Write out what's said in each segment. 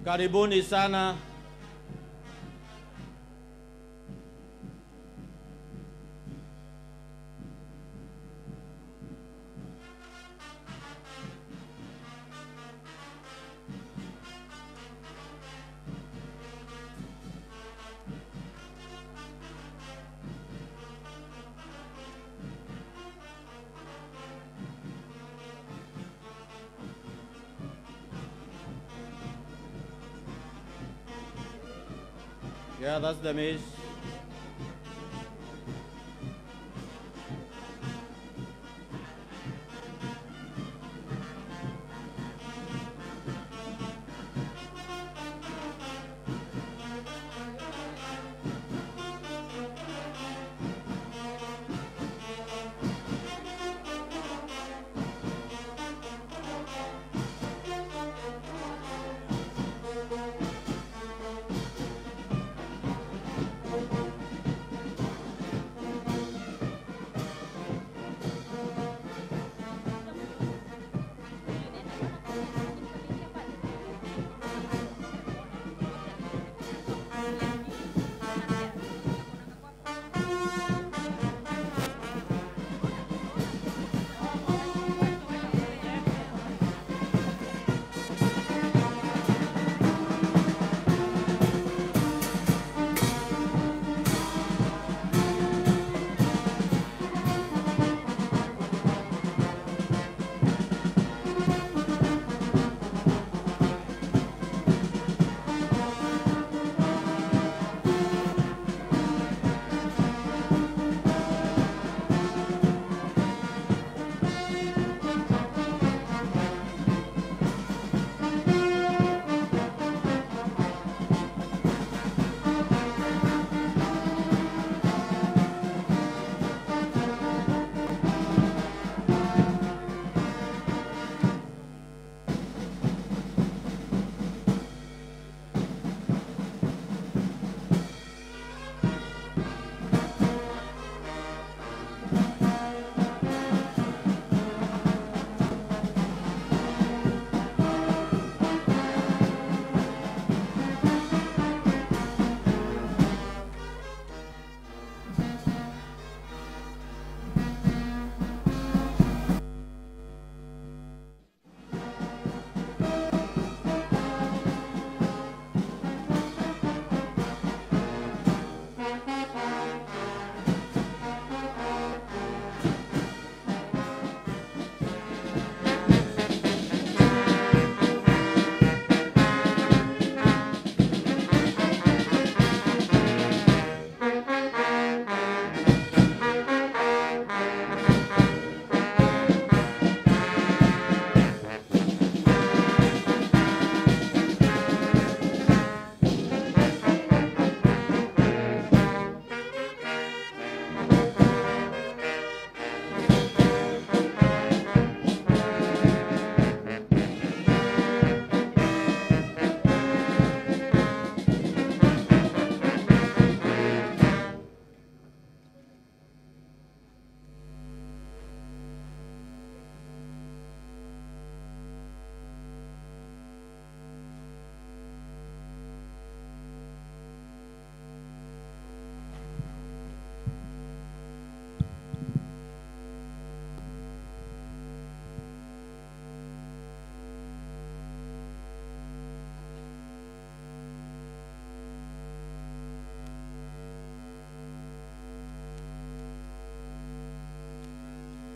Karibuni sana. Yeah, that's the maize.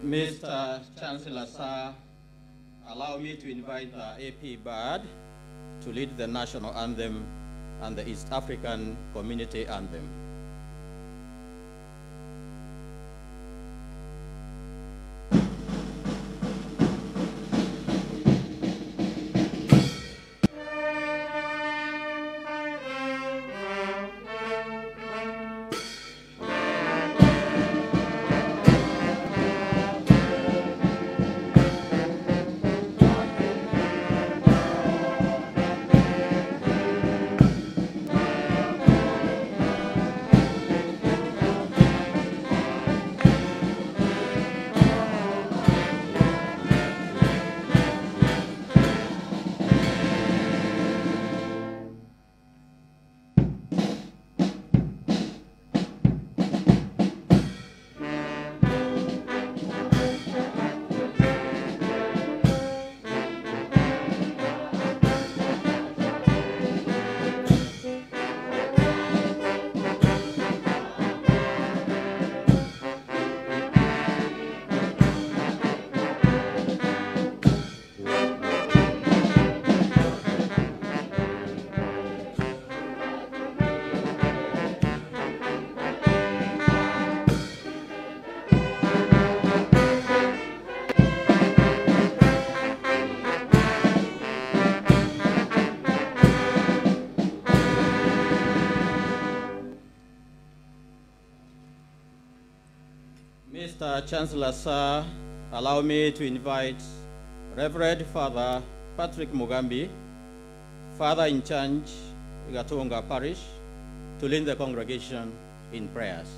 Mr. Chancellor, sir, allow me to invite the AP Bard to lead the national anthem and the East African Community Anthem. Mr. Chancellor, sir, allow me to invite Reverend Father Patrick Mugambi, Father in charge, Gatunga Parish, to lead the congregation in prayers.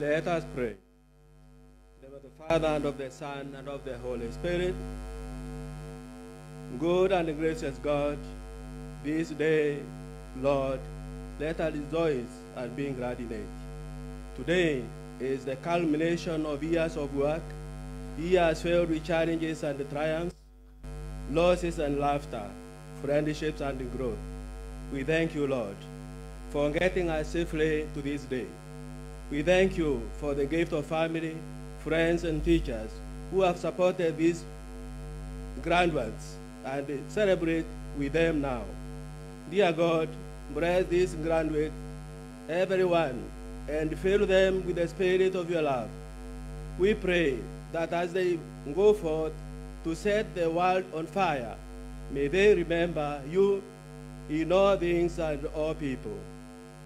Let us pray. In the name of the Father, and of the Son, and of the Holy Spirit. Good and gracious God, this day, Lord, let us rejoice and be glad in it. Today is the culmination of years of work, years filled with challenges and triumphs, losses and laughter, friendships and growth. We thank you, Lord, for getting us safely to this day. We thank you for the gift of family, friends, and teachers who have supported these grand ones and celebrate with them now. Dear God, bless these graduates, everyone, and fill them with the spirit of your love. We pray that as they go forth to set the world on fire, may they remember you in all things and all people.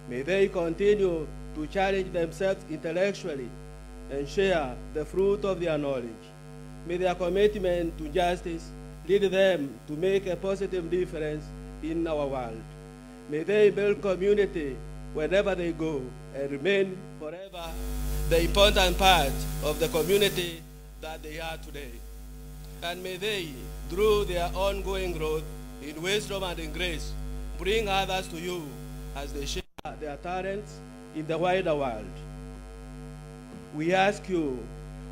May they continue to challenge themselves intellectually and share the fruit of their knowledge. May their commitment to justice lead them to make a positive difference in our world. May they build community wherever they go and remain forever the important part of the community that they are today. And may they, through their ongoing growth in wisdom and in grace, bring others to you as they share their talents in the wider world. We ask you,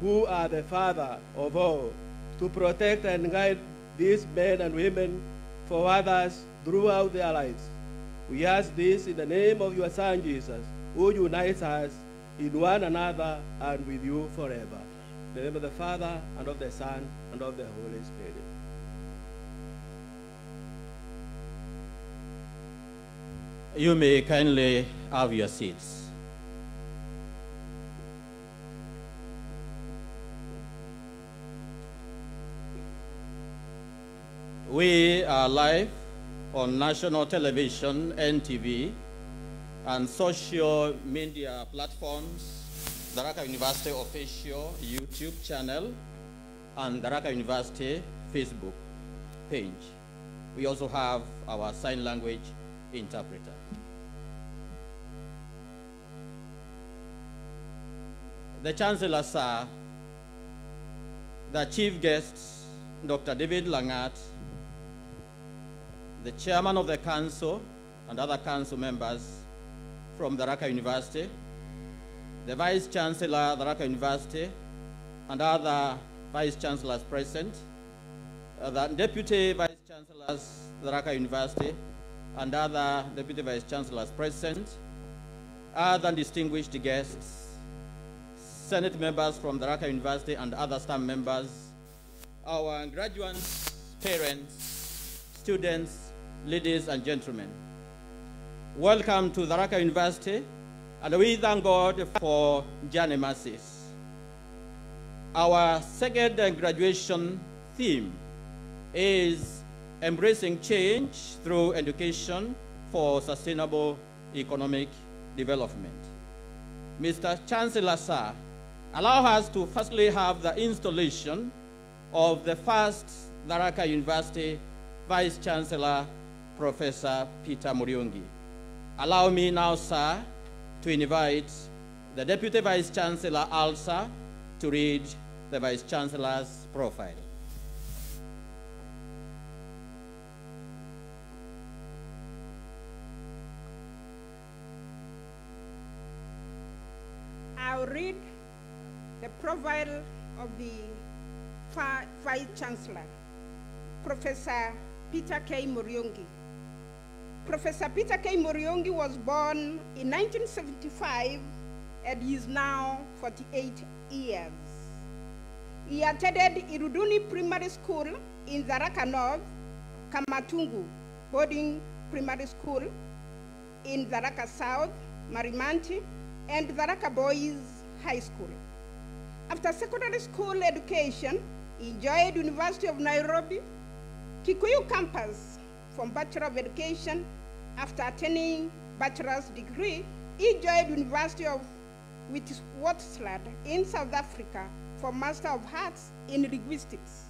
who are the Father of all, to protect and guide these men and women for others throughout their lives. We ask this in the name of your Son, Jesus, who unites us in one another and with you forever. In the name of the Father, and of the Son, and of the Holy Spirit. You may kindly have your seats. We are live on national television, NTV, and social media platforms, Tharaka University official YouTube channel, and Tharaka University Facebook page. We also have our sign language interpreter. The Chancellor, sir, the chief guests, Dr. David Langat, the chairman of the council and other council members from Tharaka University, the vice chancellor, Tharaka University, and other vice chancellors present, the deputy vice chancellors, Tharaka University, and other deputy vice chancellors present, other distinguished guests, Senate members from Tharaka University and other staff members, our graduates, parents, students, ladies and gentlemen. Welcome to Tharaka University, and we thank God for journey mercies. Our second graduation theme is embracing change through education for sustainable economic development. Mr. Chancellor, sir, allow us to firstly have the installation of the first Tharaka University Vice Chancellor, Professor Peter Muriungi. Allow me now, sir, to invite the Deputy Vice Chancellor, Alsa, to read the Vice Chancellor's profile. I'll read the profile of the Vice Chancellor, Professor Peter K. Muriungi, Professor Peter K. Muriungi was born in 1975 and he is now 48 years. He attended Iruduni Primary School in Tharaka North, Kamatungu Boarding Primary School in Tharaka South, Marimanti, and Tharaka Boys High School. After secondary school education, he joined University of Nairobi, Kikuyu campus from Bachelor of Education. After attaining bachelor's degree, he joined University of Witwatersrand in South Africa for Master of Arts in Linguistics.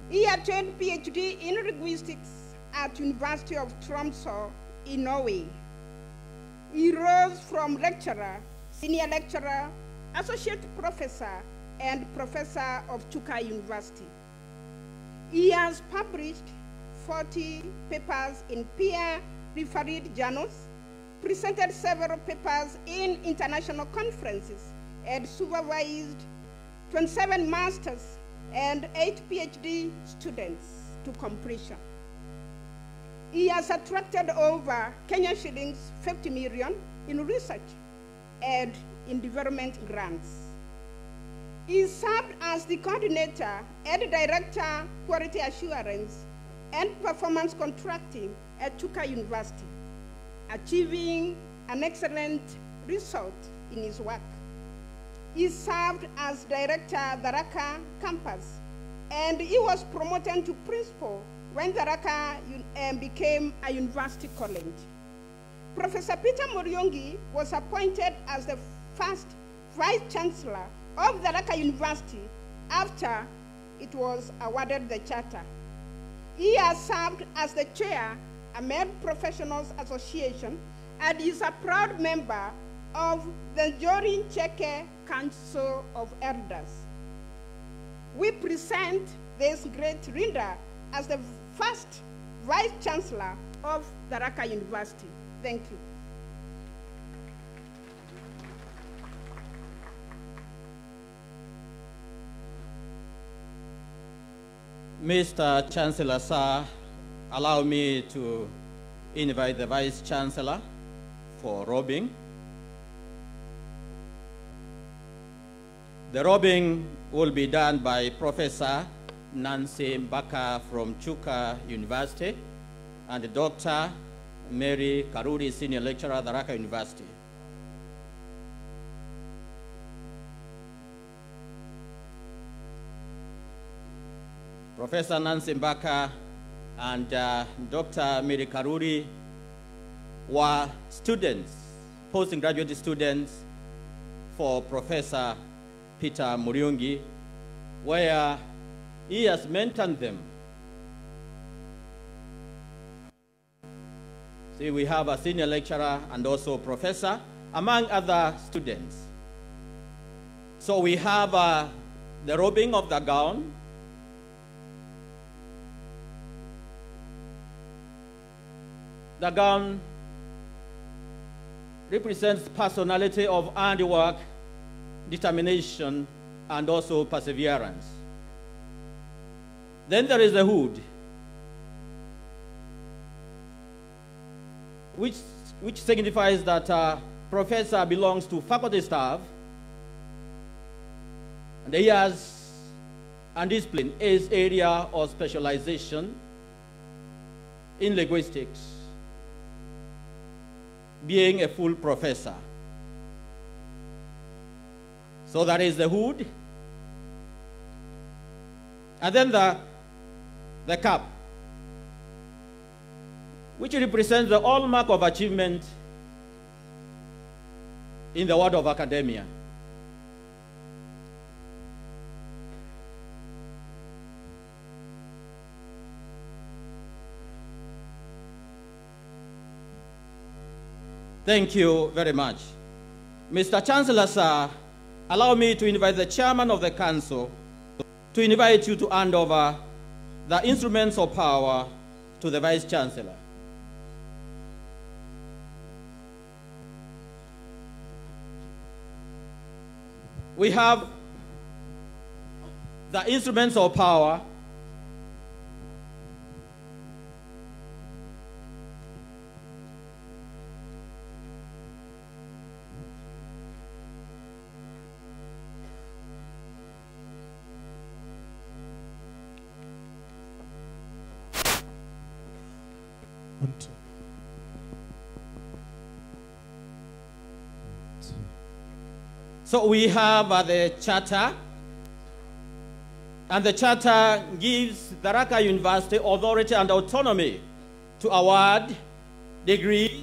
He attained PhD in Linguistics at University of Tromsø in Norway. He rose from lecturer, senior lecturer, associate professor, and professor of Chuka University. He has published 40 papers in peer-reviewed journals, presented several papers in international conferences, and supervised 27 masters and 8 PhD students to completion. He has attracted over Kenya shillings 50 million in research and in development grants. He served as the coordinator and director quality assurance and performance contracting at Chuka University, achieving an excellent result in his work. He served as director at Tharaka campus, and he was promoted to principal when Tharaka became a university college. Professor Peter Muriungi was appointed as the first Vice Chancellor of Tharaka University after it was awarded the charter. He has served as the chair Ahmed Professionals Association and is a proud member of the Jorin Cheke Council of Elders. We present this great leader as the first Vice Chancellor of Tharaka University. Thank you. Mr. Chancellor, sir, allow me to invite the Vice Chancellor for robing. The robing will be done by Professor Nancy Mbaka from Chuka University and Dr. Mary Karuri, Senior Lecturer at Tharaka University. Professor Nancy Mbaka and Dr. Mary Karuri were students, postgraduate students for Professor Peter Muriungi, where he has mentored them. See, we have a senior lecturer and also professor, among other students. So we have the robing of the gown. The gown represents personality of handiwork, determination, and also perseverance. Then there is the hood, which signifies that professor belongs to faculty staff, and he has a discipline, his area of specialization in linguistics, being a full professor. So that is the hood. And then the cap, which represents the hallmark of achievement in the world of academia. Thank you very much. Mr. Chancellor, sir, allow me to invite the chairman of the council to invite you to hand over the instruments of power to the Vice Chancellor. We have the instruments of power So we have the charter, and the charter gives Tharaka University authority and autonomy to award degrees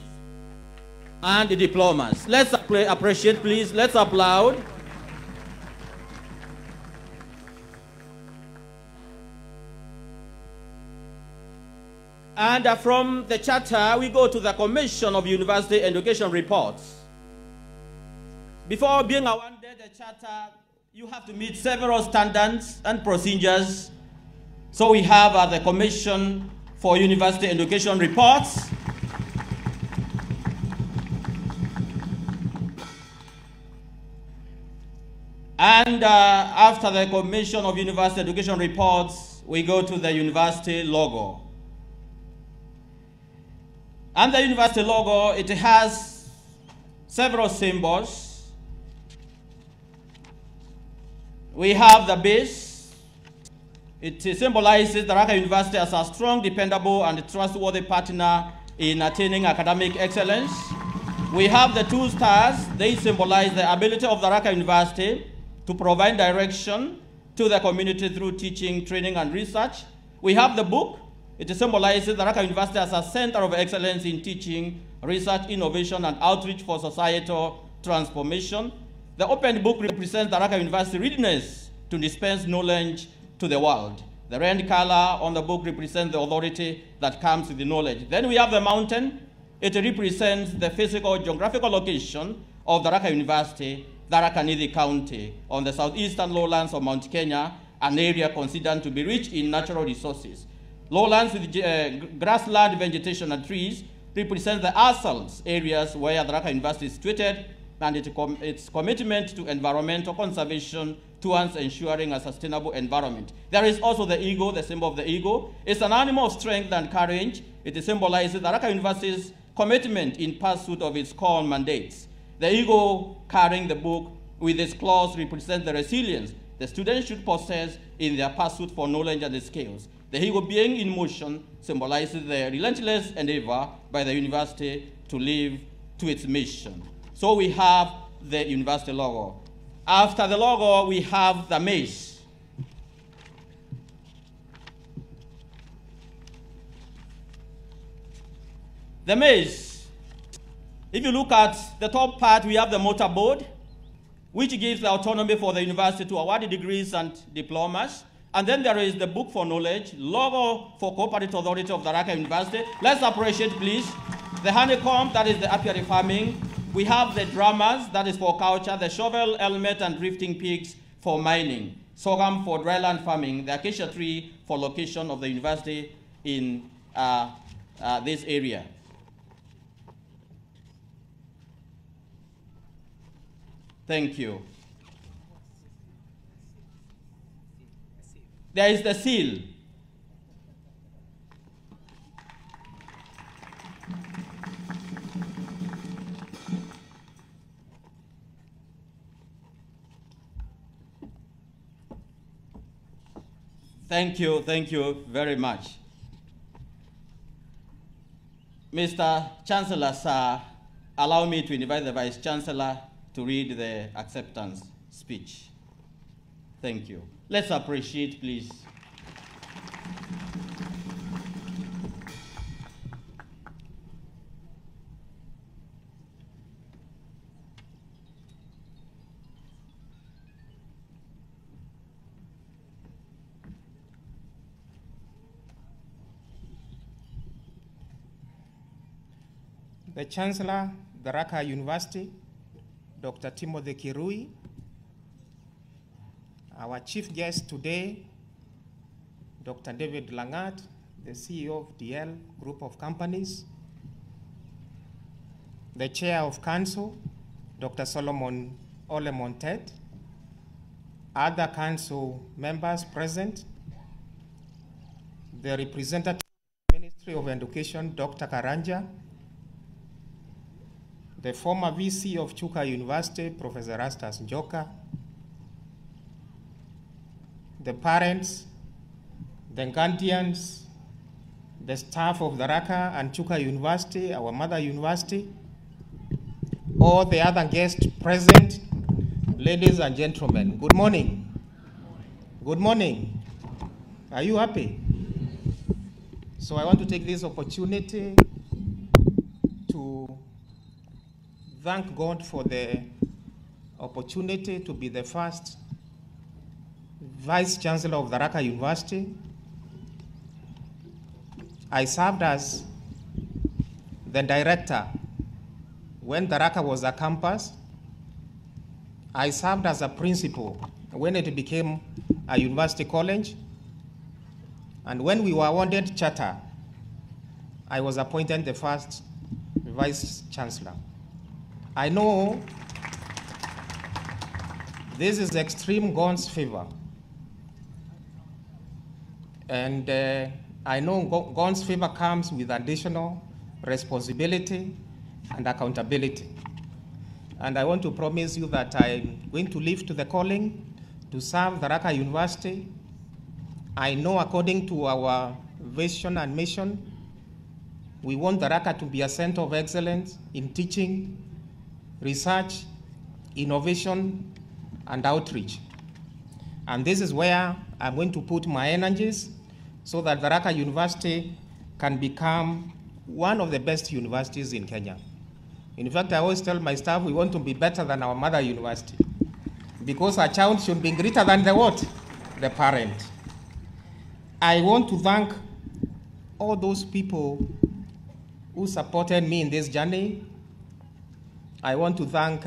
and diplomas. Let's appreciate, please. Let's applaud. And from the charter, we go to the Commission of University Education Reports. Before being awarded the charter, you have to meet several standards and procedures. So we have the Commission for University Education Reports. And after the Commission of University Education Reports, we go to the university logo. And the university logo, it has several symbols. We have the base. It symbolizes Tharaka University as a strong, dependable, and trustworthy partner in attaining academic excellence. We have the 2 stars. They symbolize the ability of Tharaka University to provide direction to the community through teaching, training, and research. We have the book. It symbolizes Tharaka University as a center of excellence in teaching, research, innovation, and outreach for societal transformation. The open book represents Tharaka University's readiness to dispense knowledge to the world. The red color on the book represents the authority that comes with the knowledge. Then we have the mountain. It represents the physical geographical location of Tharaka University, Tharaka Nithi County, on the southeastern lowlands of Mount Kenya, an area considered to be rich in natural resources. Lowlands with grassland vegetation and trees represent the arsals areas where Tharaka University is situated, and its commitment to environmental conservation towards ensuring a sustainable environment. There is also the eagle, the symbol of the eagle. It's an animal of strength and courage. It symbolizes Tharaka University's commitment in pursuit of its core mandates. The eagle carrying the book with its claws represents the resilience the students should possess in their pursuit for knowledge and skills. The eagle being in motion symbolizes the relentless endeavor by the university to live to its mission. So we have the university logo. After the logo, we have the mace. The mace, if you look at the top part, we have the motorboard, which gives the autonomy for the university to award degrees and diplomas. And then there is the book for knowledge, logo for Cooperative Authority of Tharaka University. Let's appreciate, please. The honeycomb, that is the apiary farming. We have the drummers, that is for culture, the shovel, helmet, and drifting pigs for mining, sorghum for dryland farming, the acacia tree for location of the university in this area. Thank you. There is the seal. Thank you very much. Mr. Chancellor, sir, allow me to invite the Vice Chancellor to read the acceptance speech. Thank you. Let's appreciate, please. The Chancellor, Tharaka University, Dr. Timothy Kirui, our chief guest today, Dr. David Langat, the CEO of DL Group of Companies, the Chair of Council, Dr. Solomon Ole Montet, other council members present, the representative of the Ministry of Education, Dr. Karanja, the former VC of Chuka University, Professor Rastas Njoka, the parents, the guardians, the staff of Tharaka and Chuka University, our mother university, all the other guests present, Ladies and gentlemen, good morning. Good morning. Are you happy? So I want to take this opportunity to thank God for the opportunity to be the first Vice Chancellor of Tharaka University. I served as the director when Tharaka was a campus. I served as a principal when it became a university college. And when we were awarded charter, I was appointed the first Vice Chancellor. I know this is extreme God's favor. And I know God's favor comes with additional responsibility and accountability. And I want to promise you that I'm going to live to the calling to serve Tharaka University. I know according to our vision and mission, we want Tharaka to be a center of excellence in teaching, research, innovation, and outreach. And this is where I'm going to put my energies so that Tharaka University can become one of the best universities in Kenya. In fact, I always tell my staff we want to be better than our mother university because our child should be greater than the what? The parent. I want to thank all those people who supported me in this journey. I want to thank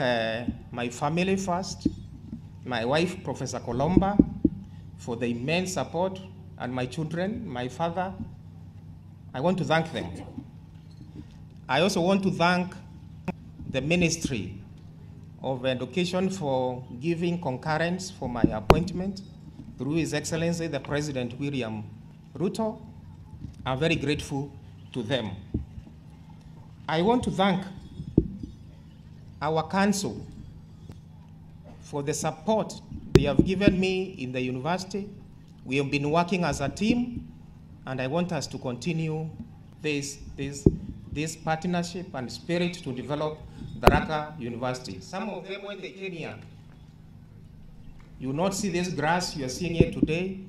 my family first, my wife, Professor Colomba, for the immense support, and my children, my father. I want to thank them. I also want to thank the Ministry of Education for giving concurrence for my appointment through His Excellency, the President William Ruto. I'm very grateful to them. I want to thank our council for the support they have given me in the university. We have been working as a team, and I want us to continue this partnership and spirit to develop Tharaka University. Some of them, when they came here, you will not see this grass you are seeing here today.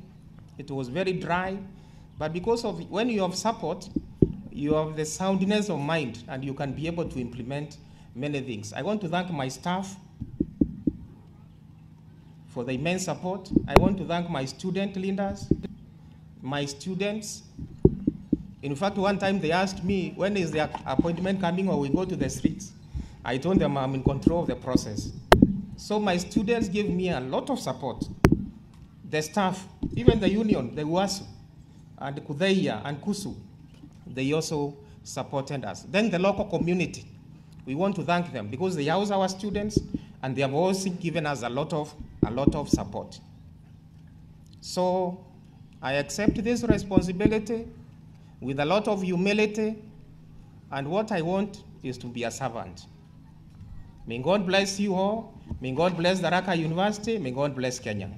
It was very dry, but because of when you have support, you have the soundness of mind, and you can be able to implement many things. I want to thank my staff for the immense support. I want to thank my student leaders, my students. In fact, one time they asked me, when is the appointment coming or we go to the streets? I told them I'm in control of the process. So my students gave me a lot of support. The staff, even the union, the UASU, and Kudeia and Kusu, they also supported us. Then the local community, we want to thank them because they house our students and they have also given us a lot of support. So I accept this responsibility with a lot of humility, and what I want is to be a servant. May God bless you all. May God bless Tharaka University. May God bless Kenya.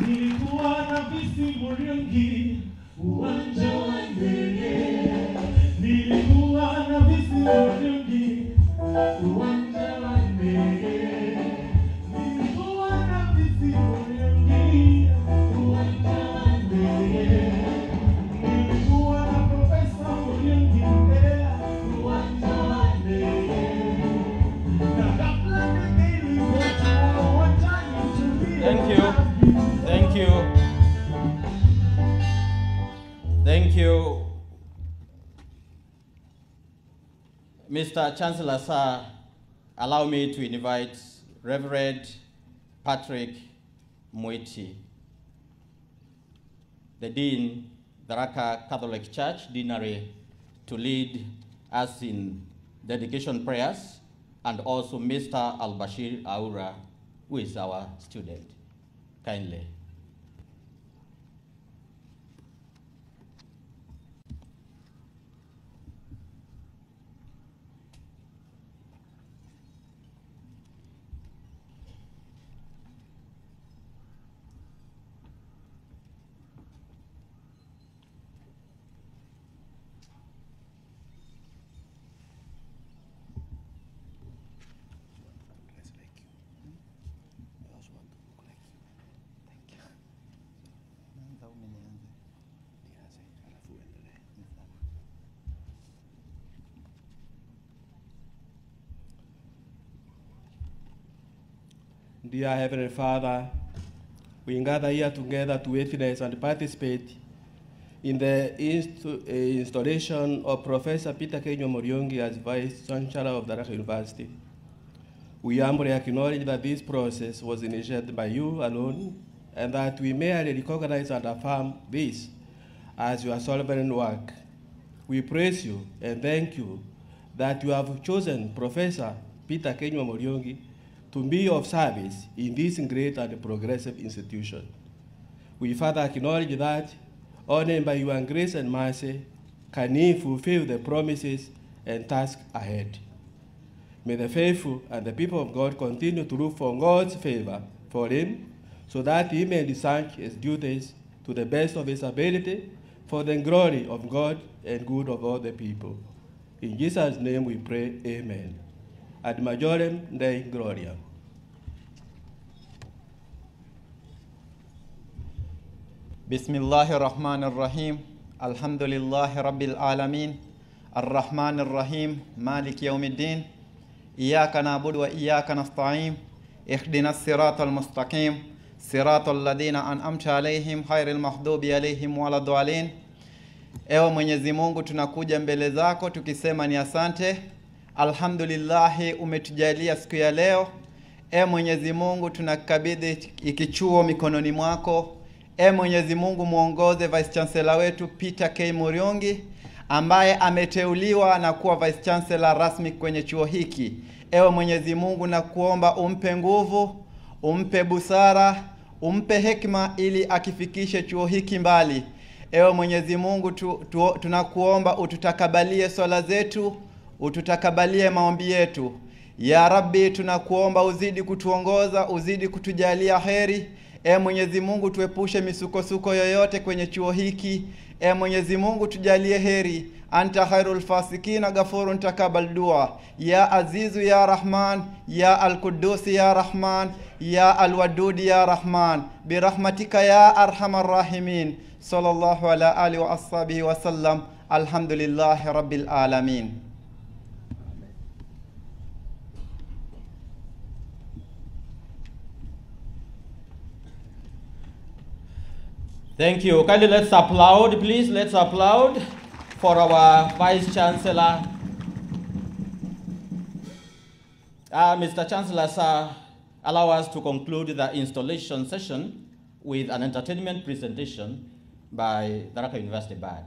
Nilikuwa na visi Muriungi, uwanja wa ndege. Nilikuwa na visi Muriungi, uwanja wa ndege. Nilikuwa na visi Muriungi, uwanja wa ndege. Nilikuwa na Profesa Muriungi, uwanja wa ndege. Na kabla ndege ilipotua uwanjani tulia. Thank you. Thank you. Thank you. Mr. Chancellor, sir, allow me to invite Reverend Patrick Mwiti, the Dean, Tharaka Catholic Church, Deanery, to lead us in dedication prayers, and also Mr. Al-Bashir Aura, who is our student. Kindly. Dear Heavenly Father, we gather here together to witness and participate in the installation of Professor Peter Kenyo Muriongi as Vice Chancellor of Tharaka University. We humbly acknowledge that this process was initiated by you alone, and that we merely recognize and affirm this as your sovereign work. We praise you and thank you that you have chosen Professor Peter Kenyo Muriongi to be of service in this great and progressive institution. We further acknowledge that only by your grace and mercy can he fulfill the promises and tasks ahead. May the faithful and the people of God continue to look for God's favor for him, so that he may discharge his duties to the best of his ability for the glory of God and good of all the people. In Jesus' name we pray, amen. Ad majorem Dei Gloria. Bismillahir Rahmanir Rahim. Alhamdulillahi Rabbil Alamin. Ar-Rahmanir Rahim. Malik Yawmiddin. Iyyaka na'budu wa iyyaka nasta'in. Ihdinas siratal mustaqim. Siratal ladina an'amta alayhim ghairil maghdubi alayhim waladdallin. Ewe Mwenyezi Mungu, tunakuja mbele zako tukisema ni asante. Alhamdulillah umetujalia siku ya leo. Ewe Mwenyezi Mungu, tunakabidhi ikichuo mikononi mwako. Ewe Mwenyezi Mungu, muongoze Vice Chancellor wetu Peter K. Muriongi ambaye ameteuliwa na kuwa Vice Chancellor rasmi kwenye chuo hiki. Ewe Mwenyezi Mungu, na kuomba umpe nguvu, umpe busara, umpe hekima ili akifikishe chuo hiki mbali. Ewe Mwenyezi Mungu, tunakuomba ututakabalie swala zetu, ututakabalie maombi yetu. Ya Rabbi, tunakuomba uzidi kutuongoza, uzidi kutujalia heri. Ewe Mwenyezi Mungu, tuepushe misukosuko yoyote kwenye chuo hiki. Ewe Mwenyezi Mungu, tujalie heri. Anta khairul fasikina ghafurun takabal dua. Ya Azizu ya Rahman, ya Al-Quddus ya Rahman, ya Al-Wadud ya Rahman, birahmatika ya arhamar rahimin. Sallallahu ala alihi wa ashabihi wa sallam. Alhamdulillahi Rabbil Alamin. Thank you. Kindly let's applaud, please. Let's applaud for our Vice Chancellor. Mr. Chancellor, sir, allow us to conclude the installation session with an entertainment presentation by Tharaka University Band.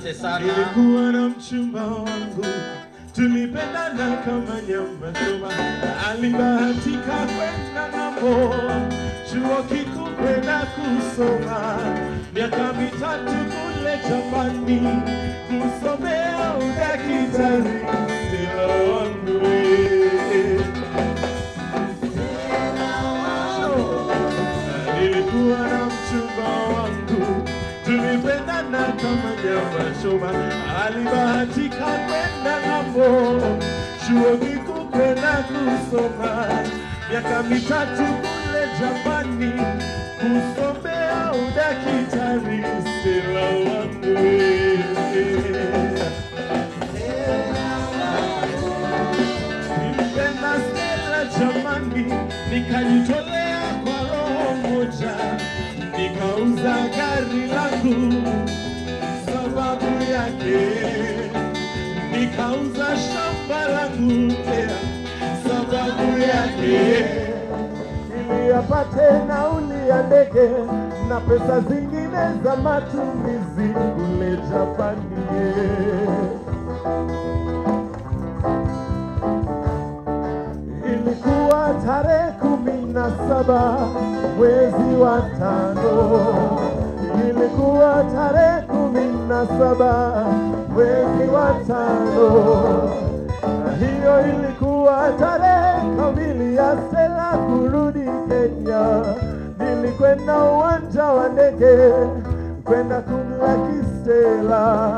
asante sana. Nilikuwa na mchumba wangu, tulipendana kama nyama choma. Alibahatika kwenda ng'ambo, chuo kikuu kwenda kusoma. Miaka mitatu kule Japani, kusomea udaktari. Stella wangu nilikuwa na mchumba wangu, tulipendana kama nyama choma. Alibahatika kwenda ng'ambo, chuo kikuu kwenda kusoma. Miaka mitatu kule Japani, kusomea udaktari. Stella wangu nilipenda Stella jamani, nikajitolea kwa roho moja, nikauza gari langu sababu yake, nikauza shamba langu sababu yake, ili apate nauli ya ndege na pesa zingine za matumizi kule Japani. Ilikuwa tarehe 17 mwezi wa 5. Ilikuwa tarehe 17 mwezi wa 5. Hiyo ilikuwa tarehe kamili ya Stella kurudi Kenya. Nilikwenda uwanja wa ndege kwenda kumlaki Stella.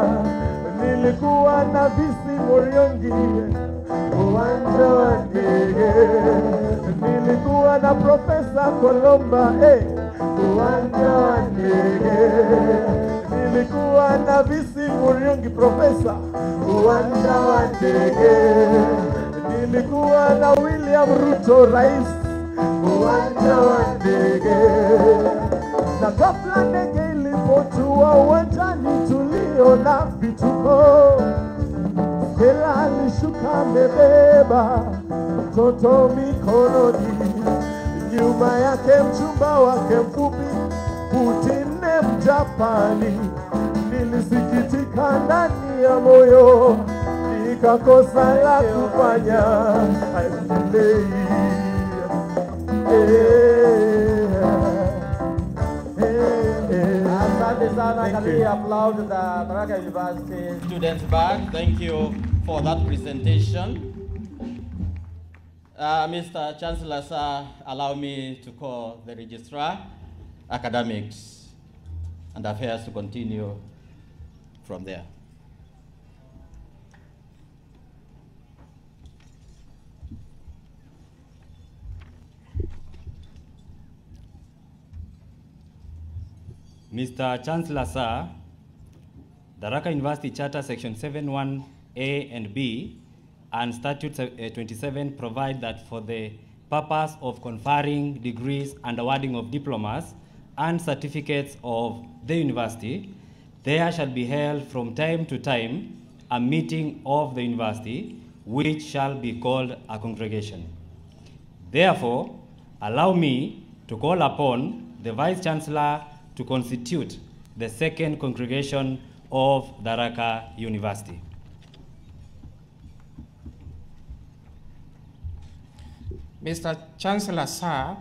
Nilikuwa na visi Muriongi uwanja wa ndege. Nilikuwa na Profesa Kolomba uwanja wa ndege. Nilikuwa na visi Muriongi Profesa uwanja wa ndege. Nilikuwa na William Ruto rais uwanja wa ndege. Na kabla ndege ilipotua uwanjani tuliona vituko. Stella alishuka amebeba mtoto mikononi, nyuma yake mchumba wake mfupi Putin Mjapani. Nilisikitika ndani ya moyo, nikakosa la kufanya. Asante sana. Can we applaud the Tharaka University students back? Thank you for that presentation. Mr. Chancellor, sir, allow me to call the Registrar, Academics and Affairs to continue from there. Mr. Chancellor, sir, Tharaka University Charter Section 71A and B and Statute 27 provide that for the purpose of conferring degrees and awarding of diplomas and certificates of the university, there shall be held from time to time a meeting of the university, which shall be called a congregation. Therefore, allow me to call upon the Vice-Chancellor to constitute the second congregation of Tharaka University. Mr. Chancellor, sir,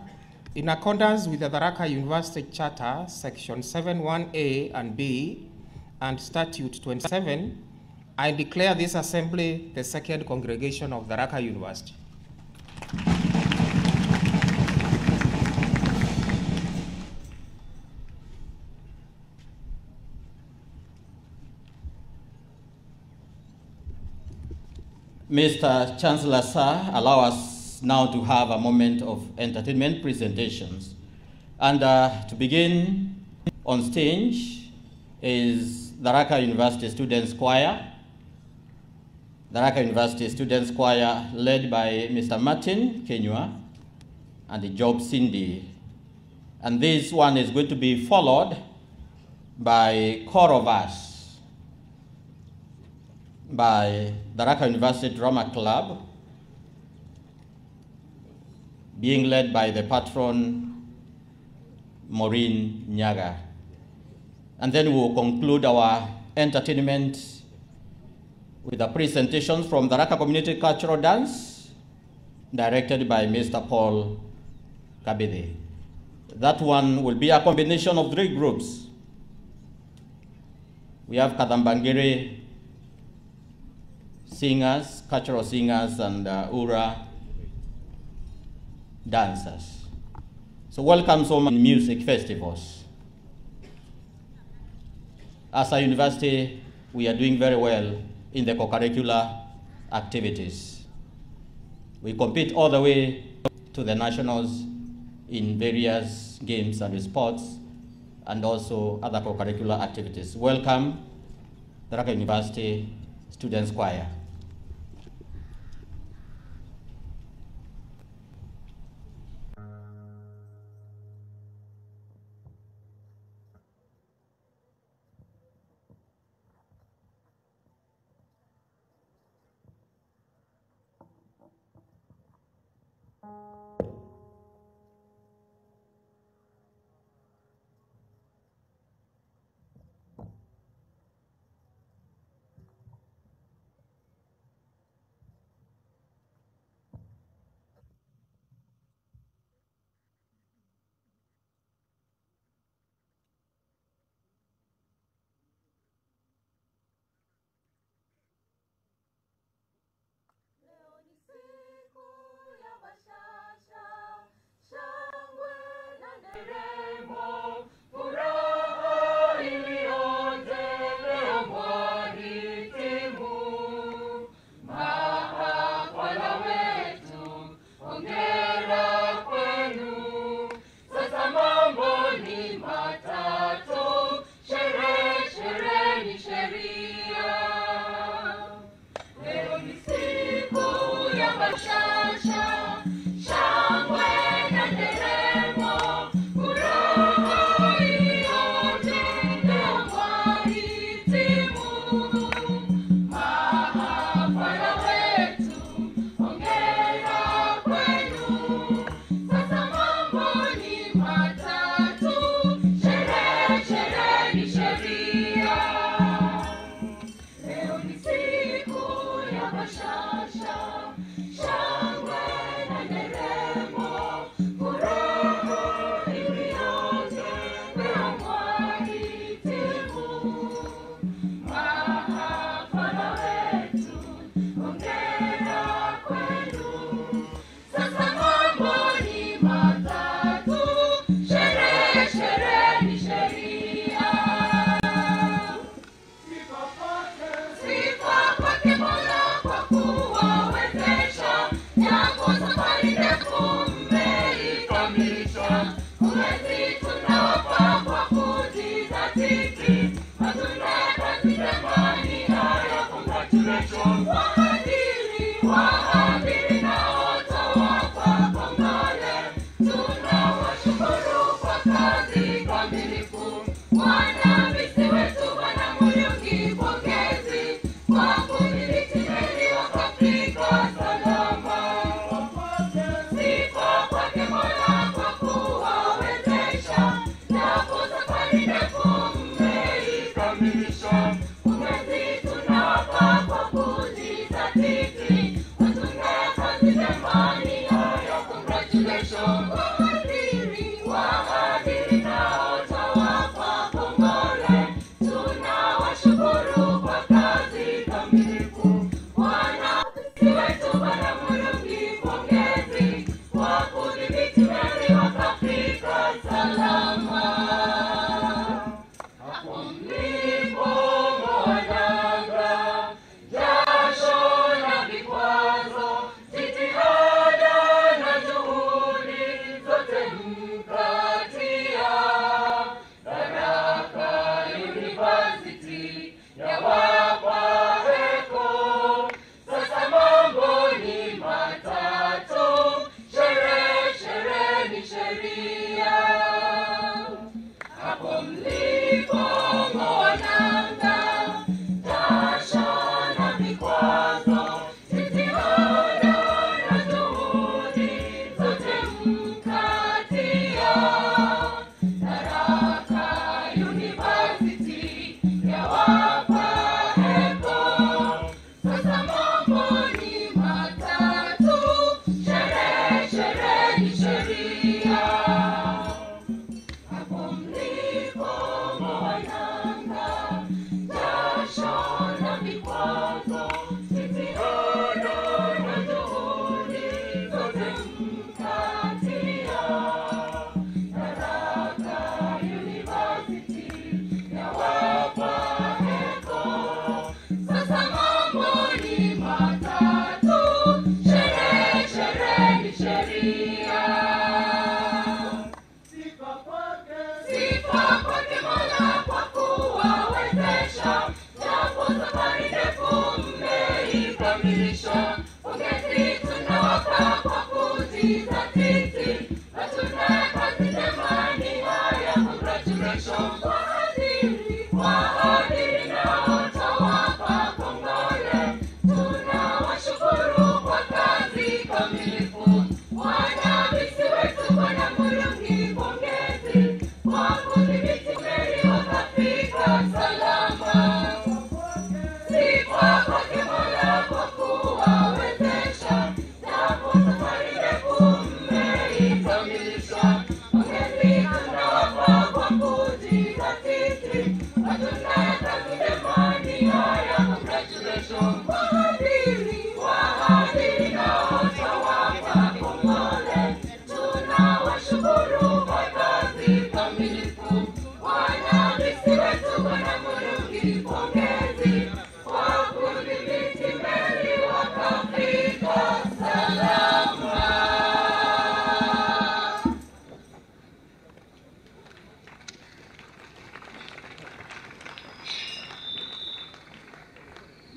in accordance with the Tharaka University Charter, Section 71A and B, and Statute 27, I declare this assembly the second congregation of Tharaka University. Mr. Chancellor, sir, allow us now to have a moment of entertainment presentations. And to begin on stage is Tharaka University Students Choir. Tharaka University Students Choir led by Mr. Martin Kenywa and Job Cindy. And this one is going to be followed by chorus by Tharaka University Drama Club, being led by the patron, Maureen Nyaga. And then we will conclude our entertainment with a presentation from the Tharaka Community Cultural Dance, directed by Mr. Paul Kabede. That one will be a combination of 3 groups. We have Kadambangiri singers, cultural singers, and Ura dancers. So welcome so many music festivals. As a university, we are doing very well in the co-curricular activities. We compete all the way to the nationals in various games and sports, and also other co-curricular activities. Welcome, Tharaka University Students Choir.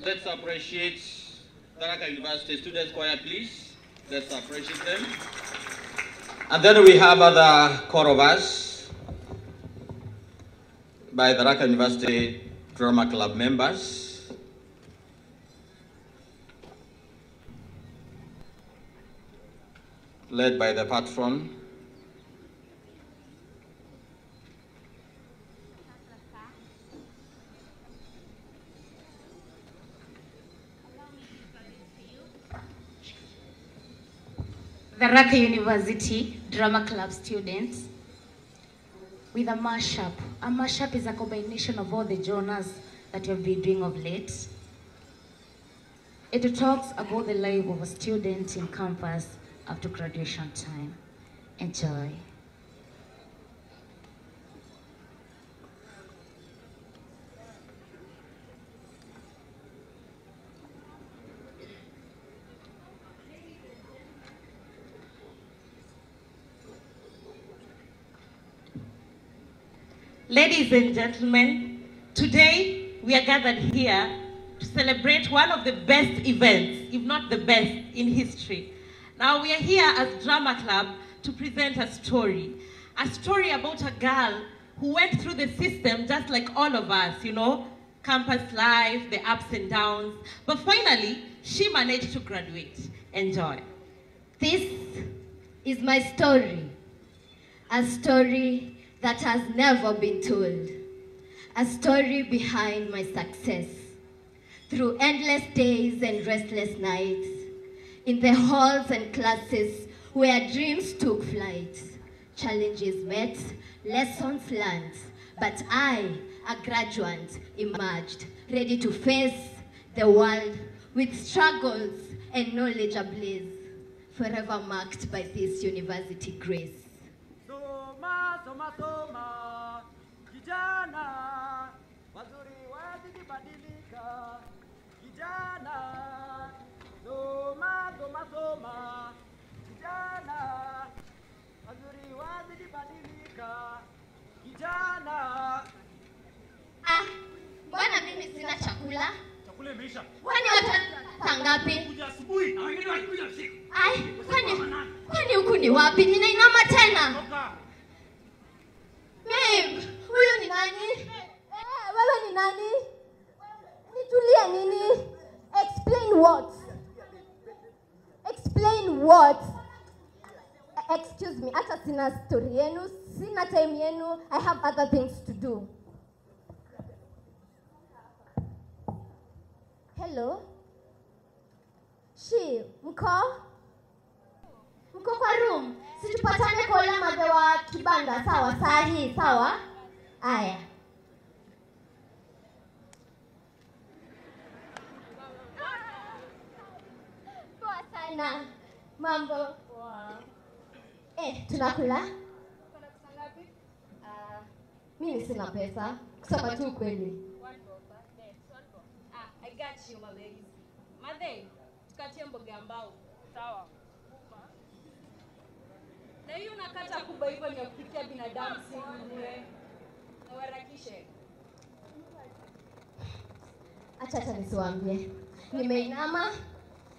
Let's appreciate Tharaka University students choir, please. Let's appreciate them. And then we have other chorovers by Tharaka University Drama Club members. Led by the patron. Tharaka University Drama Club students with a mashup. A mashup is a combination of all the genres that you've been doing of late. It talks about the life of a student in campus after graduation time. Enjoy. Ladies and gentlemen, today we are gathered here to celebrate one of the best events, if not the best, in history. Now we are here as Drama Club to present a story about a girl who went through the system just like all of us, you know, campus life, the ups and downs, but finally she managed to graduate. Enjoy. This is my story, a story that has never been told, a story behind my success. Through endless days and restless nights, in the halls and classes where dreams took flight, challenges met, lessons learned, but I, a graduate, emerged, ready to face the world with struggles and knowledge ablaze, forever marked by this university grace. Soma, soma, kijana, wazuri wazidi badilika. Kijana, soma, soma, soma, kijana, wazuri wazidi badilika. Kijana. Mbona mimi sina chakula? Chakula imeisha. Kwani watu ngapi? Kuja asubuhi na wengine walikuja usiku. Kwani huku ni wapi? Ninainama tena. Babe, huyu ni nani? Wewe ni nani? Nitulie nini? Explain what? Explain what? Excuse me, hata sina story yenu, sina time yenu. I have other things to do. Hello? Mko kwa room? Situpatane kwa ule madhe wa kibanda, sawa? Saa hii, sawa? Aya. Poa sana. Mambo. Tunakula? Mimi sina pesa. Kusema tu kweli. I got you, my ladies. Madhe, tukatie mboga mbao. Sawa. Na hiyo unakata kubwa hivyo ni kupikia binadamu si wewe. Na warakishe. Acha nisiwaambie. Nimeinama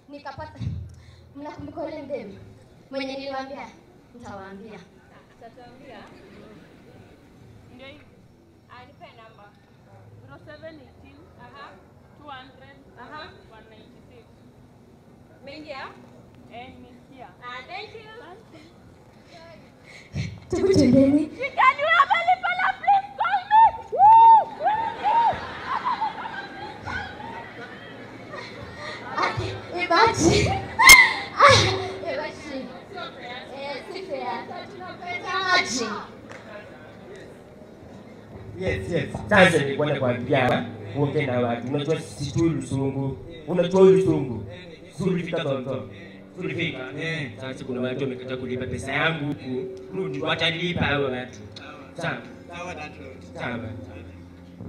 nikapata mnakumbuka ile ndemu. Mwenye niliwaambia, nitawaambia. Utatuambia? Ndio hivi. Nipe namba. 0718 200 196. Mengia? Nimesikia. Thank you. Tukutendeni. Can you have a little please call me? Woo! Imagine. Yes. Sasa nilikuwa nakwambia uongee na watu. Unajua sijui Lusungu. Unajua Lusungu. Sulifika tonto. Sulifika. Sasa kuna watu wamekataa kulipa pesa yangu huku. Rudi watalipa hao watu. Sawa. Sawa.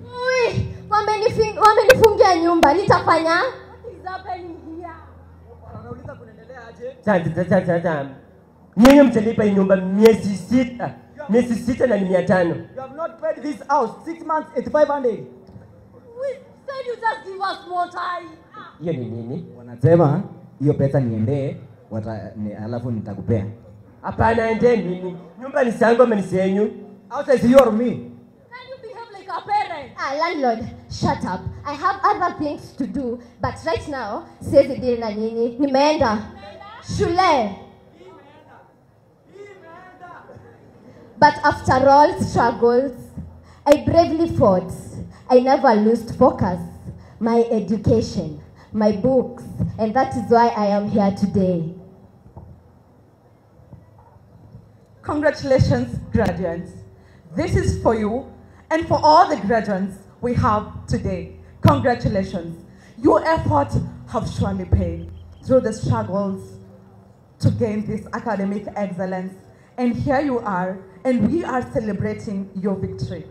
Ui, wamenifungia nyumba. Nitafanya? What is happening here? Wanauliza kunaendelea aje? Sasa. Nyinyi mtalipa nyumba miezi 6. Miezi 6 na 500. You have not paid this house 6 months 8500. We said you just give us more time. Hiyo ni nini? Wanasema hiyo pesa niendee alafu nitakupea. Hapana, ende nini? Nyumba ni sango ama ni senyu? House is your me. Can you behave like a parent? Landlord, shut up. I have other things to do, but right now, siwezi deal na nyinyi. Nimeenda shule. But after all struggles, I bravely fought. I never lost focus. My education, my books, and that is why I am here today. Congratulations, graduates. This is for you and for all the graduates we have today. Congratulations. Your efforts have surely paid through the struggles to gain this academic excellence. And here you are, and we are celebrating your victory.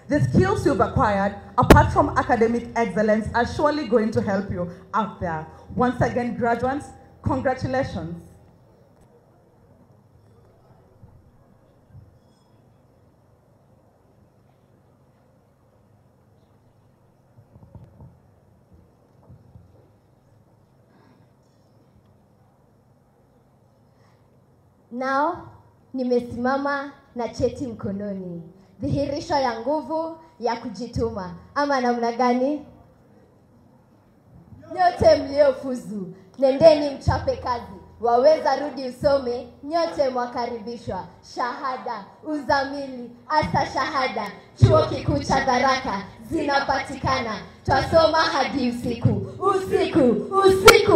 The skills you've acquired, apart from academic excellence, are surely going to help you out there. Once again, graduates, congratulations. Now, nimesimama na cheti mkononi. Dhihirisho ya nguvu ya kujituma. Ama namna gani? Nyote mliofuzu, nendeni mchape kazi. Waweza rudi usome, nyote mwakaribishwa. Shahada, uzamili, hata shahada. Chuo kikuu cha Tharaka zinapatikana. Twasoma hadi usiku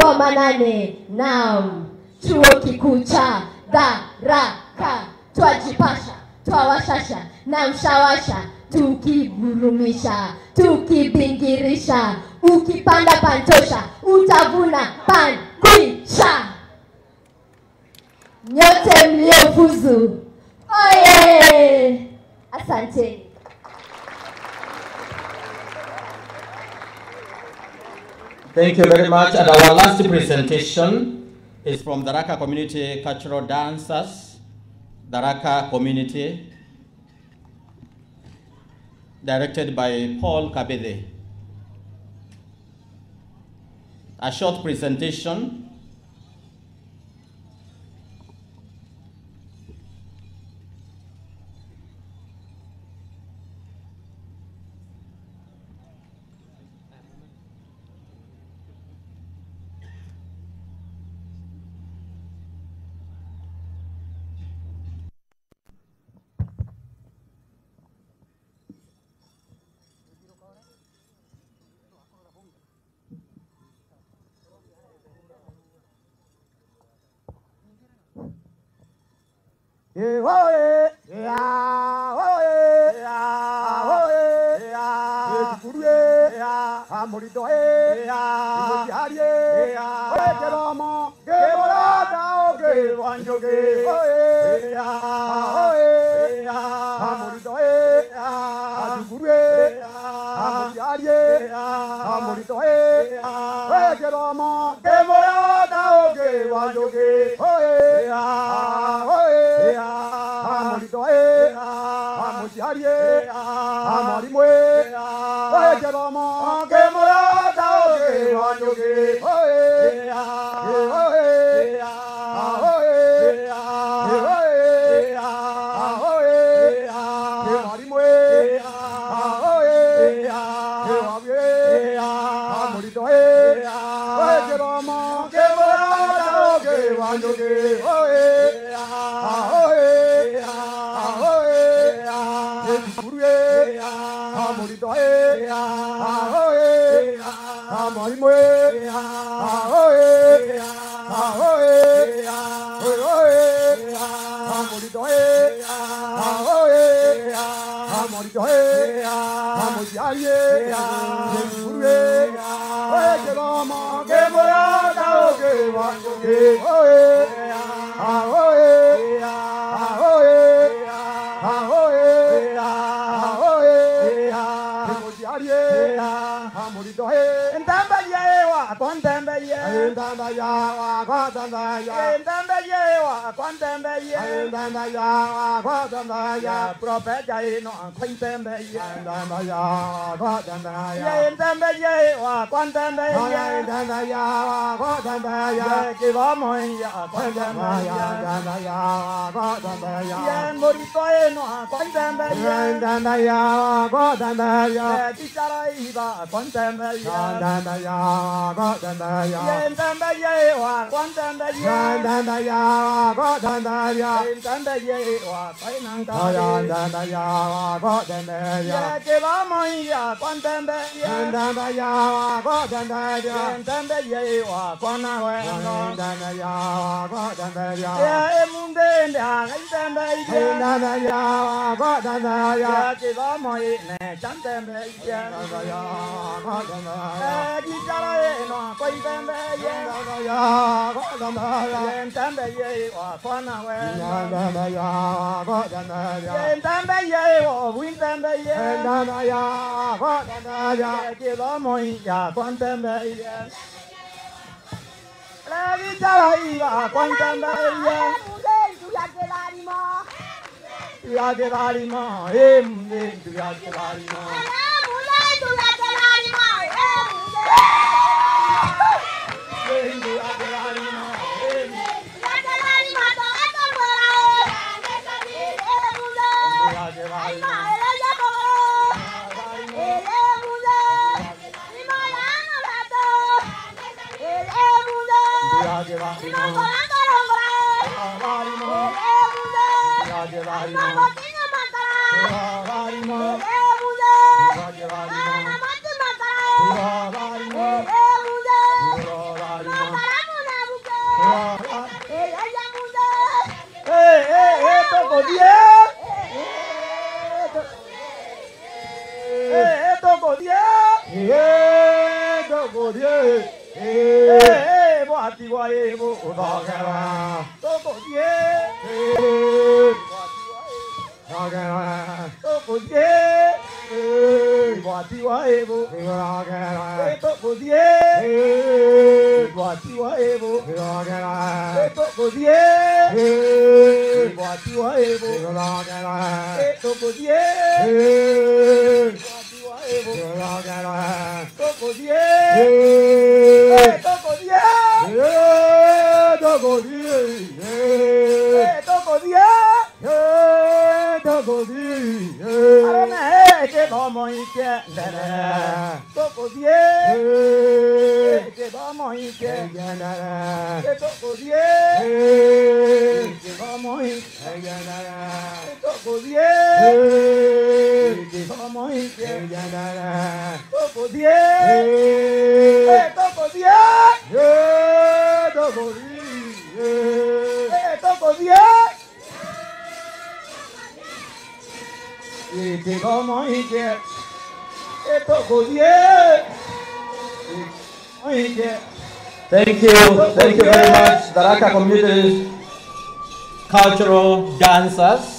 wa manane. Naam, chuo kikuu cha Tharaka. Twajipasha, twawashasha na mshawasha, tukiburumisha, tukibingirisha. Ukipanda pantosha, utavuna pankwisha. Nyote mliofuzu, oye! Asante. Thank you very much. And our last presentation is from the Tharaka Community Cultural Dancers, Tharaka Community, directed by Paul Kabede. A short presentation. Thank you very much, Tharaka community cultural dancers.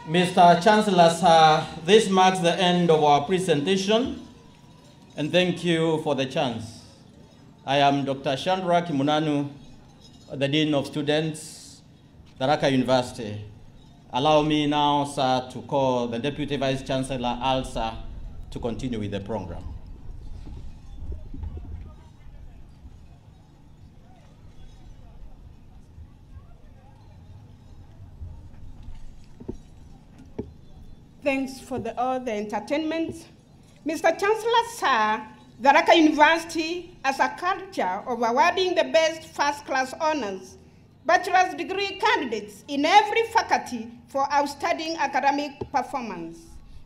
Mr. Chancellor, sir, this marks the end of our presentation, and thank you for the chance. I am Dr. Chandra Kimunanu, the Dean of Students, Tharaka University. Allow me now, sir, to call the Deputy Vice Chancellor, Alsa, to continue with the program. Thanks for all the entertainment. Mr. Chancellor, sir, Tharaka University has a culture of awarding the best first-class honors bachelor's degree candidates in every faculty for outstanding academic performance.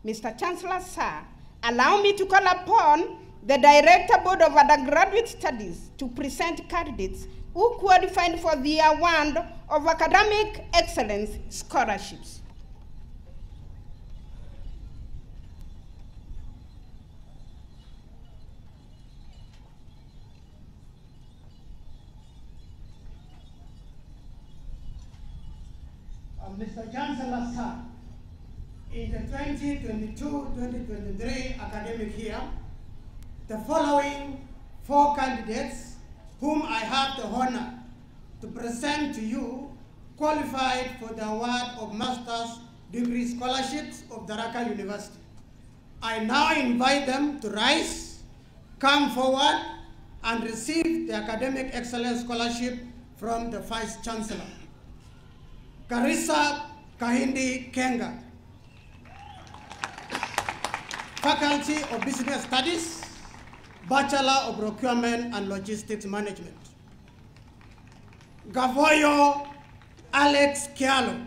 Mr. Chancellor, sir, allow me to call upon the Director Board of Undergraduate Studies to present candidates who qualified for the award of Academic Excellence Scholarships. Mr. Chancellor, sir, in the 2022-2023 academic year, the following 4 candidates whom I have the honor to present to you qualified for the award of Master's Degree Scholarships of Tharaka University. I now invite them to rise, come forward, and receive the Academic Excellence Scholarship from the Vice Chancellor. Karisa Kahindi Kenga, Faculty of Business Studies, Bachelor of Procurement and Logistics Management. Gavoyo Alex Kialo,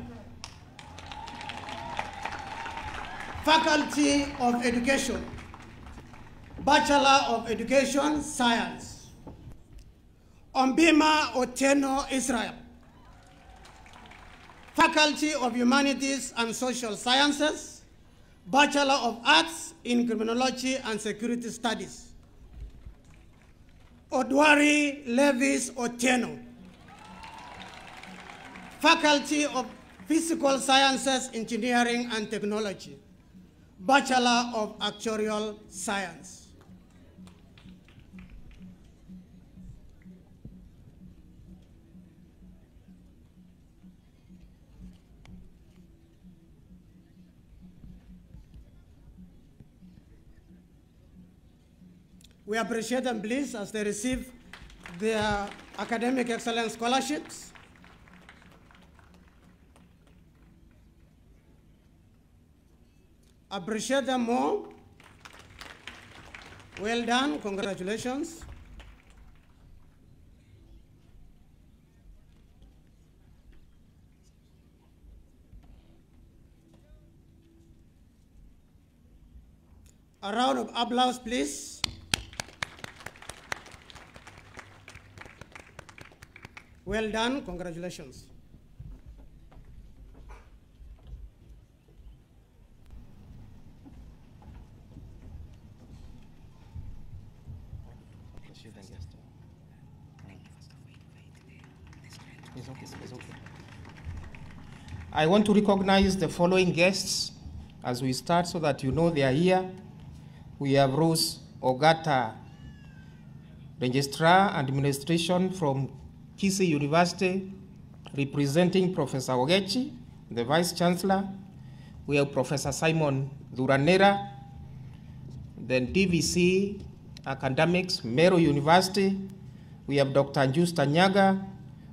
Faculty of Education, Bachelor of Education Science. Ombima Otieno Israel, Faculty of Humanities and Social Sciences, Bachelor of Arts in Criminology and Security Studies. Odwari Levis Otieno, Faculty of Physical Sciences, Engineering and Technology, Bachelor of Actuarial Science. We appreciate them, please, as they receive their Academic Excellence Scholarships. Appreciate them more. Well done, congratulations. A round of applause, please. Well done, congratulations. I want to recognize the following guests as we start so that you know they are here. We have Rose Ogata, Registrar and Administration from Kisii University, representing Professor Ogechi, the Vice Chancellor. We have Professor Simon Duranera, then DVC Academics, Meru University. We have Dr. Anjusta Nyaga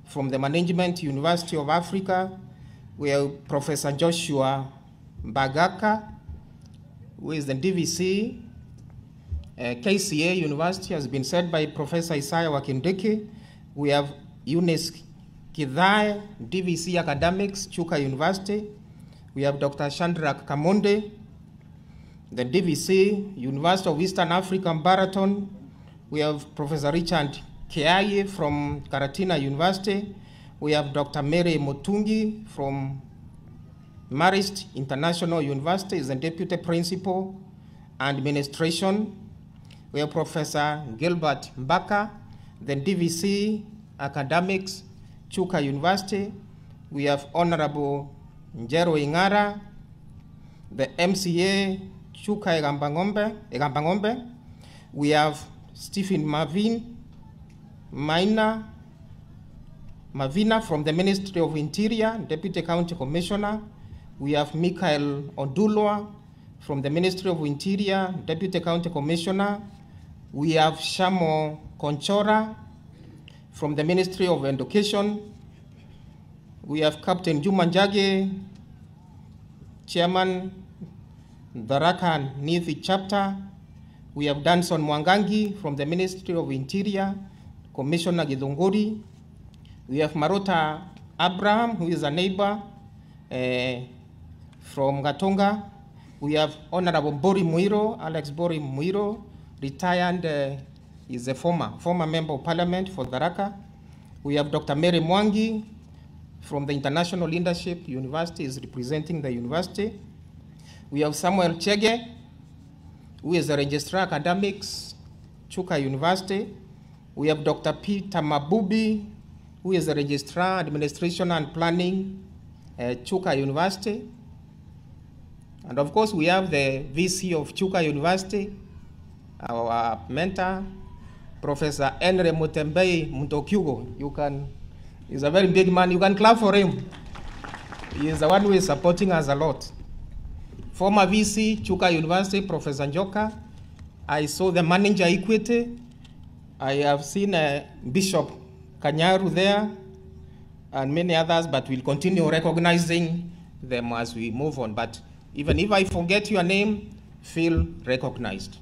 from the Management University of Africa. We have Professor Joshua Bagaka, who is the DVC. KCA University has been said by Professor Isaiah Wakindeke. We have Eunice Kidhae, DVC Academics, Chuka University. We have Dr. Chandrak Kamonde, the DVC, University of Eastern Africa, Baraton. We have Professor Richard Kiaye from Karatina University. We have Dr. Mary Motungi from Marist International University, is the Deputy Principal and Administration. We have Professor Gilbert Mbaka, the DVC Academics, Chuka University. We have Honorable Njero Ingara, the MCA, Chuka Egambangombe. We have Stephen Mavina from the Ministry of Interior, Deputy County Commissioner. We have Michael Odulwa from the Ministry of Interior, Deputy County Commissioner. We have Shamo Konchora from the Ministry of Education. We have Captain Juma Njage, Chairman, Tharaka Nithi Chapter. We have Danson Mwangangi from the Ministry of Interior, Commissioner Githunguri. We have Marota Abraham, who is a neighbor from Gatonga. We have Honorable Bori Muiro, Alex Bori Muiro, retired, is a former member of parliament for Tharaka. We have Dr. Mary Mwangi from the International Leadership University, is representing the university. We have Samuel Chege, who is the Registrar Academics, Chuka University. We have Dr. Peter Mabubi, who is the Registrar Administration and Planning, Chuka University. And of course, we have the VC of Chuka University, our mentor, Professor Henry Mutembei Muntokyugo. He's a very big man. You can clap for him. He is the one who is supporting us a lot. Former VC, Chuka University, Professor Njoka. I saw the manager Equity. I have seen Bishop Kanyaru there and many others, but we'll continue recognizing them as we move on. But even if I forget your name, feel recognized.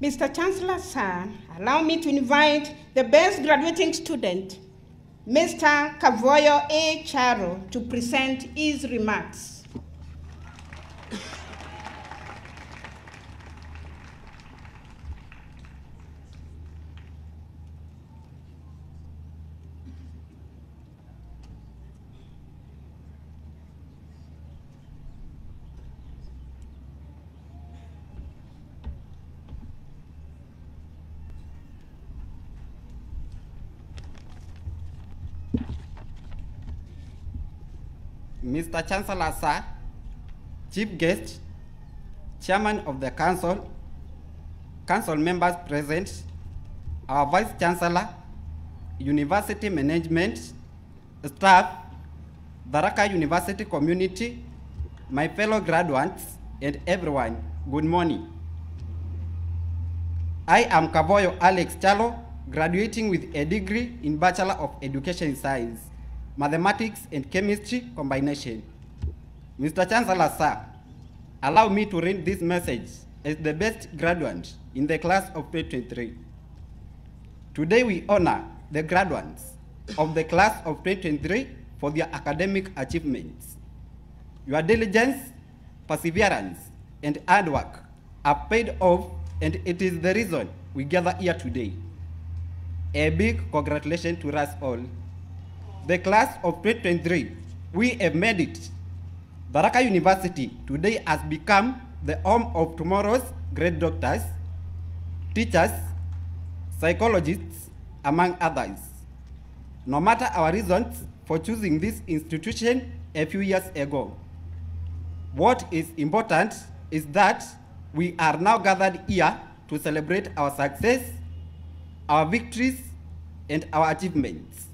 Mr. Chancellor, sir, allow me to invite the best graduating student, Mr. Kavoyo A. Charo, to present his remarks. Mr. Chancellor, sir, Chief Guest, Chairman of the Council, Council members present, our Vice Chancellor, University Management, staff, Tharaka University community, my fellow graduates, and everyone, good morning. I am Kavoyo Alex Chalo, graduating with a degree in Bachelor of Education Science, Mathematics and Chemistry combination. Mr. Chancellor, sir, allow me to read this message as the best graduate in the class of 2023. Today we honor the graduates of the class of 2023 for their academic achievements. Your diligence, perseverance, and hard work are paid off, and it is the reason we gather here today. A big congratulations to us all. The class of 2023, we have made it. Tharaka University today has become the home of tomorrow's great doctors, teachers, psychologists, among others. No matter our reasons for choosing this institution a few years ago, what is important is that we are now gathered here to celebrate our success, our victories, and our achievements.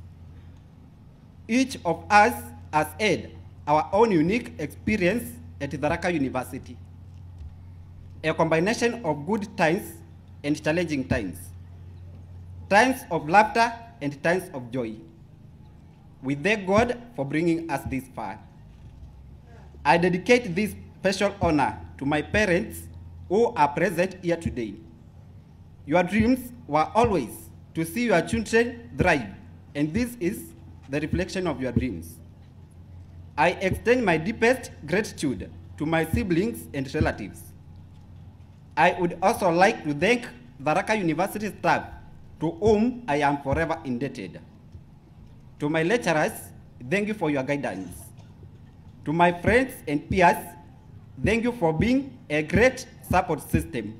Each of us has had our own unique experience at Tharaka University, a combination of good times and challenging times, times of laughter and times of joy. We thank God for bringing us this far. I dedicate this special honor to my parents who are present here today. Your dreams were always to see your children thrive, and this is the reflection of your dreams. I extend my deepest gratitude to my siblings and relatives. I would also like to thank Tharaka University staff, to whom I am forever indebted. To my lecturers, thank you for your guidance. To my friends and peers, thank you for being a great support system.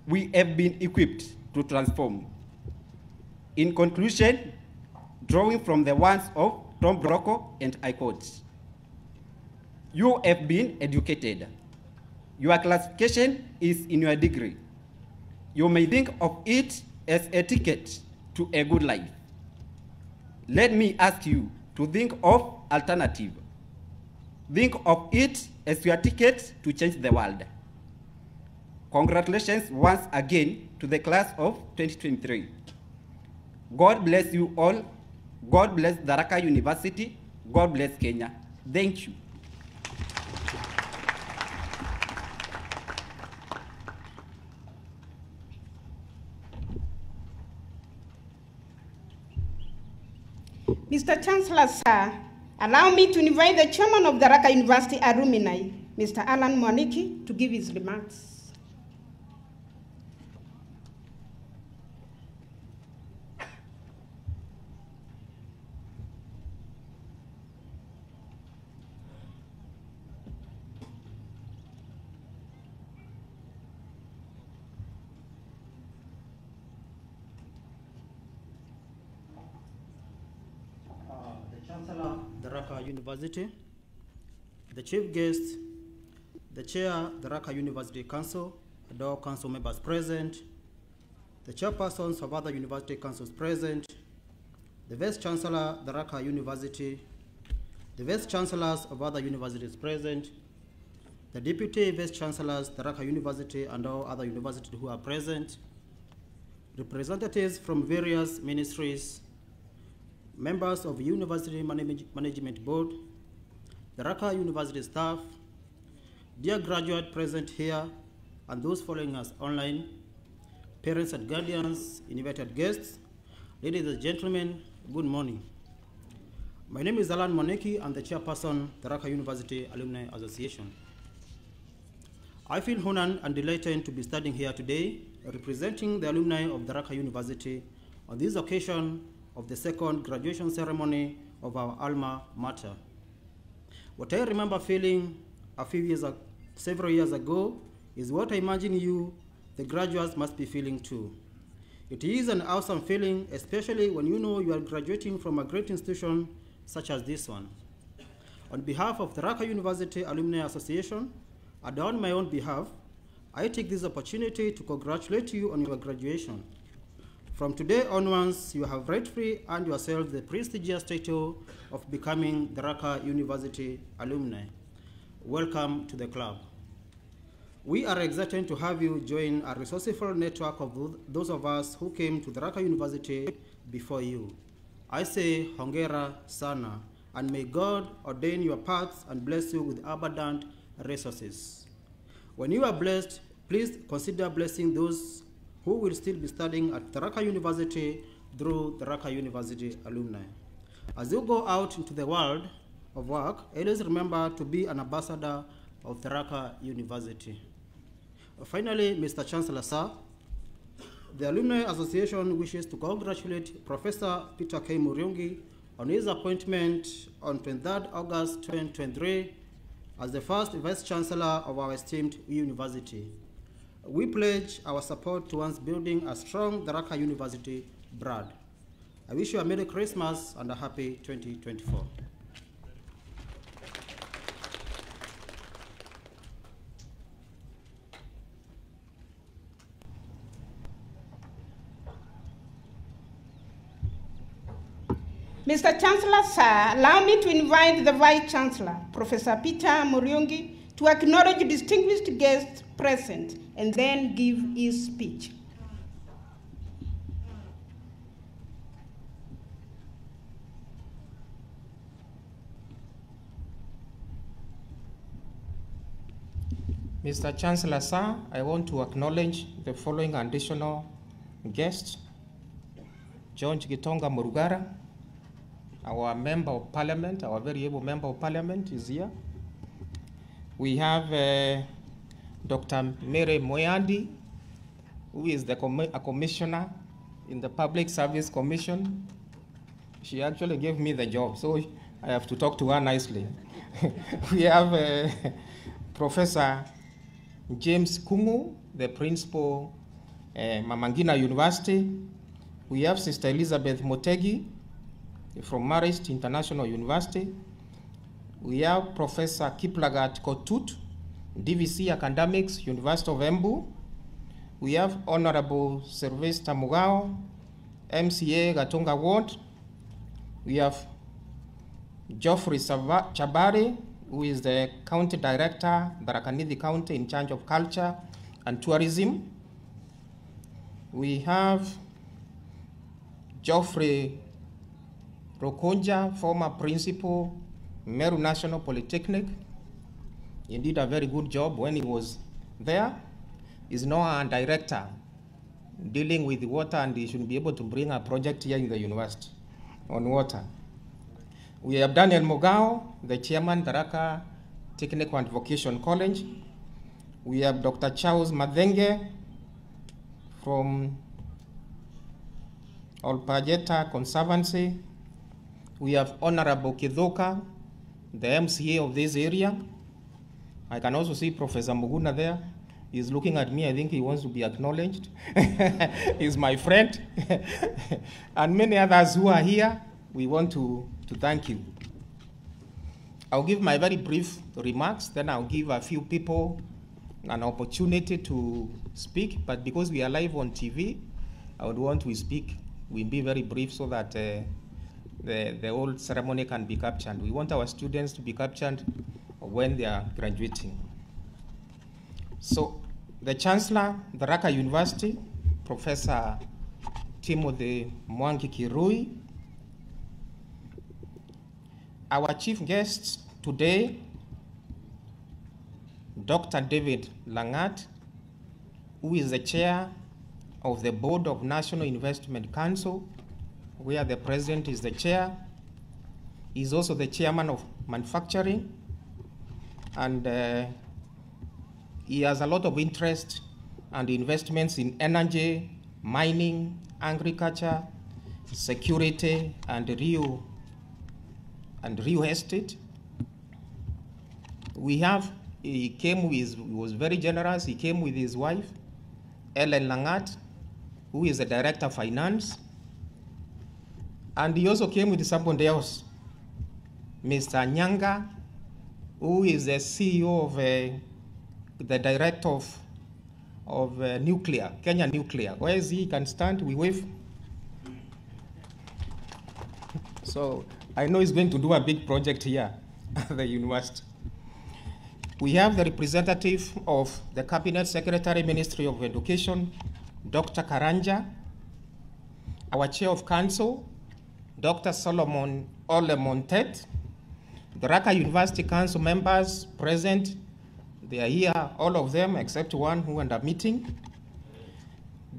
We have been equipped to transform. In conclusion, drawing from the words of Tom Brokaw, and I quote, "You have been educated. Your classification is in your degree. You may think of it as a ticket to a good life. Let me ask you to think of alternative. Think of it as your ticket to change the world." Congratulations once again to the class of 2023. God bless you all. God bless Tharaka University. God bless Kenya. Thank you. Mr. Chancellor, sir, allow me to invite the chairman of the Tharaka University alumni, Mr. Alan Mwaniki, to give his remarks. Tharaka University, the chief guest, the chair, Tharaka University Council, and all council members present, the chairpersons of other university councils present, the vice chancellor, Tharaka University, the vice chancellors of other universities present, the deputy vice chancellors, Tharaka University, and all other universities who are present, representatives from various ministries, members of University Management Board, the Tharaka University staff, dear graduates present here and those following us online, parents and guardians, invited guests, ladies and gentlemen, good morning. My name is Alan Mwaniki. I'm the chairperson, Tharaka University Alumni Association. I feel honored and delighted to be standing here today representing the alumni of Tharaka University on this occasion of the second graduation ceremony of our alma mater. What I remember feeling several years ago is what I imagine you, the graduates, must be feeling too. It is an awesome feeling, especially when you know you are graduating from a great institution such as this one. On behalf of the Tharaka University Alumni Association, and on my own behalf, I take this opportunity to congratulate you on your graduation. From today onwards, you have rightfully earned yourself the prestigious title of becoming the Tharaka University alumni. Welcome to the club. We are excited to have you join a resourceful network of those of us who came to the Tharaka University before you. I say hongera sana, and may God ordain your paths and bless you with abundant resources. When you are blessed, please consider blessing those who will still be studying at Tharaka University through the Tharaka University alumni. As you go out into the world of work, always remember to be an ambassador of Tharaka University. Finally, Mr. Chancellor, sir, the Alumni Association wishes to congratulate Professor Peter K. Muriungi on his appointment on 23rd August 2023 as the first Vice Chancellor of our esteemed university. We pledge our support towards building a strong Tharaka University brand. I wish you a Merry Christmas and a happy 2024. Mr. Chancellor, sir, allow me to invite the Vice Chancellor, Professor Peter Muriungi, to acknowledge distinguished guests present and then give his speech. Mr. Chancellor, sir, I want to acknowledge the following additional guests. John Gitonga Murugara, our Member of Parliament, our very able Member of Parliament is here. We have Dr. Mary Moyandi, who is a commissioner in the Public Service Commission. She actually gave me the job, so I have to talk to her nicely. We have Professor James Kungu, the principal, Mamangina University. We have Sister Elizabeth Motegi from Marist International University. We have Professor Kiplagat Kotut, DVC Academics, University of Embu. We have Honorable Sylvester Mugao, MCA Gatunga Ward. We have Geoffrey Chabari, who is the County Director, Tharaka County, in charge of culture and tourism. We have Geoffrey Rokonja, former principal, Meru National Polytechnic. He did a very good job when he was there. He's now a director dealing with water, and he should be able to bring a project here in the university. on water. We have Daniel Mogao, the chairman, Tharaka Technical and Vocational College. We have Dr. Charles Madenge from Olpajeta Conservancy. We have Honorable Kidoka, the MCA of this area. I can also see Professor Muguna there. He's looking at me. I think he wants to be acknowledged. He's my friend. And many others who are here, we want to thank you. I'll give my very brief remarks, then I'll give a few people an opportunity to speak, but because we are live on TV, I would want to speak. We'll be very brief so that the whole ceremony can be captured. We want our students to be captured when they are graduating. So, the Chancellor, Tharaka University, Professor Timothy Mwangi Kirui. Our chief guests today, Dr. David Langat, who is the chair of the Board of National Investment Council, where the president is the chair. He's also the chairman of manufacturing, and he has a lot of interest and investments in energy, mining, agriculture, security, and real estate. He was very generous. He came with his wife, Ellen Langat, who is the director of finance. And he also came with somebody else, Mr. Nyanga, who is the CEO of the director of nuclear, Kenya Nuclear. Where is he? He can stand, we wave. So I know he's going to do a big project here at the university. We have the representative of the Cabinet Secretary, Ministry of Education, Dr. Karanja, our Chair of Council, Dr. Solomon Ole Montet, the Tharaka University Council members present. They are here, all of them, except one who ended up meeting.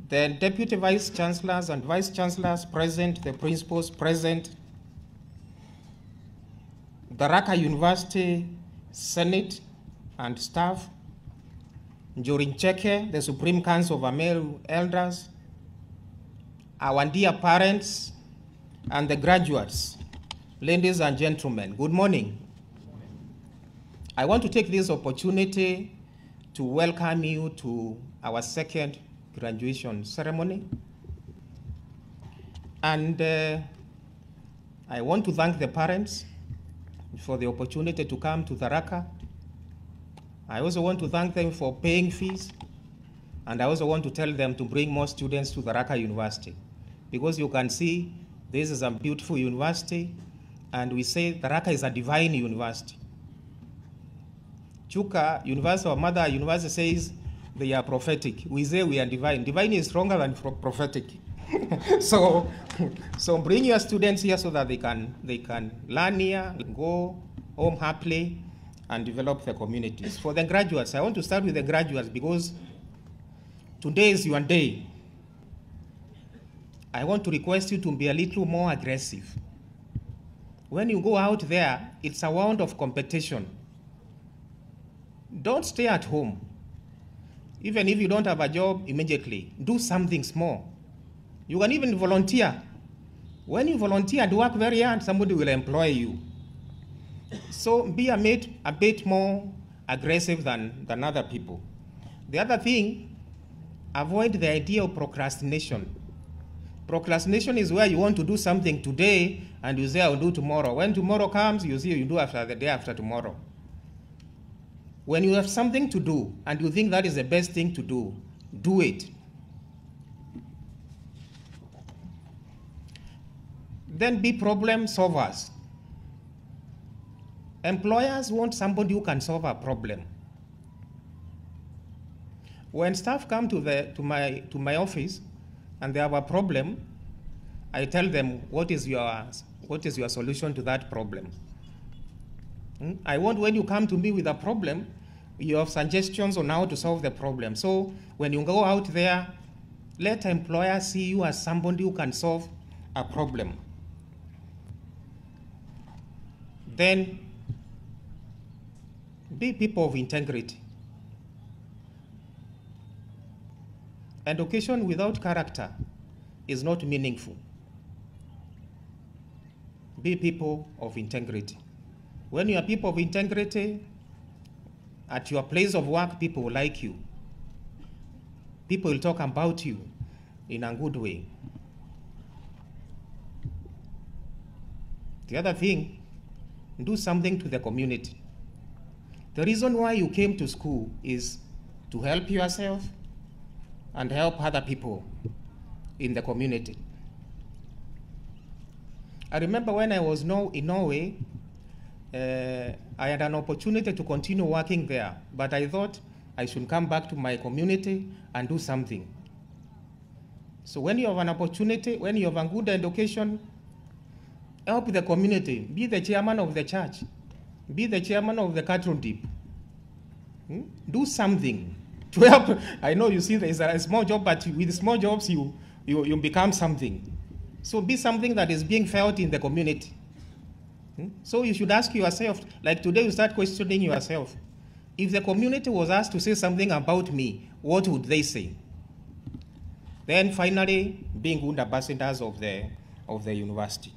The Deputy Vice Chancellors and Vice Chancellors present, the principals present. The Tharaka University Senate and staff, Njorin Cheke, the Supreme Council of Ameru Elders, our dear parents, and the graduates, ladies and gentlemen, good morning. I want to take this opportunity to welcome you to our second graduation ceremony. And I want to thank the parents for the opportunity to come to Tharaka. I also want to thank them for paying fees. And I also want to tell them to bring more students to Tharaka University. Because you can see this is a beautiful university, and we say Tharaka is a divine university. Chuka University, our mother university, says they are prophetic. We say we are divine. Divine is stronger than prophetic. So bring your students here so that they can learn here, go home happily, and develop the communities. For the graduates, I want to start with the graduates because today is your day. I want to request you to be a little more aggressive. When you go out there, it's a round of competition. Don't stay at home. Even if you don't have a job immediately, do something small. You can even volunteer. When you volunteer and work very hard, somebody will employ you. So be a bit more aggressive than other people. The other thing, avoid the idea of procrastination. Procrastination is where you want to do something today and you say, I'll do tomorrow. When tomorrow comes, you see you do after the day after tomorrow. When you have something to do and you think that is the best thing to do, do it. Then be problem solvers. Employers want somebody who can solve a problem. When staff come to my office and they have a problem, I tell them what is your solution to that problem. I want when you come to me with a problem, you have suggestions on how to solve the problem. So when you go out there, let employers see you as somebody who can solve a problem. then be people of integrity. Education without character is not meaningful. Be people of integrity. When you are people of integrity, at your place of work, people will like you. People will talk about you in a good way. The other thing, do something to the community. The reason why you came to school is to help yourself and help other people in the community. I remember when I was in Norway, I had an opportunity to continue working there, but I thought I should come back to my community and do something. So when you have an opportunity, when you have a good education, help the community. Be the chairman of the church. Be the chairman of the cattle dip. Do something to help. I know you see there is a small job, but with small jobs you become something. So be something that is being felt in the community. So you should ask yourself, like today you start questioning yourself. If the community was asked to say something about me, what would they say? Then finally, being good ambassadors of the university.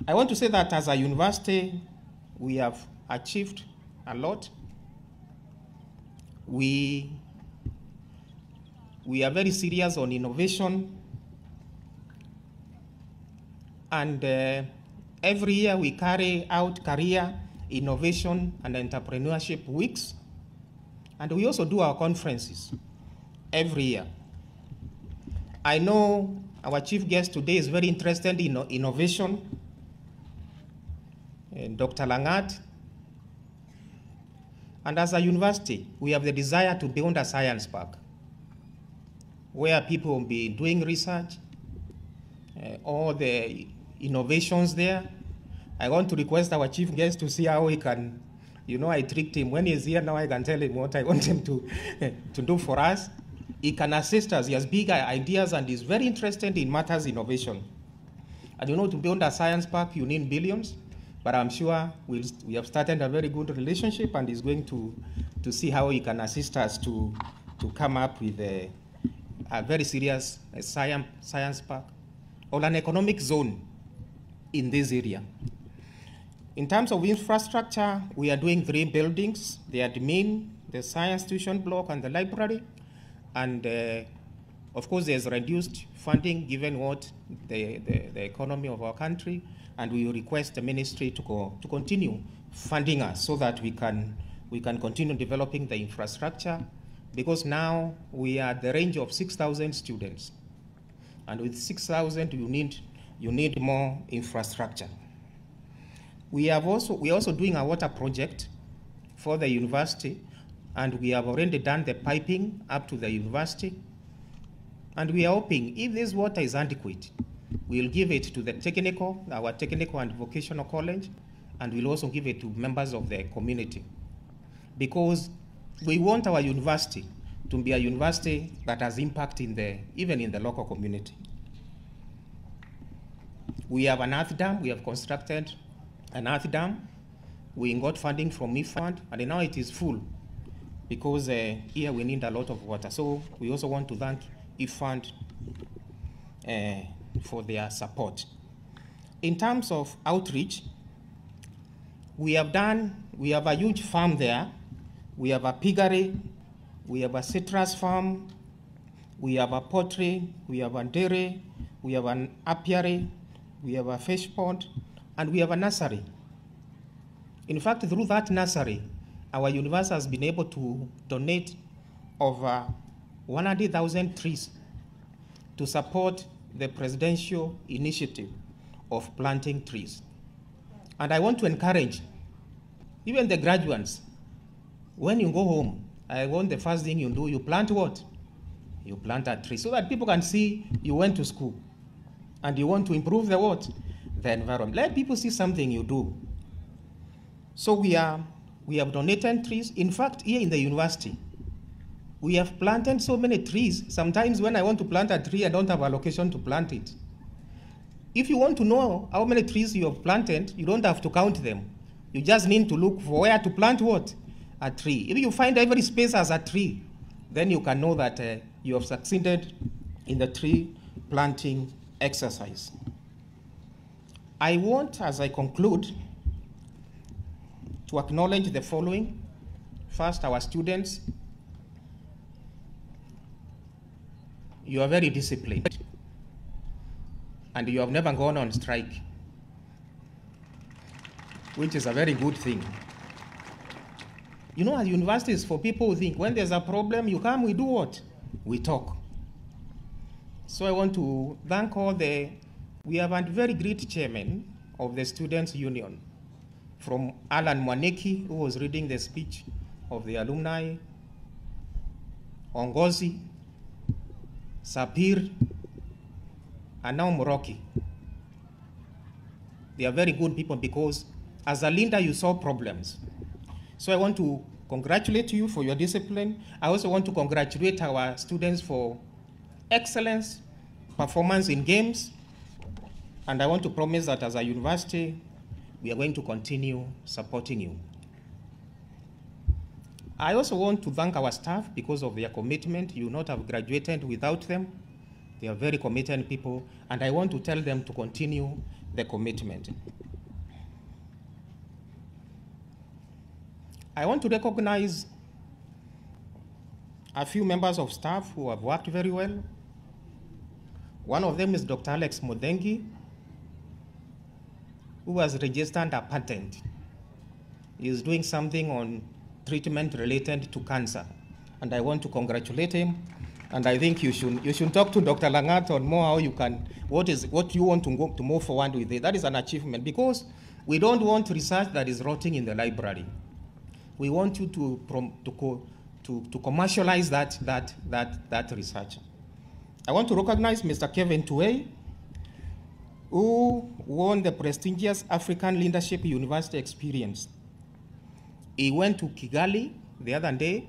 I want to say that as a university, we have achieved a lot. We are very serious on innovation. And every year we carry out career, innovation, and entrepreneurship weeks. And we also do our conferences every year. I know our chief guest today is very interested in innovation, Dr. Langat. And as a university, we have the desire to build a science park where people will be doing research, all the innovations there. I want to request our chief guest to see how he can, I tricked him. When he's here now, I can tell him what I want him to do for us. He can assist us. He has big ideas and is very interested in matters innovation. And to build a science park, you need billions. But I'm sure we have started a very good relationship, and he's going to see how he can assist us to come up with a very serious science park or an economic zone in this area. In terms of infrastructure, we are doing 3 buildings: the admin, the science tuition block, and the library. And of course, there's reduced funding given what the economy of our country, and we request the ministry to continue funding us so that we can continue developing the infrastructure, because now we are at the range of 6,000 students, and with 6,000 you need more infrastructure. We are also doing a water project for the university, and we have already done the piping up to the university. And we are hoping if this water is adequate, we'll give it to our technical and vocational college, and we'll also give it to members of the community. Because we want our university to be a university that has impact even in the local community. We have an earth dam. We have constructed an earth dam. We got funding from IFAND, and now it is full because here we need a lot of water. So we also want to thank IFAND for their support. In terms of outreach, we have a huge farm there. We have a piggery, we have a citrus farm, we have a poultry, we have a dairy, we have an apiary, we have a fish pond, and we have a nursery. In fact, through that nursery, our university has been able to donate over 100,000 trees to support the presidential initiative of planting trees. And I want to encourage even the graduates, when you go home, I want the first thing you do, you plant what? You plant a tree so that people can see you went to school and you want to improve the what? The environment. Let people see something you do. So we have donated trees. In fact, here in the university, we have planted so many trees. Sometimes when I want to plant a tree, I don't have a location to plant it. If you want to know how many trees you have planted, you don't have to count them. You just need to look for where to plant what? A tree. If you find every space as a tree, then you can know that you have succeeded in the tree planting exercise. I want, as I conclude, to acknowledge the following. First, our students. You are very disciplined, and you have never gone on strike, which is a very good thing. You know, at universities, for people who think when there's a problem, you come, we do what? We talk. So I want to thank we have a very great chairman of the Students' Union, from Alan Mwaneki, who was reading the speech of the alumni, Ongozi, Sapir, and now Moroki. They are very good people because as a leader, you solve problems. So I want to congratulate you for your discipline. I also want to congratulate our students for excellence, performance in games. And I want to promise that as a university, we are going to continue supporting you. I also want to thank our staff because of their commitment. You would not have graduated without them. They are very committed people, and I want to tell them to continue the commitment. I want to recognize a few members of staff who have worked very well. One of them is Dr. Alex Modengi, who has registered a patent. He is doing something on treatment related to cancer, and I want to congratulate him. And I think you should talk to Dr. Langat on more how you can, what you want to move forward with it. That is an achievement, because we don't want research that is rotting in the library. We want you to commercialize that research. I want to recognize Mr. Kevin Tuwei, who won the prestigious African Leadership University Experience. He went to Kigali the other day,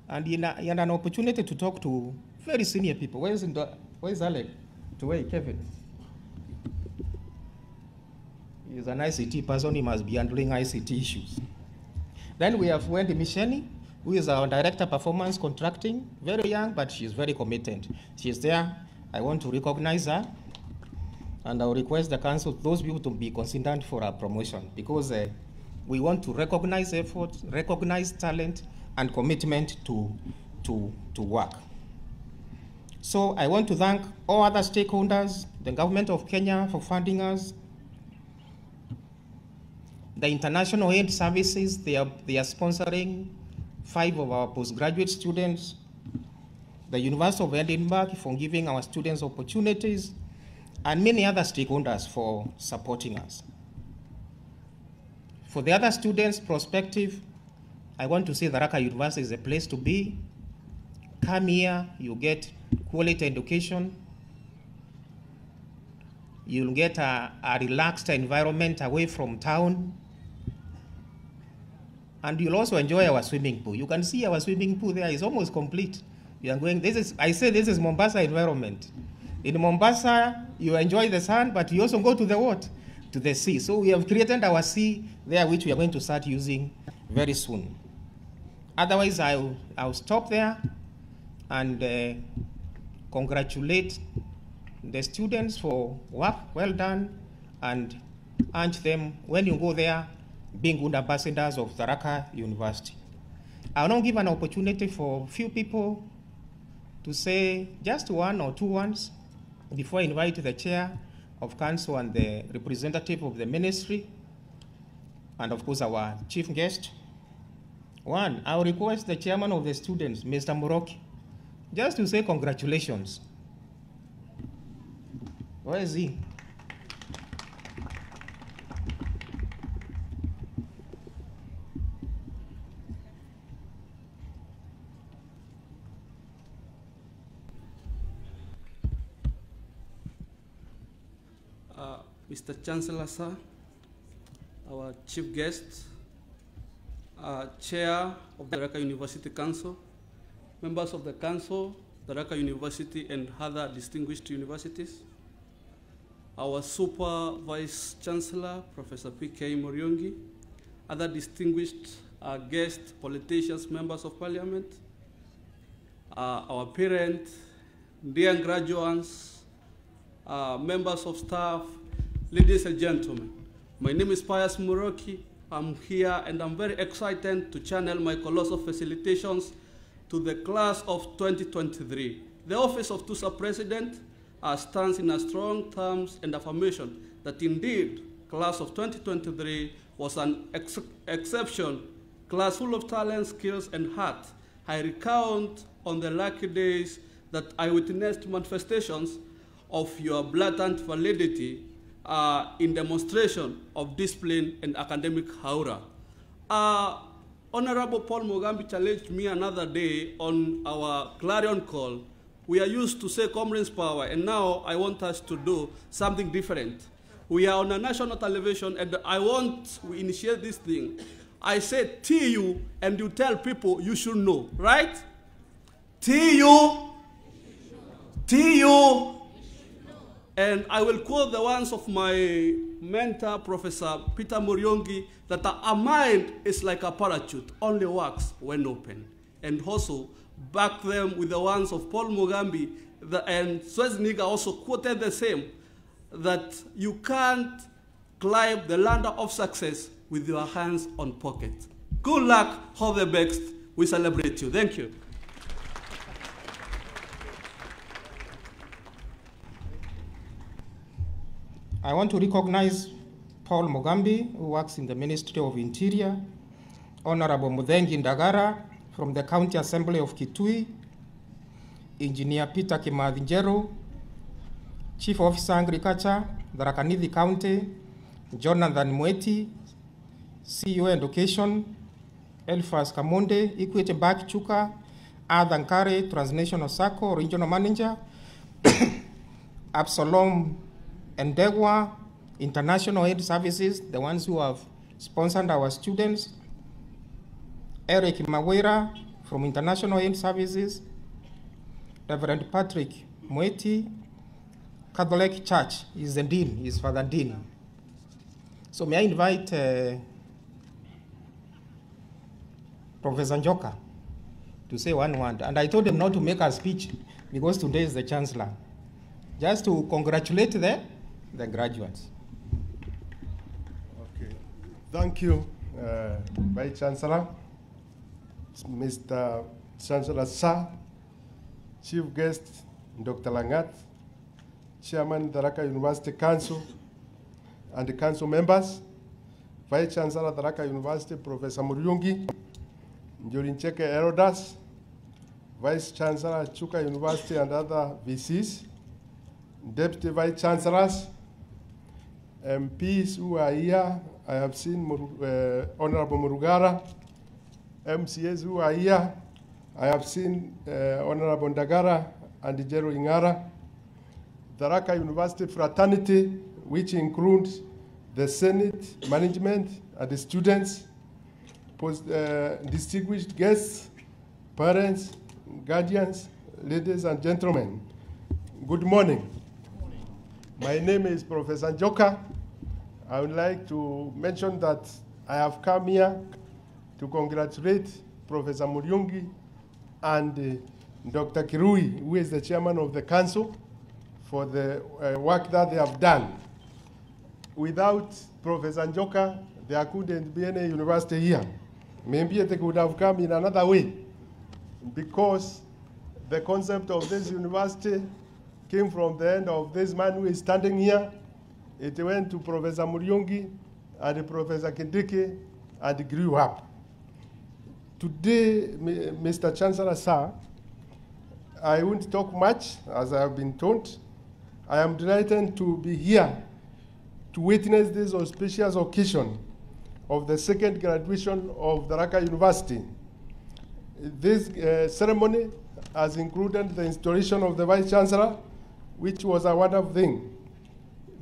and he had an opportunity to talk to very senior people. Where's Alec? Tuwei, Kevin? He's an ICT person. He must be handling ICT issues. Then we have Wendy Misheni, who is our Director Performance Contracting. Very young, but she's very committed. She's there. I want to recognize her. And I'll request the council, those people, to be considered for our promotion, because we want to recognize effort, recognize talent, and commitment to work. So I want to thank all other stakeholders, the government of Kenya for funding us, the international aid services, they are sponsoring 5 of our postgraduate students, the University of Edinburgh for giving our students opportunities, and many other stakeholders for supporting us. For the other students' perspective, I want to say Tharaka University is a place to be. Come here, you get quality education, you'll get a relaxed environment away from town, and you'll also enjoy our swimming pool. You can see our swimming pool there is almost complete. You are going, I say this is Mombasa environment. In Mombasa, you enjoy the sun, but you also go to the what? To the sea. So we have created our sea there, which we are going to start using very soon. Otherwise, I'll stop there and congratulate the students for work well done, and urge them, when you go there, being good ambassadors of Tharaka University. I will now give an opportunity for a few people to say just 1 or 2 words before I invite the chair of council and the representative of the ministry, and of course our chief guest. 1, I will request the chairman of the students, Mr. Moroki, just to say congratulations. Where is he? Mr. Chancellor, sir, our chief guest, chair of the Tharaka University Council, members of the council, Tharaka University and other distinguished universities, our super vice chancellor, Professor P.K. Muriungi, other distinguished guests, politicians, members of parliament, our parents, dear graduates, members of staff, ladies and gentlemen. My name is Pius Muroki. I'm here and I'm very excited to channel my colossal felicitations to the class of 2023. The office of TUSA President stands in a strong terms and affirmation that indeed class of 2023 was an exception, class full of talent, skills, and heart. I recount on the lucky days that I witnessed manifestations of your blatant validity in demonstration of discipline and academic aura. Honorable Paul Mugambi challenged me another day on our clarion call. We are used to say comrades power, and now I want us to do something different. We are on a national television, and I want we initiate this thing. I say TU, and you tell people you should know, right? TU, TU. And I will quote the ones of my mentor, Professor Peter Muryongi, that a mind is like a parachute, only works when open. And also back them with the ones of Paul Mugambi, and Schwarzenegger also quoted the same, that you can't climb the ladder of success with your hands on pockets. Good luck, all the best. We celebrate you. Thank you. I want to recognize Paul Mugambi, who works in the Ministry of Interior, Honorable Muthengi Ndagara from the County Assembly of Kitui, Engineer Peter Kimathinjeru, Chief Officer Agriculture, Tharaka Nithi County, Jonathan Mweti, CEO Education, Elfas Kamonde, Equity Bank Chuka, Adhan Kare, Transnational Circle, Regional Manager, Absalom Ndegwa, International Aid Services, the ones who have sponsored our students, Eric Mawera from International Aid Services, Reverend Patrick Mweti, Catholic Church is the Dean, is Father Dean. So may I invite Professor Njoka to say one word. And I told him not to make a speech because today is the Chancellor. Just to congratulate the graduates. Okay. Thank you, Vice Chancellor, Mr. Chancellor Sir, Chief Guest, Dr. Langat, Chairman, Tharaka University Council, and the council members, Vice Chancellor, Tharaka University, Professor Muryongi, Njorincheke Erodas, Vice Chancellor, Chuka University, and other VCs, Deputy Vice Chancellors, MPs who are here. I have seen Honorable Murugara, MCAs who are here. I have seen Honorable Ndagara and Jero Ingara. Tharaka University fraternity, which includes the Senate, management, and the students, distinguished guests, parents, guardians, ladies and gentlemen. Good morning. My name is Professor Njoka. I would like to mention that I have come here to congratulate Professor Muryongi and Dr. Kirui, who is the chairman of the council, for the work that they have done. Without Professor Njoka, there couldn't be any university here. Maybe they could have come in another way, because the concept of this university came from the end of this man who is standing here. It went to Professor Muryongi and Professor Kindiki and grew up. Today, Mr. Chancellor, sir, I won't talk much, as I have been told. I am delighted to be here to witness this auspicious occasion of the second graduation of Tharaka University. This ceremony has included the installation of the Vice Chancellor, which was a wonderful thing.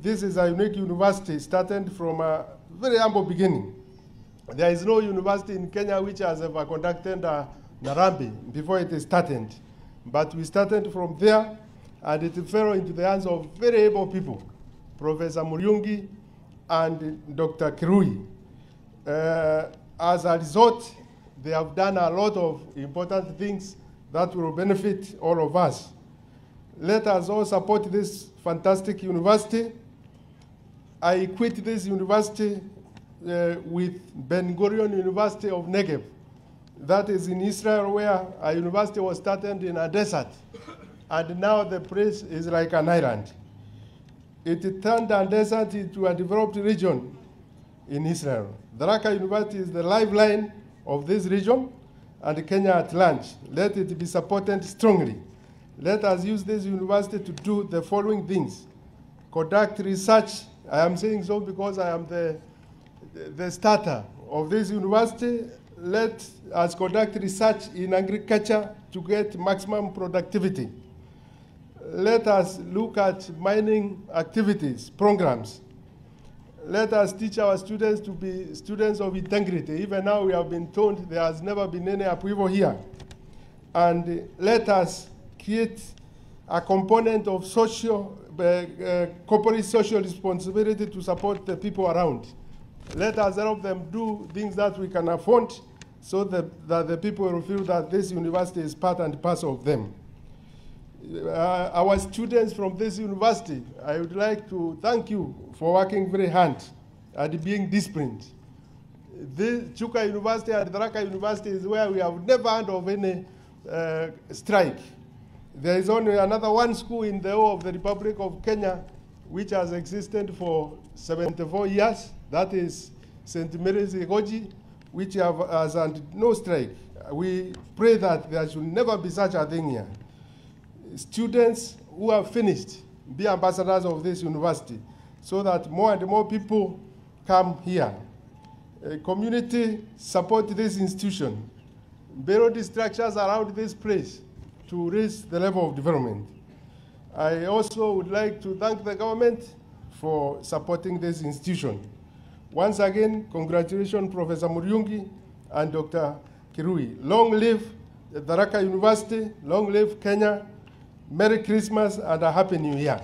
This is a unique university, started from a very humble beginning. There is no university in Kenya which has ever conducted a Narambi before it started. But we started from there, and it fell into the hands of very able people, Professor Muryongi and Dr. Kirui. As a result, they have done a lot of important things that will benefit all of us. Let us all support this fantastic university. I quit this university with Ben Gurion University of Negev. That is in Israel, where a university was started in a desert. And now the place is like an island. It turned a desert into a developed region in Israel. Tharaka University is the lifeline of this region and Kenya at large. Let it be supported strongly. Let us use this university to do the following things. Conduct research. I am saying so because I am the starter of this university. Let us conduct research in agriculture to get maximum productivity. Let us look at mining activities, programs. Let us teach our students to be students of integrity. Even now we have been told there has never been any upheaval here. And let us create a component of corporate social responsibility to support the people around. Let us help them do things that we can afford so that the people will feel that this university is part and parcel of them. Our students from this university, I would like to thank you for working very hard and being disciplined. This Chuka University and Tharaka University is where we have never heard of any strike. There is only another one school in the whole of the Republic of Kenya which has existed for 74 years. That is St. Mary's Igoji, which has had no strike. We pray that there should never be such a thing here. Students who have finished be ambassadors of this university so that more and more people come here. Community support this institution. Build structures around this place to raise the level of development. I also would like to thank the government for supporting this institution. Once again, congratulations, Professor Muriungi and Dr. Kirui. Long live Tharaka University, long live Kenya. Merry Christmas and a Happy New Year.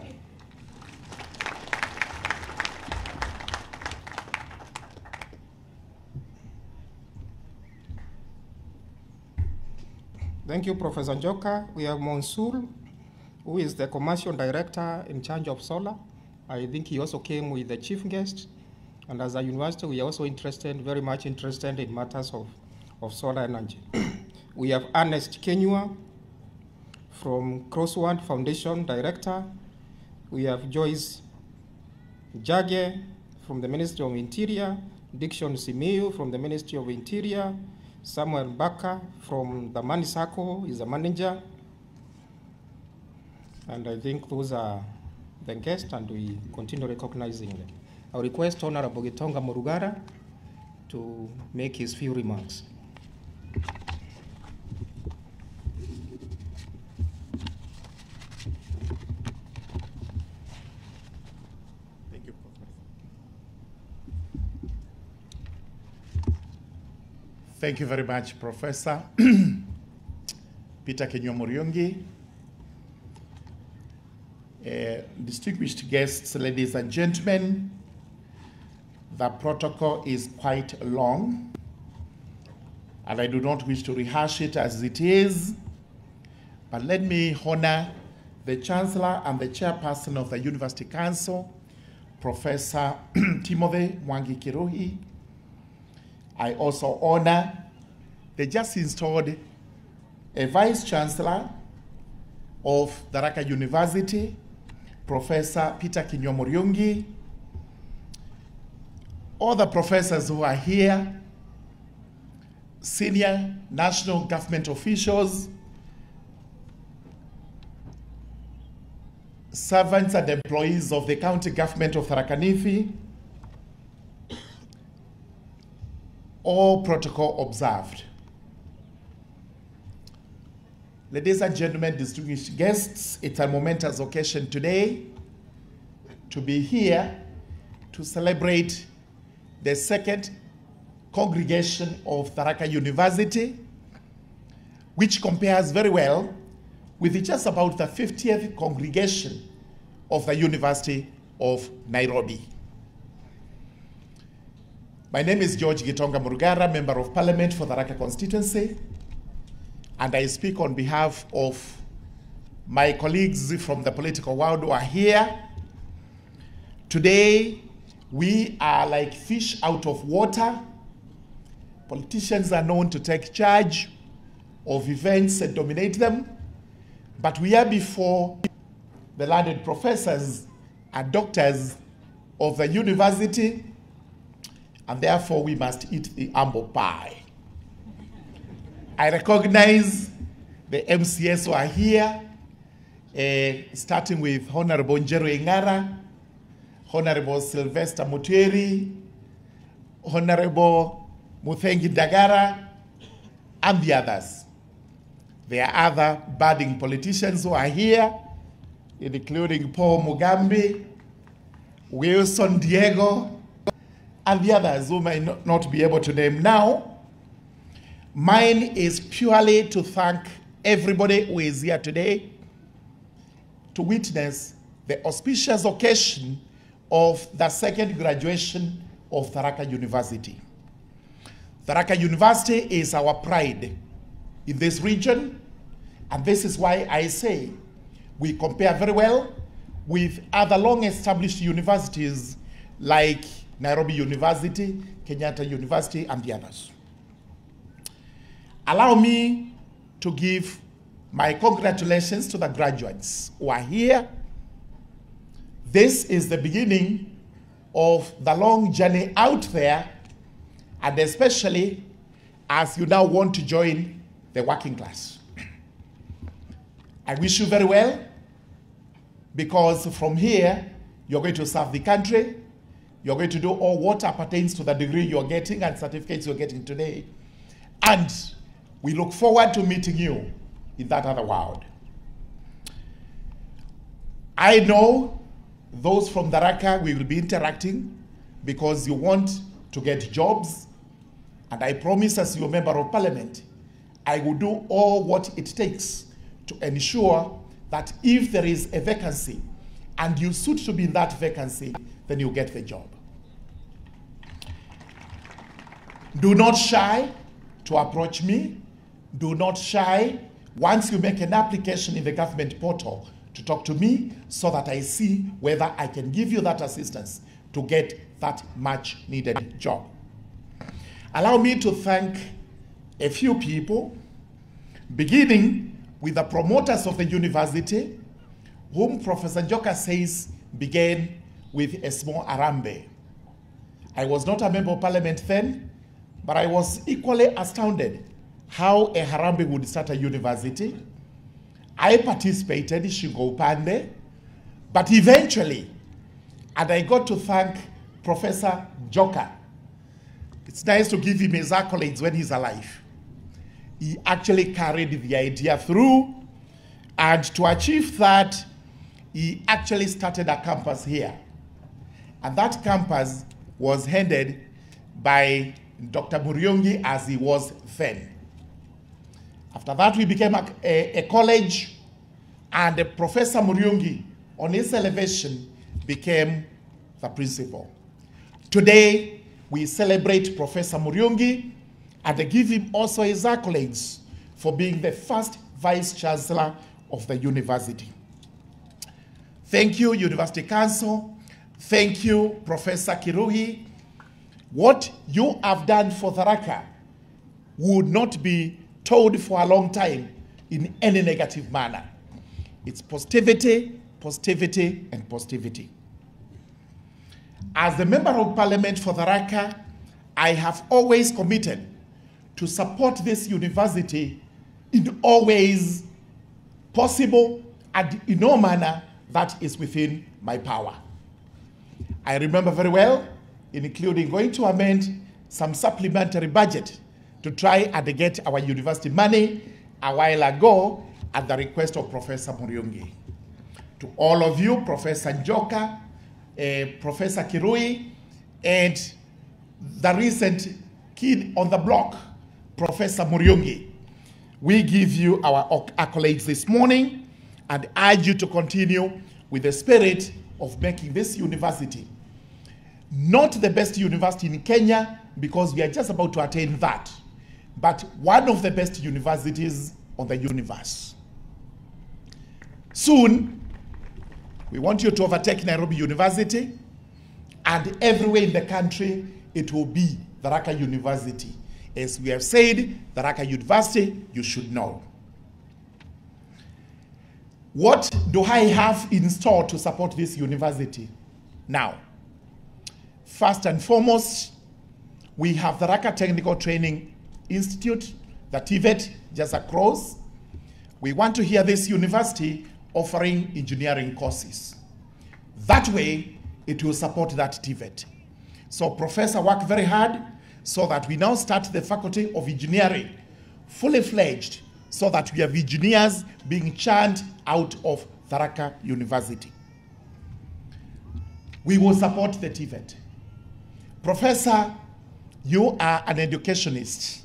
Thank you, Professor Njoka. We have Monsul, who is the commercial director in charge of solar. I think he also came with the chief guest. And as a university, we are also very much interested in matters of solar energy. We have Ernest Kenyua from Crossword Foundation Director. We have Joyce Jage from the Ministry of Interior, Dickson Simiyu from the Ministry of Interior, Samuel Baka from the Manisako is the manager. And I think those are the guests, and we continue recognizing them. I request Honorable Gitonga Murugara to make his few remarks. Thank you, Professor. Thank you very much, Professor Peter Kenyua Muriungi. Distinguished guests, ladies and gentlemen, the protocol is quite long, and I do not wish to rehash it as it is, but let me honor the Chancellor and the Chairperson of the University Council, Professor Timothy Mwangi Kiruhi. I also honor the just installed Vice Chancellor of Tharaka University, Professor Peter Kenyua Muriungi, all the professors who are here, senior national government officials, servants and employees of the county government of Tharaka Nithi, all protocol observed. Ladies and gentlemen, distinguished guests, it's a momentous occasion today to be here to celebrate the second congregation of Tharaka University, which compares very well with just about the 50th congregation of the University of Nairobi. My name is George Gitonga Murugara, Member of Parliament for the Tharaka constituency, and I speak on behalf of my colleagues from the political world who are here. Today, we are like fish out of water. Politicians are known to take charge of events and dominate them, but we are before the learned professors and doctors of the university, and therefore we must eat the humble pie. I recognize the MCS who are here, starting with Honorable Njeru Ingara, Honorable Sylvester Muteri, Honorable Muthengi Dagara, and the others. There are other budding politicians who are here, including Paul Mugambi, Wilson Diego, and the others who may not be able to name now. Mine is purely to thank everybody who is here today to witness the auspicious occasion of the second graduation of Tharaka University. Tharaka University is our pride in this region, and this is why I say we compare very well with other long-established universities like Nairobi University, Kenyatta University, and the others. Allow me to give my congratulations to the graduates who are here. This is the beginning of the long journey out there, and especially as you now want to join the working class. I wish you very well, because from here, you're going to serve the country. You're going to do all what pertains to the degree you're getting and certificates you're getting today. And we look forward to meeting you in that other world. I know those from Tharaka, we will be interacting because you want to get jobs. And I promise, as your Member of Parliament, I will do all what it takes to ensure that if there is a vacancy and you suit to be in that vacancy, then you get the job. Do not shy to approach me. Do not shy once you make an application in the government portal to talk to me so that I see whether I can give you that assistance to get that much needed job. Allow me to thank a few people, beginning with the promoters of the university, whom Professor Njoka says began with a small Arambe. I was not a Member of Parliament then, but I was equally astounded how a Harambe would start a university. I participated in Shingo Upande, but eventually, and I got to thank Professor Njoka. It's nice to give him his accolades when he's alive. He actually carried the idea through, and to achieve that, he actually started a campus here. And that campus was headed by Dr. Muriungi as he was then. After that, we became a college, and Professor Muriungi, on his elevation, became the principal. Today, we celebrate Professor Muriungi and give him also his accolades for being the first Vice Chancellor of the university. Thank you, University Council. Thank you, Professor Kiruhi. What you have done for Tharaka would not be told for a long time in any negative manner. It's positivity, positivity, and positivity. As the Member of Parliament for Tharaka, I have always committed to support this university in all ways possible and in no manner that is within my power. I remember very well, including going to amend some supplementary budget to try and get our university money a while ago at the request of Professor Muriungi. To all of you, Professor Njoka, Professor Kirui, and the recent kid on the block, Professor Muriungi, we give you our accolades this morning and urge you to continue with the spirit of making this university not the best university in Kenya, because we are just about to attain that, but one of the best universities on the universe. Soon, we want you to overtake Nairobi University, and everywhere in the country, it will be Tharaka University. As we have said, Tharaka University, you should know. What do I have in store to support this university? Now, first and foremost, we have Tharaka Technical Training Institute, the TVET, just across. We want to hear this university offering engineering courses. That way, it will support that TVET. So Professor worked very hard so that we now start the Faculty of Engineering, fully fledged, so that we have engineers being churned out of Tharaka University. We will support the TVET. Professor, you are an educationist.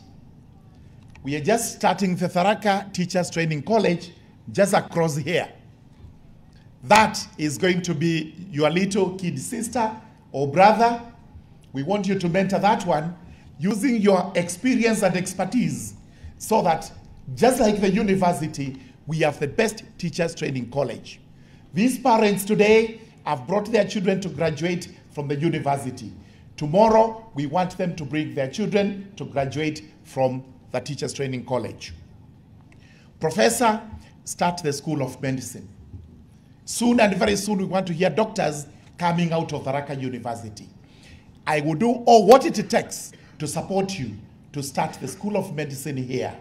We are just starting the Tharaka Teachers Training College just across here. That is going to be your little kid sister or brother. We want you to mentor that one using your experience and expertise so that just like the university, we have the best teachers training college. These parents today have brought their children to graduate from the university. Tomorrow, we want them to bring their children to graduate from the teachers training college. Professor, start the School of Medicine. Soon and very soon, we want to hear doctors coming out of Tharaka University. I will do all what it takes to support you to start the School of Medicine here,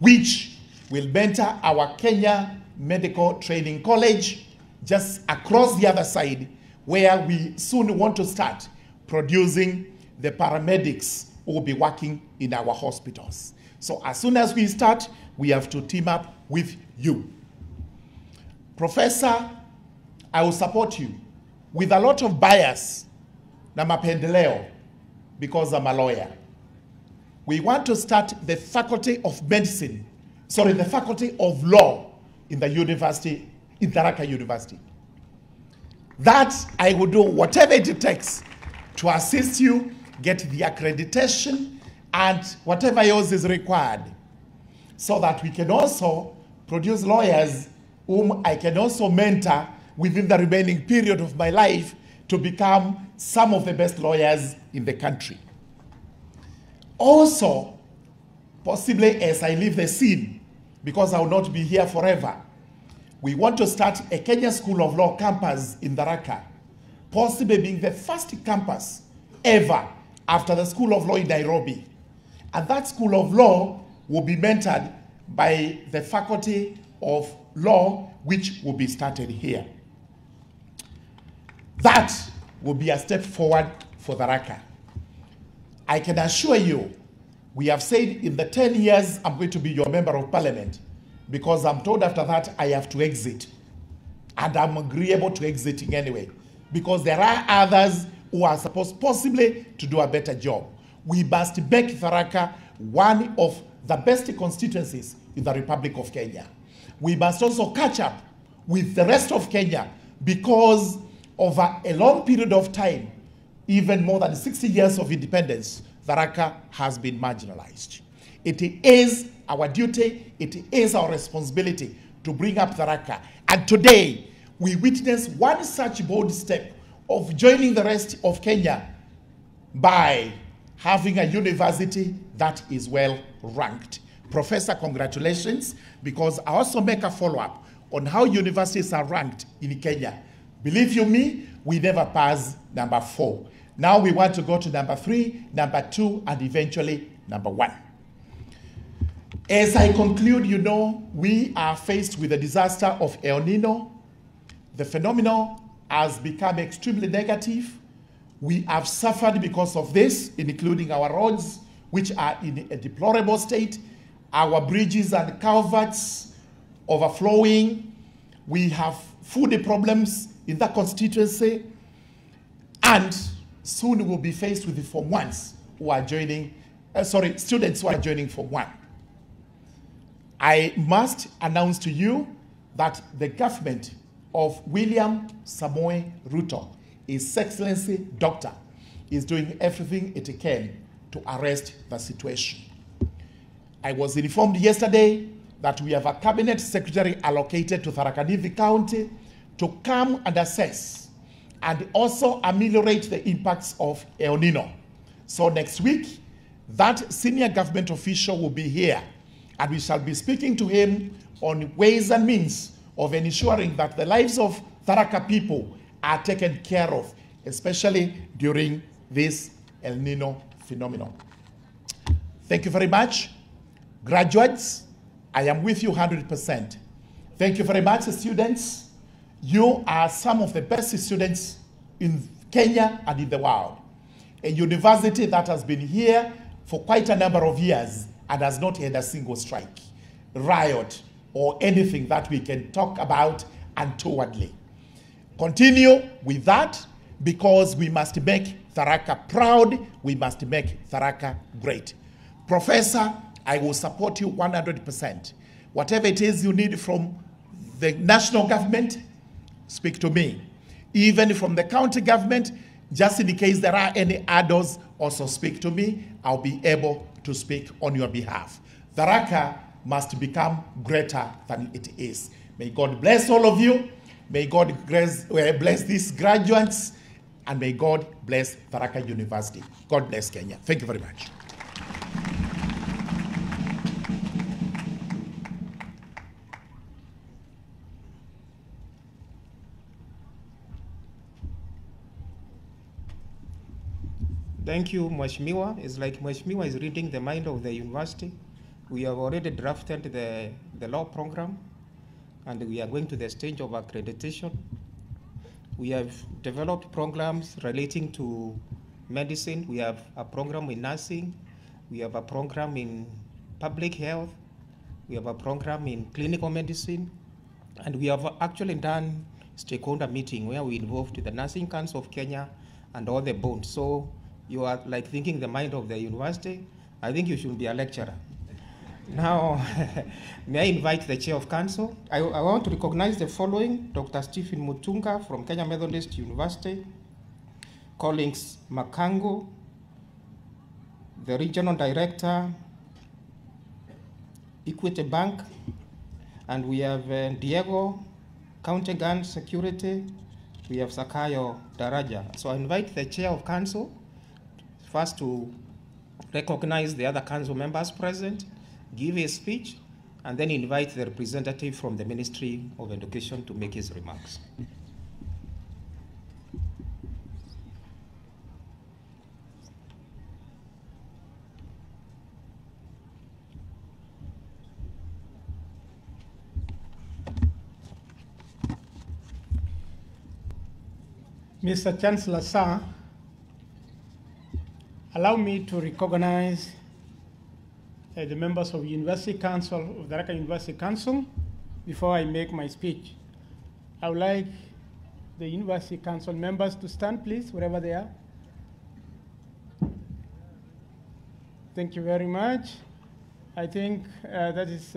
which will mentor our Kenya Medical Training College just across the other side, where we soon want to start producing the paramedics who will be working in our hospitals. So as soon as we start, we have to team up with you. Professor, I will support you with a lot of bias na mapendeleo because I'm a lawyer. We want to start the Faculty of Medicine, sorry, the Faculty of Law in the university, in Tharaka University. That I will do whatever it takes to assist you get the accreditation and whatever else is required so that we can also produce lawyers whom I can also mentor within the remaining period of my life to become some of the best lawyers in the country. Also, possibly as I leave the scene, because I will not be here forever, we want to start a Kenya School of Law campus in Tharaka, possibly being the first campus ever after the School of Law in Nairobi. And that School of Law will be mentored by the Faculty of Law, which will be started here. That will be a step forward for Tharaka. I can assure you, we have said in the 10 years I'm going to be your member of parliament, because I'm told after that I have to exit. And I'm agreeable to exiting anyway, because there are others who are supposed possibly to do a better job. We must make Tharaka one of the best constituencies in the Republic of Kenya. We must also catch up with the rest of Kenya, because over a long period of time, even more than 60 years of independence, Tharaka has been marginalized. It is our duty, it is our responsibility to bring up Tharaka. And today, we witness one such bold step of joining the rest of Kenya by having a university that is well ranked. Professor, congratulations, because I also make a follow-up on how universities are ranked in Kenya. Believe you me, we never pass number 4. Now we want to go to number 3, number 2, and eventually number 1. As I conclude, you know, we are faced with the disaster of El Nino. The phenomenon has become extremely negative. We have suffered because of this, including our roads, which are in a deplorable state, our bridges and culverts overflowing. We have food problems in that constituency, and soon we'll be faced with the Form 1s who are joining, students who are joining Form 1. I must announce to you that the government of William Samoei Ruto, His Excellency Doctor, is doing everything it can to arrest the situation. I was informed yesterday that we have a cabinet secretary allocated to Tharaka Nithi County to come and assess and also ameliorate the impacts of El Nino. So next week, that senior government official will be here, and we shall be speaking to him on ways and means of ensuring that the lives of Tharaka people are taken care of, especially during this El Nino phenomenon. Thank you very much. Graduates, I am with you 100%. Thank you very much, students. You are some of the best students in Kenya and in the world. A university that has been here for quite a number of years and has not had a single strike, riot, or anything that we can talk about untowardly. Continue with that, because we must make Tharaka proud, we must make Tharaka great. Professor, I will support you 100%. Whatever it is you need from the national government, speak to me. Even from the county government, just in case there are any adults, also speak to me. I'll be able to speak on your behalf. Tharaka must become greater than it is. May God bless all of you. May God bless these graduates, and may God bless Tharaka University. God bless Kenya. Thank you very much. Thank you, Mheshimiwa. It's like Mheshimiwa is reading the mind of the university. We have already drafted the law program, and we are going to the stage of accreditation. We have developed programs relating to medicine. We have a program in nursing. We have a program in public health. We have a program in clinical medicine. And we have actually done stakeholder meeting where we involved the Nursing Council of Kenya and all the boards. So you are like thinking the mind of the university. I think you should be a lecturer. Now, may I invite the Chair of Council? I want to recognize the following: Dr. Stephen Mutunga from Kenya Methodist University, Collins Makango, the Regional Director, Equity Bank, and we have Diego, County Gun Security, we have Sakayo Daraja. So I invite the Chair of Council first to recognize the other council members present, give a speech, and then invite the representative from the Ministry of Education to make his remarks. Mr. Chancellor, sir, allow me to recognize the members of University Council, of the Tharaka University Council, before I make my speech. I would like the University Council members to stand, please, wherever they are. Thank you very much. I think that is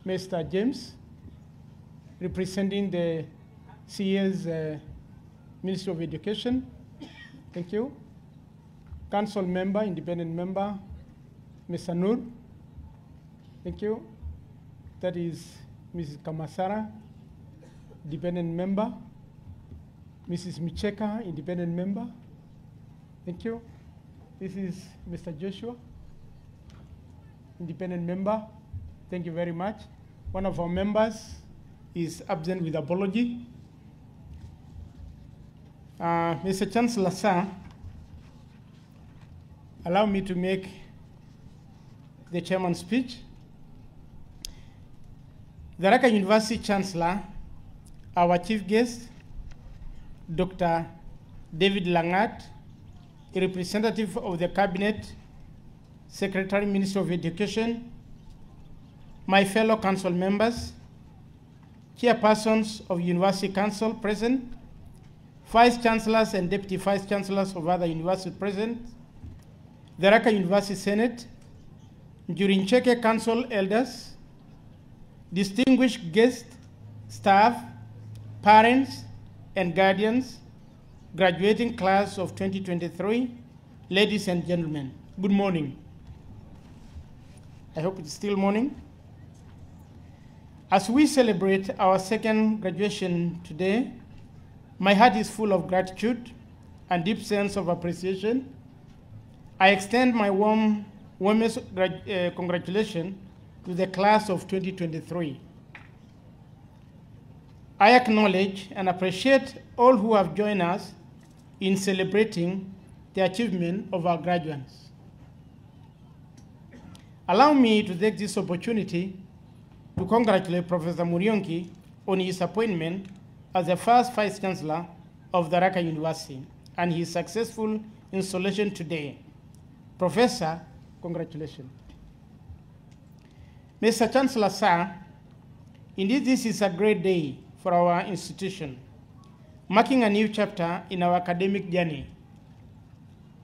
Mr. James, representing the CS Ministry of Education. Thank you. Council member, independent member, Mr. Nur. Thank you. That is Mrs. Kamasara, independent member. Mrs. Micheka, independent member. Thank you. This is Mr. Joshua, independent member. Thank you very much. One of our members is absent with apology. Mr. Chancellor, sir, allow me to make the chairman's speech. The Tharaka University Chancellor, our chief guest, Dr. David Langat, a representative of the Cabinet, Secretary, Minister of Education, my fellow council members, chairpersons of University Council present, vice chancellors and deputy vice chancellors of other universities present, the Tharaka University Senate, Njurincheke Council elders, distinguished guests, staff, parents, and guardians, graduating class of 2023, ladies and gentlemen, good morning. I hope it's still morning. As we celebrate our second graduation today, my heart is full of gratitude and deep sense of appreciation. I extend my warmest congratulations to the class of 2023. I acknowledge and appreciate all who have joined us in celebrating the achievement of our graduates. Allow me to take this opportunity to congratulate Professor Muriungi on his appointment as the first Vice Chancellor of Tharaka University and his successful installation today. Professor, congratulations. Mr. Chancellor, sir, indeed this is a great day for our institution, marking a new chapter in our academic journey.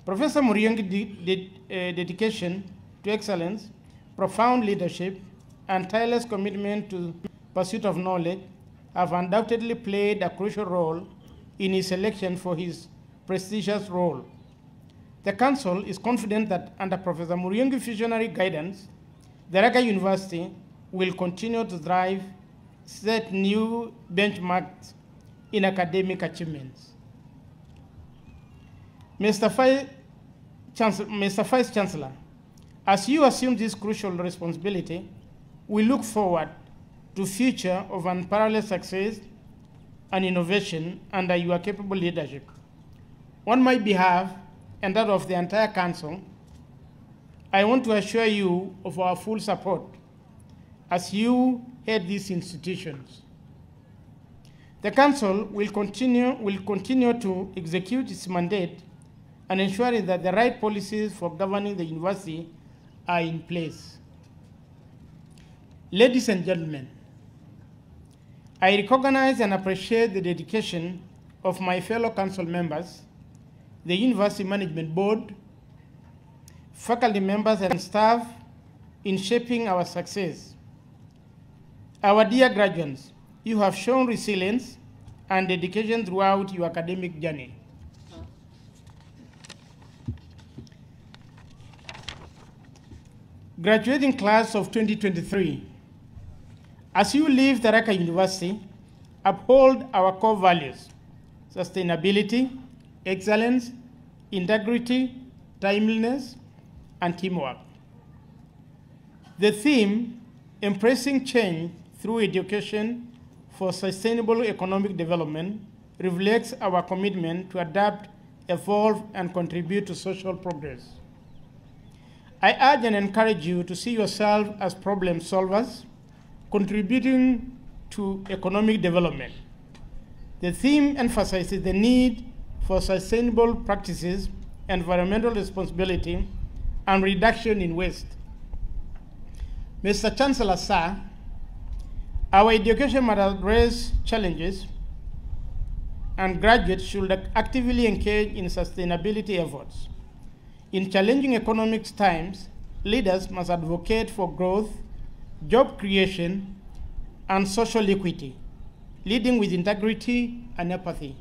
Professor Muriungi's dedication to excellence, profound leadership, and tireless commitment to pursuit of knowledge have undoubtedly played a crucial role in his selection for his prestigious role. The Council is confident that under Professor Muriungi's visionary guidance, Tharaka University will continue to thrive, set new benchmarks in academic achievements. Mr. Vice Chancellor, as you assume this crucial responsibility, we look forward to a future of unparalleled success and innovation under your capable leadership. On my behalf and that of the entire Council, I want to assure you of our full support as you head these institutions. The Council will continue to execute its mandate and ensure that the right policies for governing the university are in place. Ladies and gentlemen, I recognize and appreciate the dedication of my fellow council members, the University Management Board, faculty members and staff in shaping our success. Our dear graduates, you have shown resilience and dedication throughout your academic journey. Graduating class of 2023, as you leave Tharaka University, uphold our core values: sustainability, excellence, integrity, timeliness, and teamwork. The theme, embracing change through education for sustainable economic development, reflects our commitment to adapt, evolve, and contribute to social progress. I urge and encourage you to see yourself as problem solvers, contributing to economic development. The theme emphasizes the need for sustainable practices, environmental responsibility, and reduction in waste. Mr. Chancellor, sir, our education must address challenges, and graduates should actively engage in sustainability efforts. In challenging economic times, leaders must advocate for growth, job creation, and social equity, leading with integrity and empathy.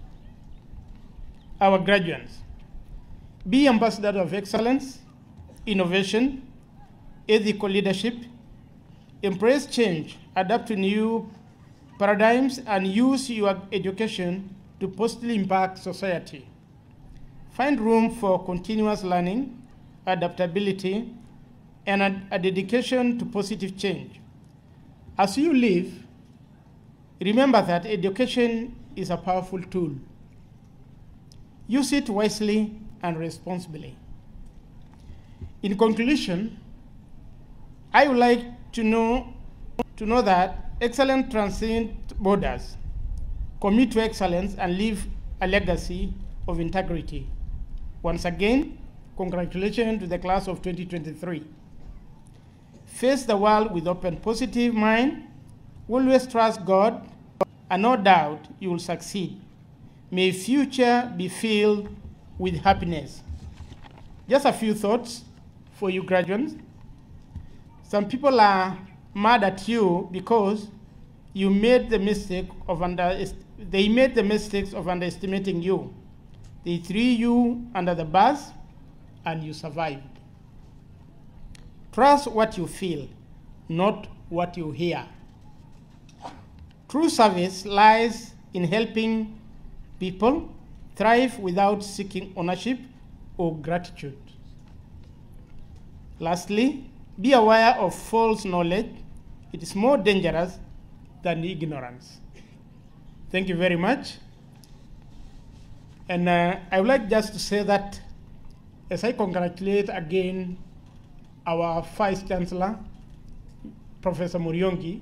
Our graduates, be ambassadors of excellence, innovation, ethical leadership, embrace change, adapt to new paradigms, and use your education to positively impact society. Find room for continuous learning, adaptability, and a dedication to positive change. As you live, remember that education is a powerful tool. Use it wisely and responsibly. In conclusion, I would like to know that excellence transcends borders, commit to excellence, and leave a legacy of integrity. Once again, congratulations to the class of 2023. Face the world with open, positive mind. Always trust God, and no doubt you will succeed. May future be filled with happiness. Just a few thoughts for you graduates. Some people are mad at you because you made the mistake of they made the mistakes of underestimating you. They threw you under the bus. and you survived. Trust what you feel, not what you hear. True service lies in helping people thrive without seeking ownership or gratitude. Lastly, be aware of false knowledge. It is more dangerous than ignorance. Thank you very much. And I would like just to say that as I congratulate again our Vice Chancellor, Professor Muriungi,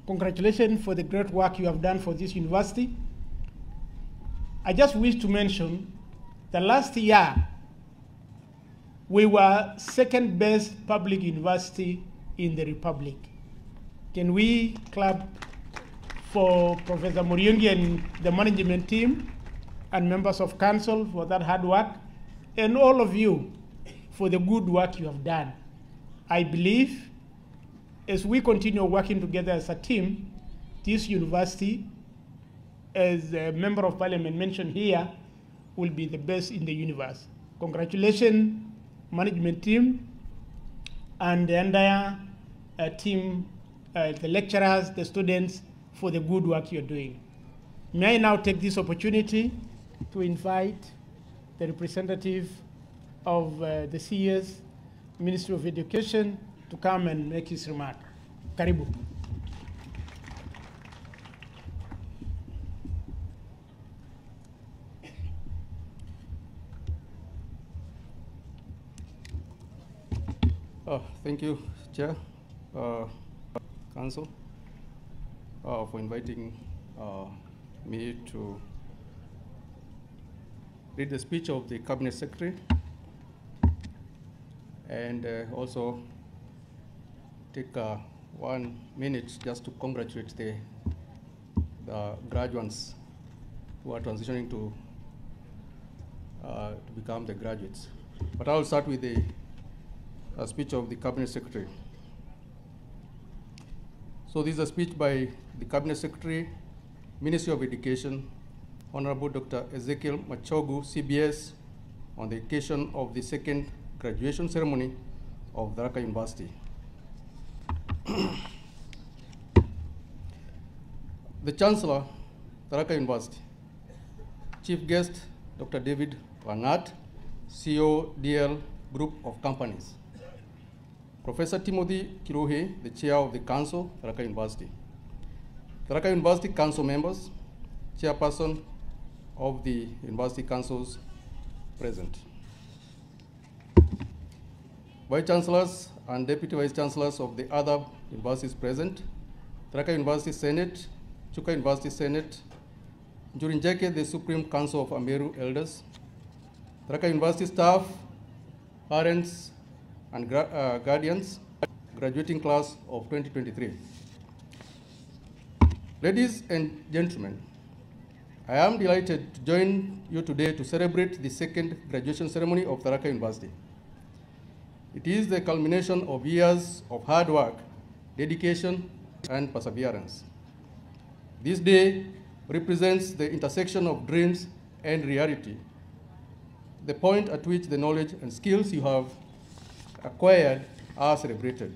congratulations for the great work you have done for this university. I just wish to mention that last year we were second best public university in the Republic. Can we clap for Professor Muriungi and the management team and members of council for that hard work, and all of you for the good work you have done. I believe as we continue working together as a team, this university, as a member of parliament mentioned here, will be the best in the universe. Congratulations, management team, and the entire team, the lecturers, the students, for the good work you're doing. May I now take this opportunity to invite the representative of the CS, Ministry of Education, to come and make his remark. Karibu. Thank you, Chair, Council, for inviting me to read the speech of the Cabinet Secretary, and also take 1 minute just to congratulate the graduates who are transitioning to become the graduates. But I'll start with the speech of the Cabinet Secretary. So this is a speech by the Cabinet Secretary, Ministry of Education, Honorable Dr. Ezekiel Machogu, CBS, on the occasion of the second graduation ceremony of Tharaka University. The Chancellor, Tharaka University, Chief Guest, Dr. David Langat, CEO, DL Group of Companies, Professor Timothy Kiruhe, the Chair of the Council, Tharaka University, Tharaka University Council members, Chairperson of the University Councils present, Vice Chancellors and Deputy Vice Chancellors of the other universities present, Tharaka University Senate, Chuka University Senate, Njurinjeke, the Supreme Council of Ameru Elders, Tharaka University staff, parents, and guardians, graduating class of 2023. Ladies and gentlemen, I am delighted to join you today to celebrate the second graduation ceremony of Tharaka University. It is the culmination of years of hard work, dedication, and perseverance. This day represents the intersection of dreams and reality, the point at which the knowledge and skills you have acquired are celebrated,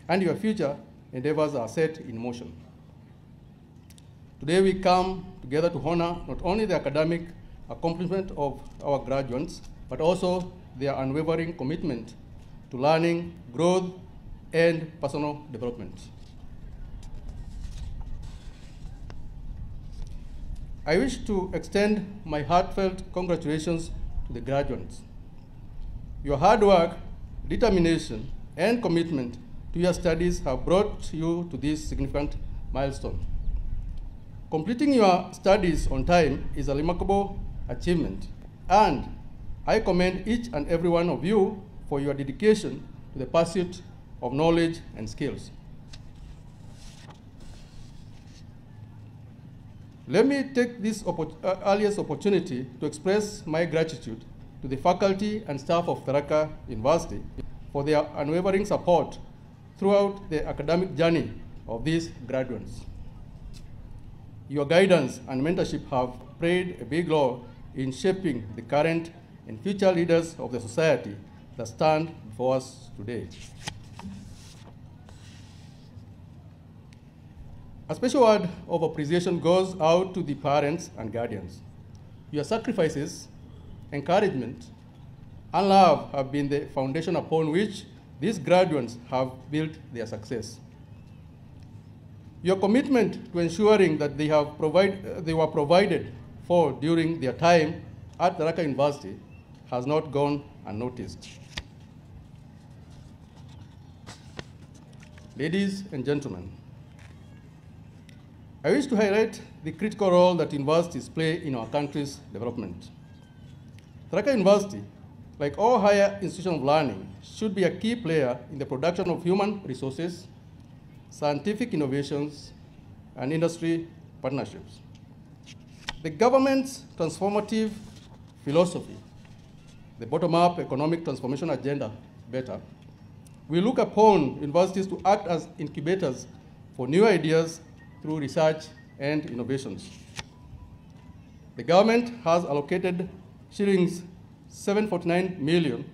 and your future endeavors are set in motion. Today we come together to honor not only the academic accomplishment of our graduates, but also their unwavering commitment to learning, growth, and personal development. I wish to extend my heartfelt congratulations to the graduates. Your hard work, determination, and commitment to your studies have brought you to this significant milestone. Completing your studies on time is a remarkable achievement, and I commend each and every one of you for your dedication to the pursuit of knowledge and skills. Let me take this earliest opportunity to express my gratitude to the faculty and staff of Tharaka University for their unwavering support throughout the academic journey of these graduates. Your guidance and mentorship have played a big role in shaping the current and future leaders of the society that stand before us today. A special word of appreciation goes out to the parents and guardians. Your sacrifices, encouragement, and love have been the foundation upon which these graduates have built their success. Your commitment to ensuring that they were provided for during their time at Tharaka University has not gone unnoticed. Ladies and gentlemen, I wish to highlight the critical role that universities play in our country's development. Tharaka University, like all higher institutions of learning, should be a key player in the production of human resources, scientific innovations, and industry partnerships. The government's transformative philosophy, the bottom-up economic transformation agenda, better, we look upon universities to act as incubators for new ideas through research and innovations. The government has allocated shillings 749 million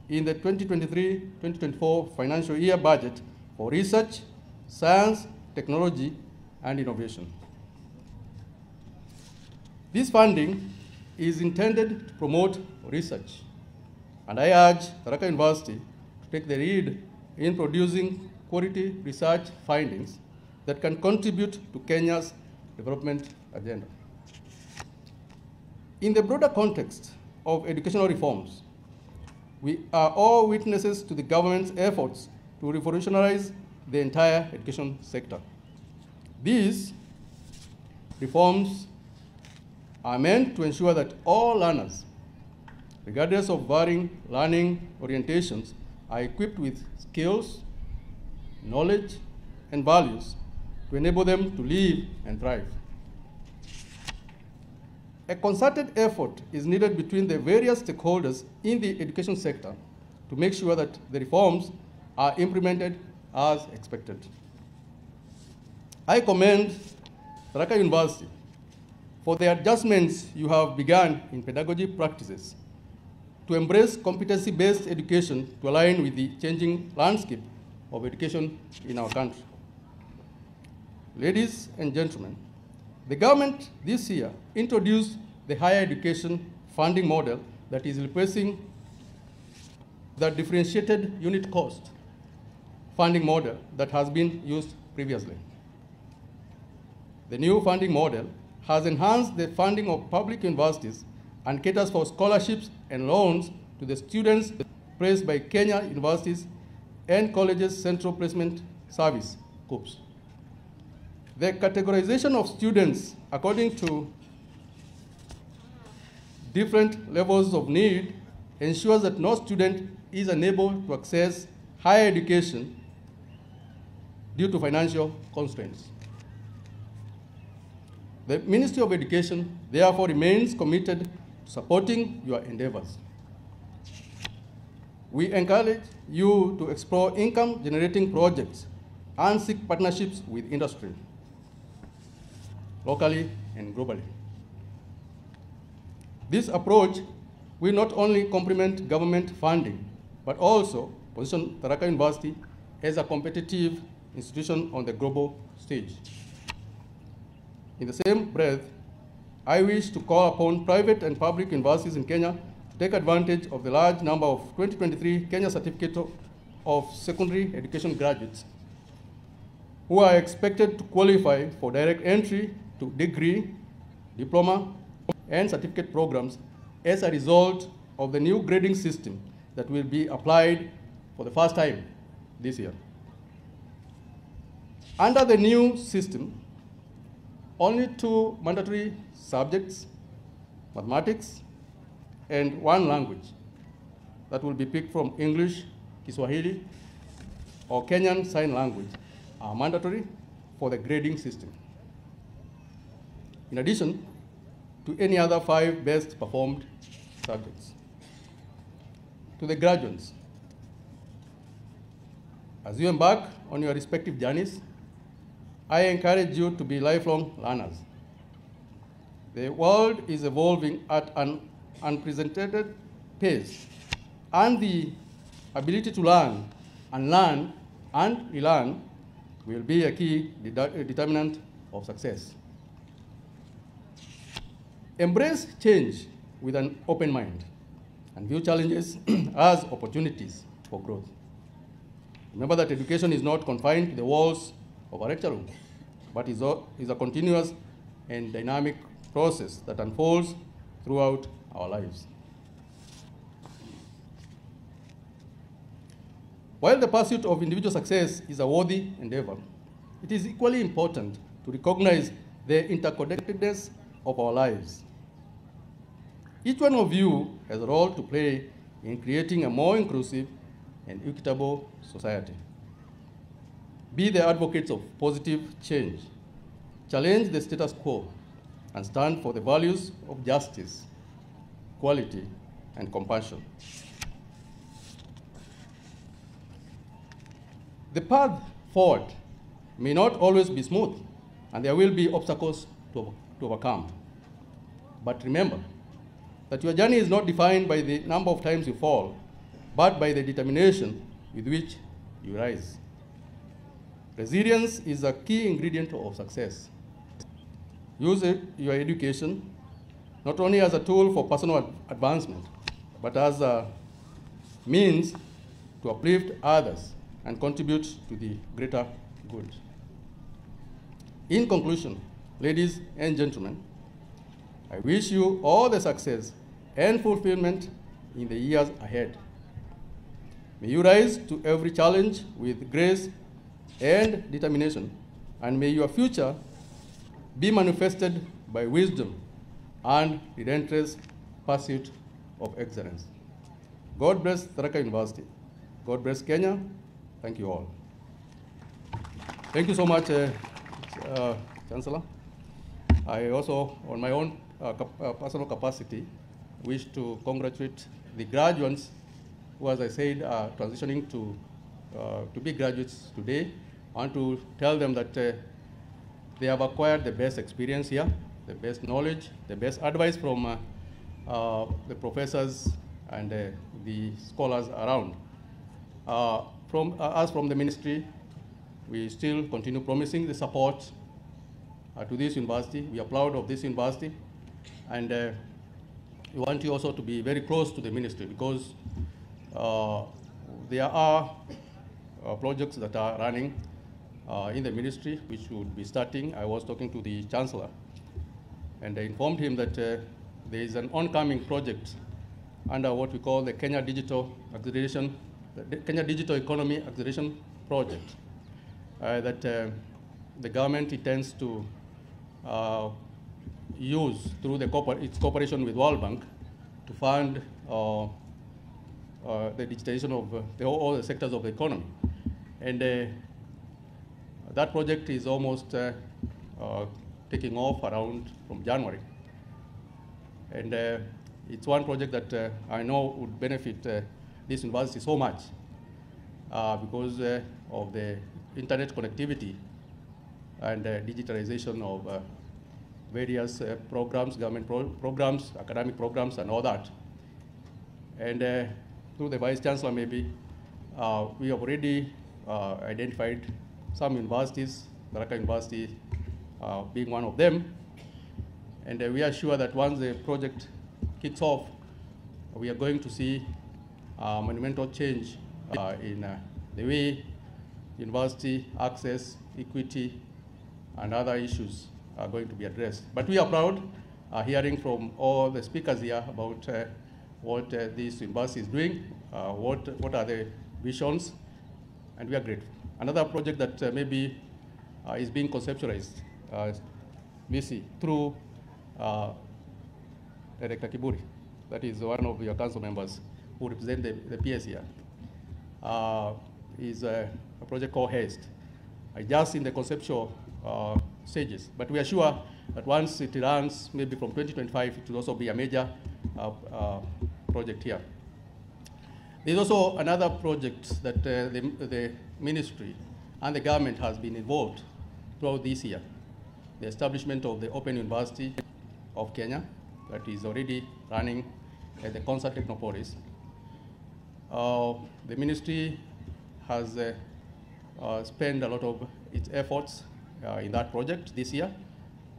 in the 2023-2024 financial year budget for research, science, technology, and innovation. This funding is intended to promote research, and I urge Tharaka University to take the lead in producing quality research findings that can contribute to Kenya's development agenda. In the broader context of educational reforms, we are all witnesses to the government's efforts to revolutionize the entire education sector. These reforms are meant to ensure that all learners, regardless of varying learning orientations, are equipped with skills, knowledge, and values to enable them to live and thrive. A concerted effort is needed between the various stakeholders in the education sector to make sure that the reforms are implemented as expected. I commend Tharaka University for the adjustments you have begun in pedagogy practices to embrace competency-based education to align with the changing landscape of education in our country. Ladies and gentlemen, the government this year introduced the higher education funding model that is replacing the differentiated unit cost funding model that has been used previously. The new funding model has enhanced the funding of public universities and caters for scholarships and loans to the students placed by Kenya universities and colleges' Central Placement Service, COOPS. The categorization of students according to different levels of need ensures that no student is unable to access higher education due to financial constraints. The Ministry of Education therefore remains committed to supporting your endeavors. We encourage you to explore income-generating projects and seek partnerships with industry, locally and globally. This approach will not only complement government funding, but also position Tharaka University as a competitive institution on the global stage. In the same breath, I wish to call upon private and public universities in Kenya to take advantage of the large number of 2023 Kenya Certificate of Secondary Education graduates who are expected to qualify for direct entry to degree, diploma, and certificate programs as a result of the new grading system that will be applied for the first time this year. Under the new system, only 2 mandatory subjects, mathematics, and 1 language that will be picked from English, Kiswahili, or Kenyan Sign Language are mandatory for the grading system, in addition to any other 5 best performed subjects. To the graduates, as you embark on your respective journeys, I encourage you to be lifelong learners. The world is evolving at an unprecedented pace, and the ability to learn and relearn will be a key determinant of success. Embrace change with an open mind and view challenges as opportunities for growth. Remember that education is not confined to the walls of a lecture room, but is a continuous and dynamic process that unfolds throughout our lives. While the pursuit of individual success is a worthy endeavor, it is equally important to recognize the interconnectedness of our lives. Each one of you has a role to play in creating a more inclusive and equitable society. Be the advocates of positive change, challenge the status quo, and stand for the values of justice, equality, and compassion. The path forward may not always be smooth, and there will be obstacles to overcome. But remember that your journey is not defined by the number of times you fall, but by the determination with which you rise. Resilience is a key ingredient of success. Use your education not only as a tool for personal advancement, but as a means to uplift others and contribute to the greater good. In conclusion, ladies and gentlemen, I wish you all the success and fulfillment in the years ahead. May you rise to every challenge with grace and determination, and may your future be manifested by wisdom and relentless pursuit of excellence. God bless Tharaka University. God bless Kenya. Thank you all. Thank you so much, Chancellor. I also, on my own personal capacity, wish to congratulate the graduates who, as I said, are transitioning to be graduates today. I want to tell them that they have acquired the best experience here, the best knowledge, the best advice from the professors and the scholars around. From the ministry, we still continue promising the support to this university. We are proud of this university, and we want you also to be very close to the ministry, because there are projects that are running in the ministry which would be starting. I was talking to the Chancellor, and I informed him that there is an oncoming project under what we call the Kenya Digital Acceleration, the Kenya Digital Economy Acceleration Project, that the government intends to use through its cooperation with World Bank to fund the digitization of all the sectors of the economy. And that project is almost taking off around from January. And it's one project that I know would benefit this university so much because of the internet connectivity and digitalization of various programs, government programs, academic programs, and all that. And through the Vice Chancellor, maybe, we have already identified some universities, Tharaka University being one of them. And we are sure that once the project kicks off, we are going to see monumental change in the way university access, equity, and other issues are going to be addressed. But we are proud hearing from all the speakers here about what this university is doing, what are the visions, and we are grateful. Another project that maybe is being conceptualized, Missy, through Director Kiburi, that is one of your council members who represent the PS here, is a project called HASTE. Just in the conceptual stages, but we are sure that once it runs, maybe from 2025, it will also be a major project here. There's also another project that the ministry and the government has been involved throughout this year, the establishment of the Open University of Kenya. that is already running at the Concert Technopolis. The ministry has spent a lot of its efforts in that project this year.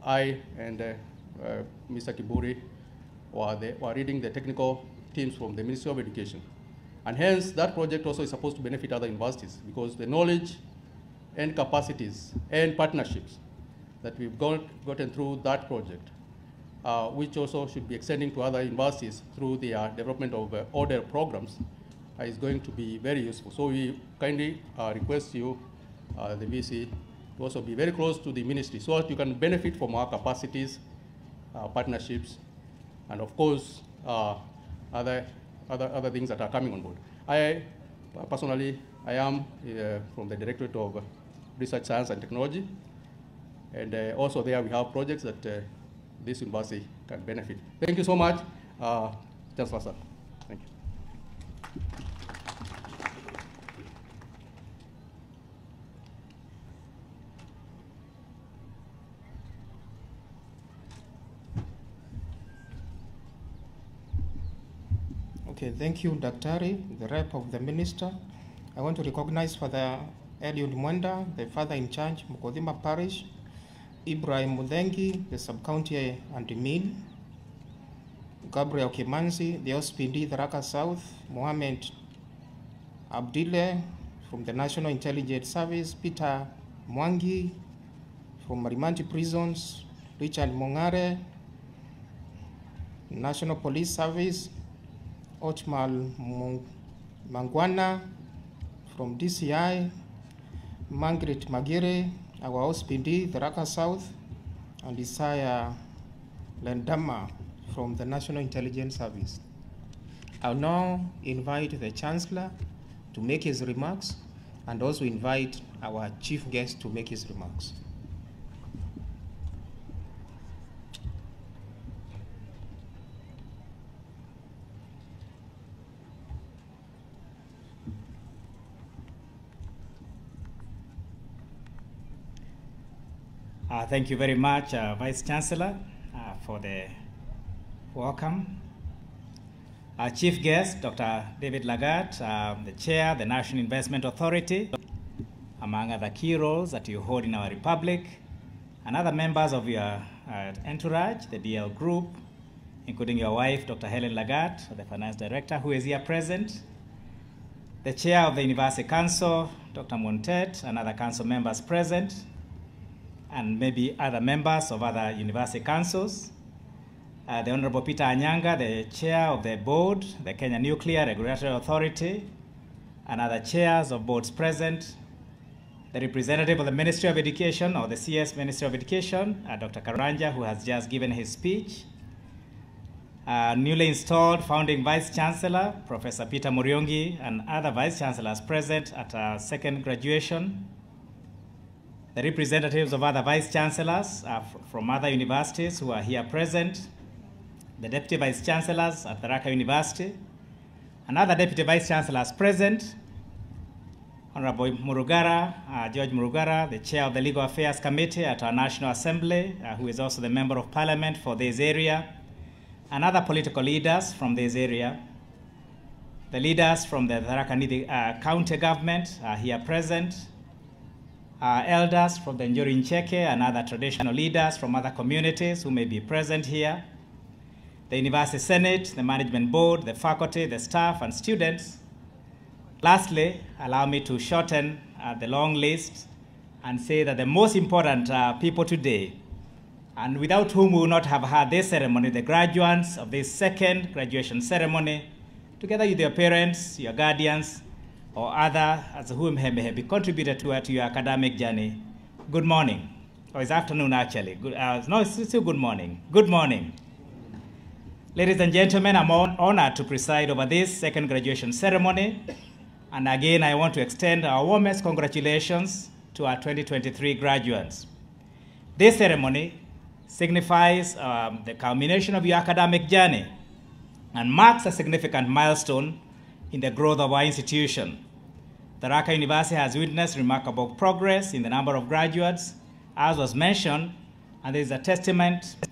I and Mr. Kiburi were leading the technical teams from the Ministry of Education. And hence, that project also is supposed to benefit other universities because the knowledge and capacities and partnerships that we've gotten through that project, which also should be extending to other universities through the development of order programs, is going to be very useful. So we kindly request you, the VC, to also be very close to the ministry so that you can benefit from our capacities, partnerships, and of course, other things that are coming on board. I personally, I am from the Directorate of Research, Science and Technology, and also there we have projects that this university can benefit. Thank you so much, Chancellor sir. Thank you. Okay, thank you, Daktari, the rep of the minister. I want to recognize Father Eliud Mwenda, the father in charge, Mukodhima Parish, Ibrahim Mudhengi, the sub-county admin, Gabriel Kimanzi, the OSPD Tharaka South, Mohammed Abdile from the National Intelligence Service, Peter Mwangi from Marimanti Prisons, Richard Mongare, National Police Service, Ochmal Mangwana from DCI, Margaret Magire, our OSPD, Tharaka South, and Isaiah Lendama from the National Intelligence Service. I'll now invite the Chancellor to make his remarks and also invite our chief guest to make his remarks. Thank you very much, Vice Chancellor, for the welcome. Our chief guest, Dr. David Lagat, the Chair, the National Investment Authority, among other key roles that you hold in our republic, and other members of your entourage, the DL Group, including your wife, Dr. Helen Lagat, the Finance Director, who is here present, the Chair of the University Council, Dr. Montet, and other council members present, and maybe other members of other university councils. The Honorable Peter Anyanga, the Chair of the Board, the Kenya Nuclear Regulatory Authority, and other chairs of boards present. The representative of the Ministry of Education, or the CS Ministry of Education, Dr. Karanja, who has just given his speech. Newly installed founding Vice Chancellor, Professor Peter Muriongi, and other Vice Chancellors present at our second graduation. The representatives of other Vice Chancellors from other universities who are here present, the Deputy Vice Chancellors at Tharaka University, and other Deputy Vice Chancellors present, Honorable Murugara, George Murugara, the Chair of the Legal Affairs Committee at our National Assembly, who is also the Member of Parliament for this area, and other political leaders from this area. The leaders from the Tharaka County Government are here present. Elders from the Njuri Ncheke and other traditional leaders from other communities who may be present here. The University Senate, the Management Board, the faculty, the staff, and students. Lastly, allow me to shorten the long list and say that the most important people today, and without whom we would not have had this ceremony, the graduates of this second graduation ceremony, together with your parents, your guardians, or other as whom may have contributed to your academic journey. Good morning. Or it's afternoon, actually. No, it's still good morning. Good morning. Ladies and gentlemen, I'm honored to preside over this second graduation ceremony. And again, I want to extend our warmest congratulations to our 2023 graduates. This ceremony signifies the culmination of your academic journey and marks a significant milestone in the growth of our institution. Tharaka University has witnessed remarkable progress in the number of graduates, as was mentioned, and there is a testament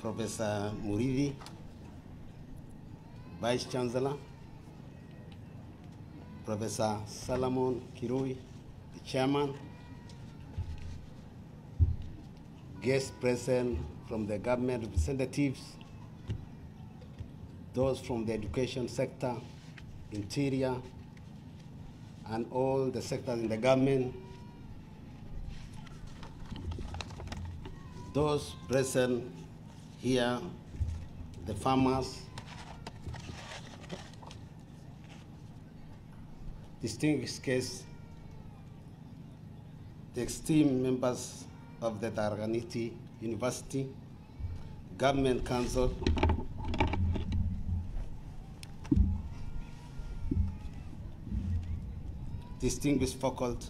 Professor Murithi, Vice Chancellor, Professor Solomon Kirui, the Chairman, guests present from the government representatives, those from the education sector, interior, and all the sectors in the government, those present here, the farmers, distinguished guests, the esteemed members of the Tharaka University, Government Council, distinguished faculty,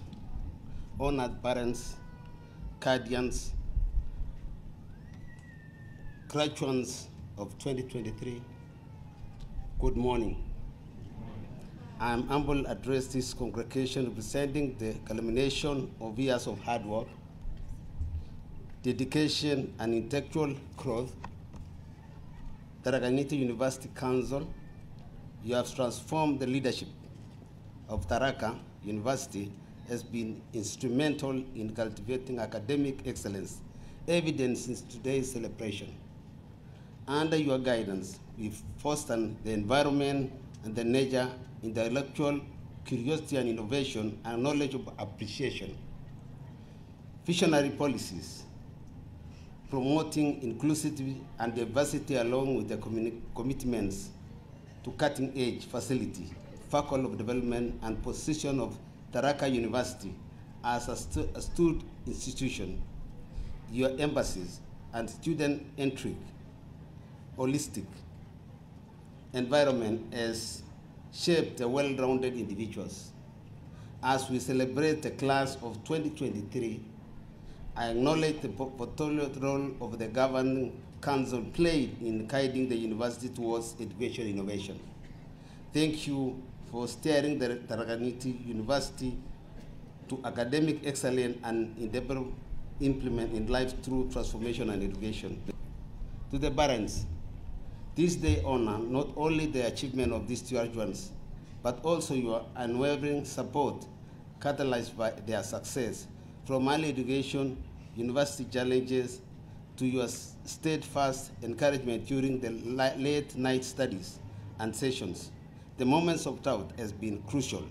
honored parents, guardians, graduates of 2023, good morning. I am humble to address this congregation representing the culmination of years of hard work, dedication, and intellectual growth. Tharaka University Council, you have transformed the leadership of Tharaka University, has been instrumental in cultivating academic excellence, evident since today's celebration. Under your guidance, we foster the environment and the nature, intellectual curiosity and innovation, and knowledge of appreciation. Visionary policies, promoting inclusivity and diversity along with the commitments to cutting-edge facility, faculty of development, and position of Tharaka University as a stud institution. Your emphasis and student-centric, holistic environment has shaped the well-rounded individuals. As we celebrate the class of 2023, I acknowledge the pivotal role of the governing council played in guiding the university towards education innovation. Thank you for steering the Tharaka University to academic excellence and endeavor implement in life through transformation and education. To the parents, this day honor not only the achievement of these graduates, but also your unwavering support catalyzed by their success, from early education, university challenges, to your steadfast encouragement during the late night studies and sessions. The moments of doubt has been crucial.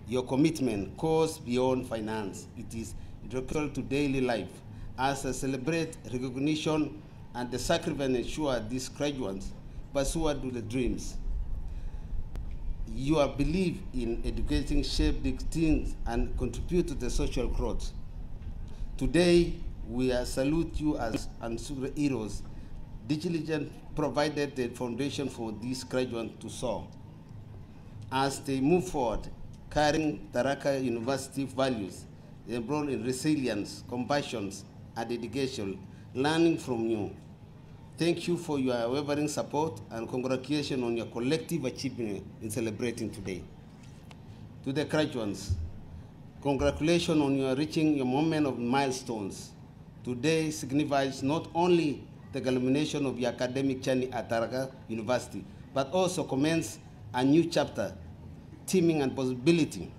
Your commitment goes beyond finance. It is integral to daily life. As I celebrate recognition and the sacrifice ensure these graduates pursue to the dreams. Your belief in educating shape the teens and contribute to the social growth. Today, we salute you as unsung heroes. Diligence provided the foundation for these graduates to soar. As they move forward, carrying Tharaka University values, enroll in resilience, compassion, and dedication, learning from you. Thank you for your unwavering support and congratulations on your collective achievement in celebrating today. To the graduates, congratulations on your reaching your moment of milestones. Today signifies not only the culmination of your academic journey at Tharaka University, but also commence a new chapter, teaming and possibility,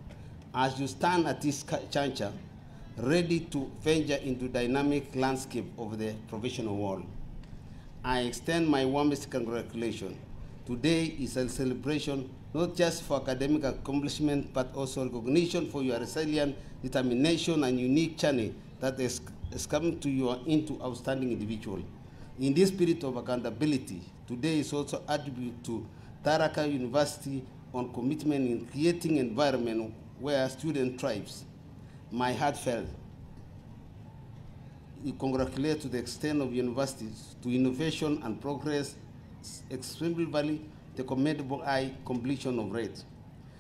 as you stand at this juncture, ready to venture into dynamic landscape of the professional world. I extend my warmest congratulations. Today is a celebration not just for academic accomplishment, but also recognition for your resilient determination and unique journey that has come to you into outstanding individual. In this spirit of accountability, today is also attributed to Tharaka University on commitment in creating an environment where student thrives. My heartfelt congratulate to the extent of universities to innovation and progress, exemplify the commendable high completion of rate.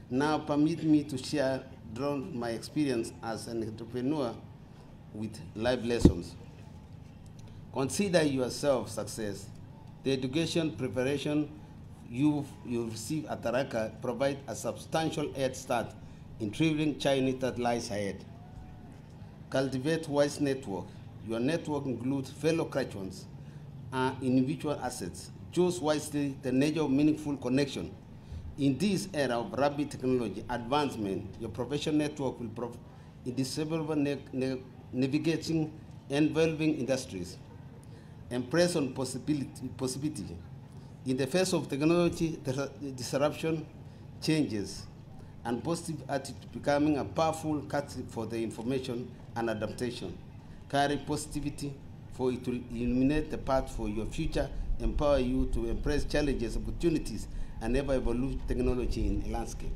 Now permit me to share my experience as an entrepreneur with life lessons. Consider yourself success. The education preparation you receive at Tharaka provide a substantial head start in traveling China that lies ahead. Cultivate wise network. Your network includes fellow graduates, are individual assets. Choose wisely the nature of meaningful connection. In this era of rapid technology advancement, your professional network will provide indispensable navigating evolving industries. Embrace on possibility. In the face of technology disruption, changes, and positive attitude becoming a powerful catalyst for the information and adaptation. Carry positivity, for it will illuminate the path for your future, empower you to embrace challenges, opportunities, and ever-evolving technology in the landscape.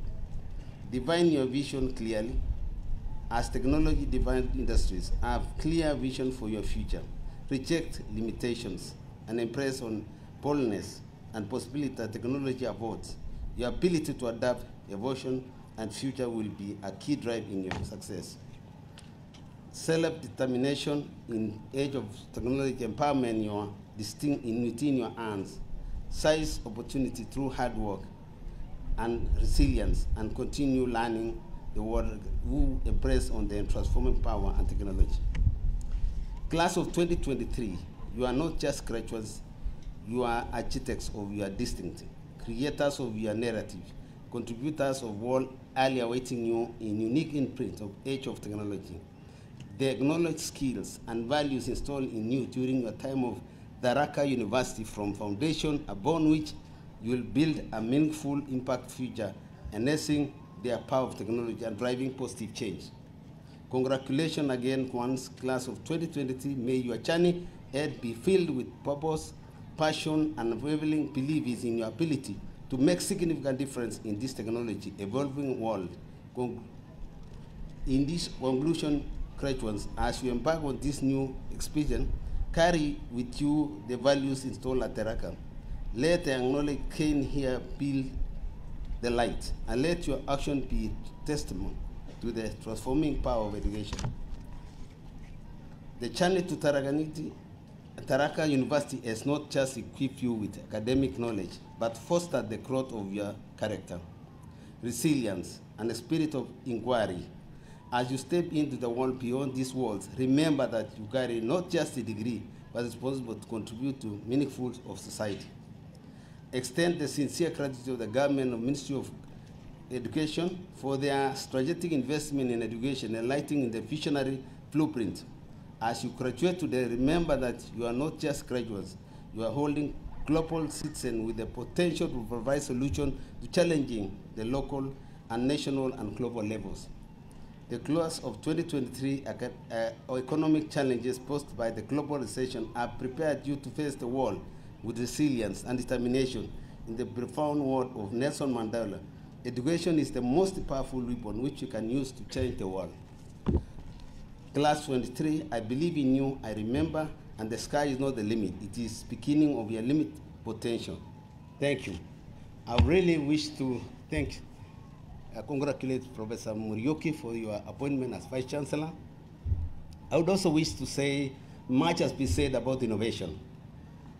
Define your vision clearly. As technology-defined industries, have clear vision for your future. Reject limitations and embrace on boldness and possibility that technology affords. Your ability to adapt, evolution, and future will be a key drive in your success. Self-determination in age of technology empowerment your within your hands. Seize opportunity through hard work and resilience, and continue learning the world who embrace on the transforming power and technology. Class of 2023, you are not just graduates, you are architects of your destiny, creators of your narrative, contributors of world early awaiting you in unique imprint of age of technology. The acknowledged skills and values installed in you during your time of Tharaka University from foundation upon which you will build a meaningful impact future, enhancing the power of technology and driving positive change. Congratulations again, once class of 2023. May your journey ahead be filled with purpose, passion, and unwavering belief in your ability to make significant difference in this technology evolving world. In this conclusion, graduates, as you embark on this new experience, carry with you the values installed at Tharaka. Let the acknowledged cane here build the light, and let your action be testimony to the transforming power of education. The journey to Tharaka University has not just equipped you with academic knowledge, but fostered the growth of your character, resilience, and a spirit of inquiry. As you step into the world beyond these walls, remember that you carry not just a degree, but responsible to contribute to meaningful of society. Extend the sincere gratitude of the government and Ministry of Education for their strategic investment in education, enlightening the visionary blueprint. As you graduate today, remember that you are not just graduates, you are holding global citizens with the potential to provide solutions to challenging the local and national and global levels. The class of 2023 economic challenges posed by the global recession have prepared you to face the world with resilience and determination. In the profound word of Nelson Mandela, education is the most powerful weapon which you can use to change the world. Class 23, I believe in you, I remember, and the sky is not the limit. It is beginning of your limit potential. Thank you. I really wish to congratulate Professor Muriuki for your appointment as Vice Chancellor. I would also wish to say much has been said about innovation.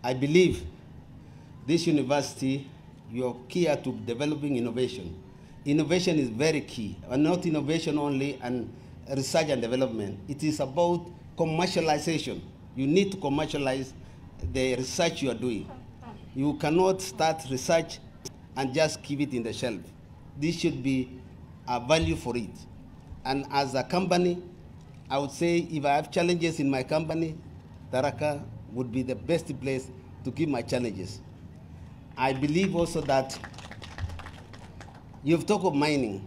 I believe this university, you are key to developing innovation. Innovation is very key, and not innovation only and research and development. It is about commercialization. You need to commercialize the research you are doing. You cannot start research and just keep it in the shelf. This should be a value for it. And as a company, I would say if I have challenges in my company, Tharaka would be the best place to give my challenges. I believe also that you've talked of mining.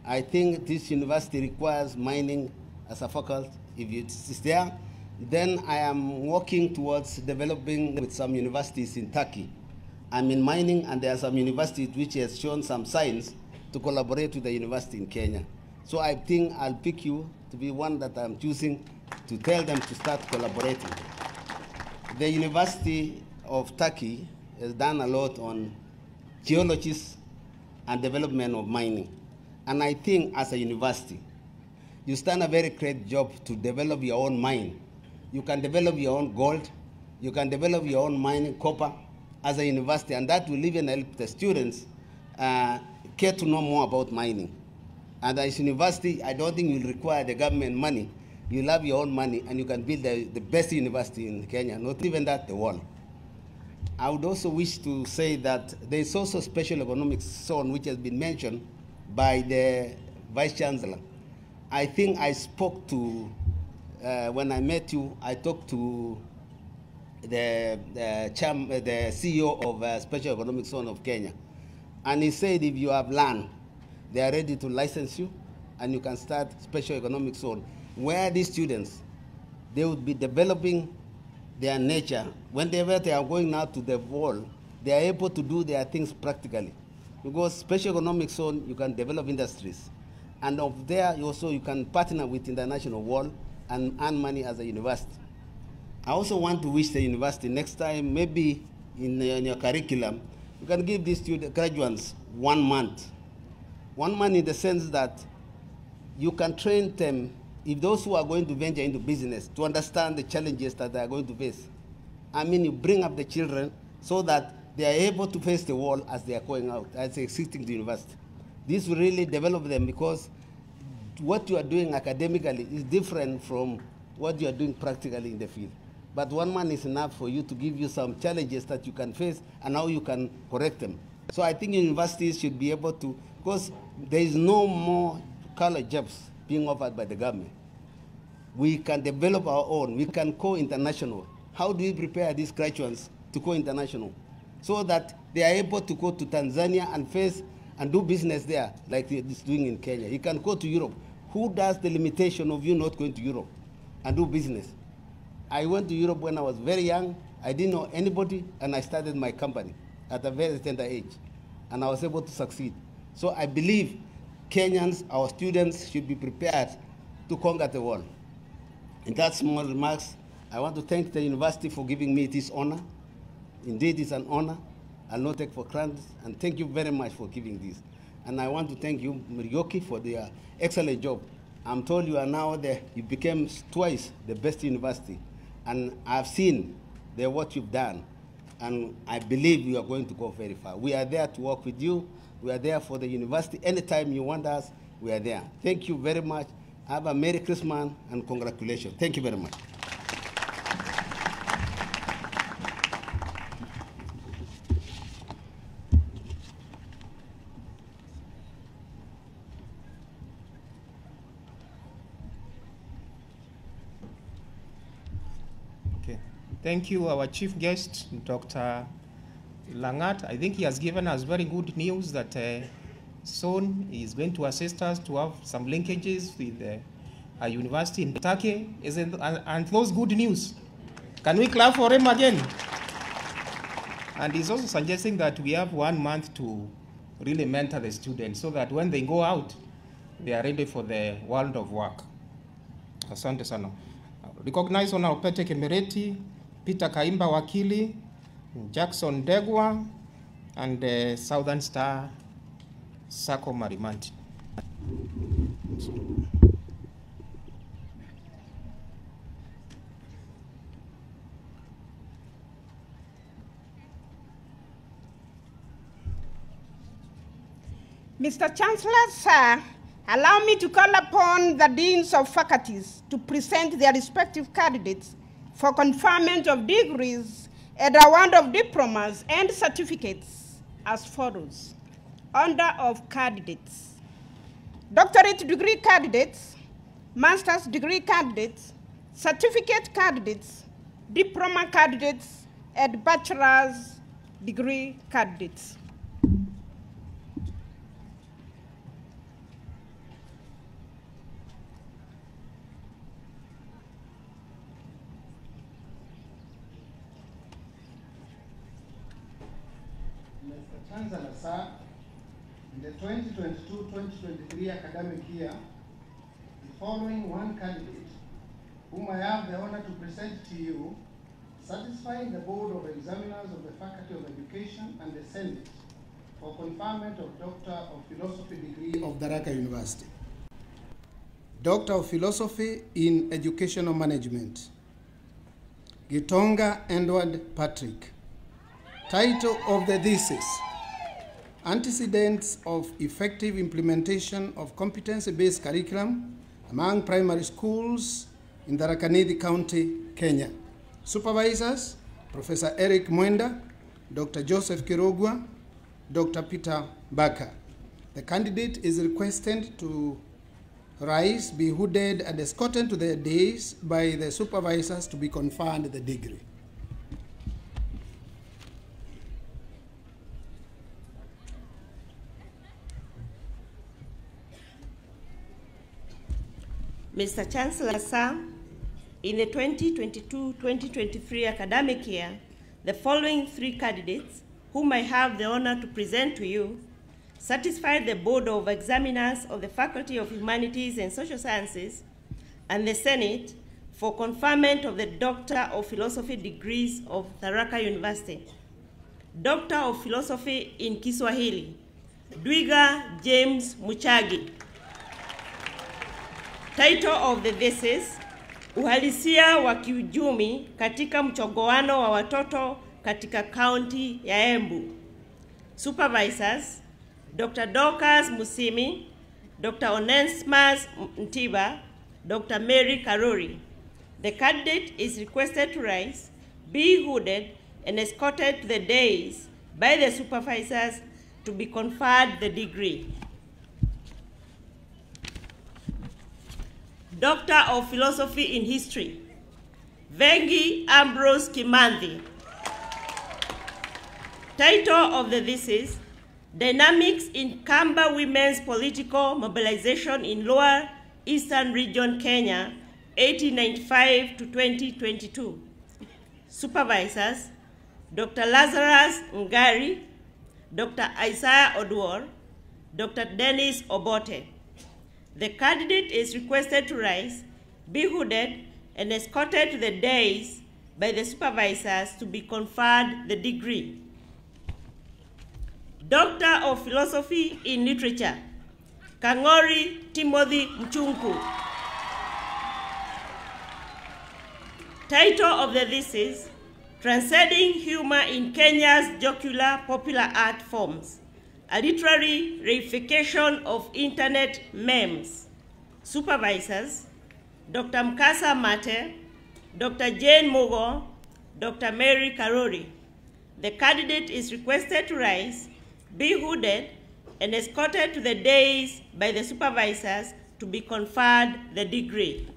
I think this university requires mining as a faculty. If it's there, then I am working towards developing with some universities in Turkey. I'm in mining, and there are some universities which has shown some signs to collaborate with the university in Kenya. So I think I'll pick you to be one that I'm choosing to tell them to start collaborating. The University of Turkey has done a lot on geologies and development of mining. And I think as a university, you stand a very great job to develop your own mine. You can develop your own gold, you can develop your own mining copper as a university, and that will even help the students care to know more about mining. And as a university, I don't think you'll require the government money. You'll have your own money, and you can build the best university in Kenya, not even that, the world. I would also wish to say that there is also special economic zone which has been mentioned by the Vice Chancellor. I think I spoke to, when I met you, I talked to the CEO of Special Economic Zone of Kenya. And he said if you have land, they are ready to license you and you can start Special Economic Zone, where these students, they would be developing their nature. Whenever they are going out to the world, they are able to do their things practically. Because Special Economic Zone, you can develop industries. And of there, you can partner with international world and earn money as a university. I also want to wish the university next time, maybe in your curriculum, you can give these graduates 1 month. 1 month in the sense that you can train them, if those who are going to venture into business, to understand the challenges that they are going to face. I mean, you bring up the children so that they are able to face the world as they are going out, as they are exiting the university. This will really develop them, because what you are doing academically is different from what you are doing practically in the field. But 1 month is enough for you to give you some challenges that you can face and how you can correct them. So I think universities should be able to, because there is no more college jobs being offered by the government. We can develop our own. We can go international. How do we prepare these graduates to go international? So that they are able to go to Tanzania and face and do business there like it's doing in Kenya. You can go to Europe. Who does the limitation of you not going to Europe and do business? I went to Europe when I was very young. I didn't know anybody, and I started my company at a very tender age, and I was able to succeed. So I believe Kenyans, our students, should be prepared to conquer the world. In that small remarks, I want to thank the university for giving me this honor. Indeed, it's an honor. I'll not take for granted, and thank you very much for giving this. And I want to thank you, Murioki, for the excellent job. I'm told you are now you became twice the best university, and I've seen what you've done, and I believe you are going to go very far. We are there to work with you. We are there for the university. Anytime you want us, we are there. Thank you very much. Have a Merry Christmas and congratulations. Thank you very much. Thank you, our chief guest, Dr. Langat. I think he has given us very good news that soon he is going to assist us to have some linkages with a university in Turkey. And those good news. Can we clap for him again? And he's also suggesting that we have 1 month to really mentor the students so that when they go out, they are ready for the world of work. Asante sana. Recognize on our Pete Kemereti, Peter Kaimba Wakili, Jackson Degwa, and Southern Star Sako Marimanti. Mr. Chancellor, sir, allow me to call upon the deans of faculties to present their respective candidates for conferment of degrees and award of diplomas and certificates as follows. Order of candidates: doctorate degree candidates, master's degree candidates, certificate candidates, diploma candidates, and bachelor's degree candidates. Chancellor, sir, in the 2022-2023 academic year, the following one candidate, whom I have the honor to present to you, satisfying the Board of Examiners of the Faculty of Education and the Senate for conferment of Doctor of Philosophy degree of Tharaka University. Doctor of Philosophy in Educational Management, Gitonga Edward Patrick. Title of the thesis: Antecedents of Effective Implementation of Competency-Based Curriculum among Primary Schools in Tharaka Nithi County, Kenya. Supervisors: Professor Eric Mwenda, Dr. Joseph Kirogwa, Dr. Peter Baka. The candidate is requested to rise, be hooded, and escorted to their dais by the supervisors to be conferred the degree. Mr. Chancellor, sir, in the 2022-2023 academic year, the following 3 candidates, whom I have the honor to present to you, satisfied the Board of Examiners of the Faculty of Humanities and Social Sciences and the Senate for conferment of the Doctor of Philosophy degrees of Tharaka University. Doctor of Philosophy in Kiswahili, Dwiga James Muchagi. Title of the thesis, Uhalisia wa kiuchumi katika mchongoano wa watoto katika kaunti ya Embu. Supervisors, Dr. Dorcas Musimi, Dr. Onesmus Mtiba, Dr. Mary Karori. The candidate is requested to rise, be hooded, and escorted to the dais by the supervisors to be conferred the degree. Doctor of Philosophy in History, Vengi Ambrose Kimanthi. Title of the thesis, Dynamics in Kamba Women's Political Mobilization in Lower Eastern Region, Kenya, 1895 to 2022. Supervisors, Dr. Lazarus Ngari, Dr. Isaiah Oduor, Dr. Dennis Obote. The candidate is requested to rise, be hooded, and escorted to the dais by the supervisors to be conferred the degree. Doctor of Philosophy in Literature, Kangori Timothy Mchunku. Title of the thesis, Transcending Humor in Kenya's Jocular Popular Art Forms, a literary reification of internet memes. Supervisors, Dr. Mkasa Mate, Dr. Jane Mogo, Dr. Mary Karori. The candidate is requested to rise, be hooded, and escorted to the dais by the supervisors to be conferred the degree.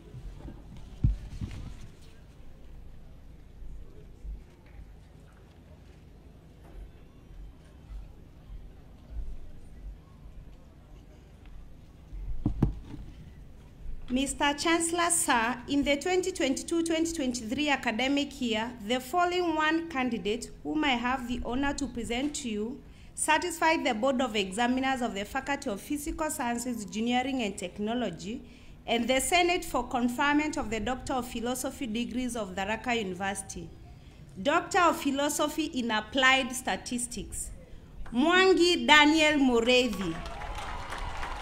Mr. Chancellor, sir, in the 2022-2023 academic year, the following 1 candidate, whom I have the honor to present to you, satisfied the Board of Examiners of the Faculty of Physical Sciences, Engineering and Technology, and the Senate for conferment of the Doctor of Philosophy degrees of Tharaka University. Doctor of Philosophy in Applied Statistics, Mwangi Daniel Mureithi.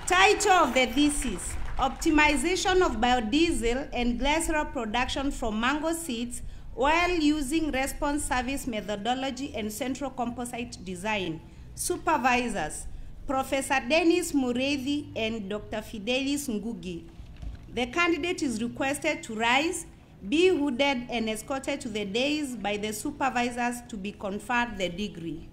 Title of the thesis, Optimization of biodiesel and glycerol production from mango seeds while using response service methodology and central composite design. Supervisors, Professor Dennis Mureithi and Dr. Fidelis Ngugi. The candidate is requested to rise, be hooded, and escorted to the dais by the supervisors to be conferred the degree.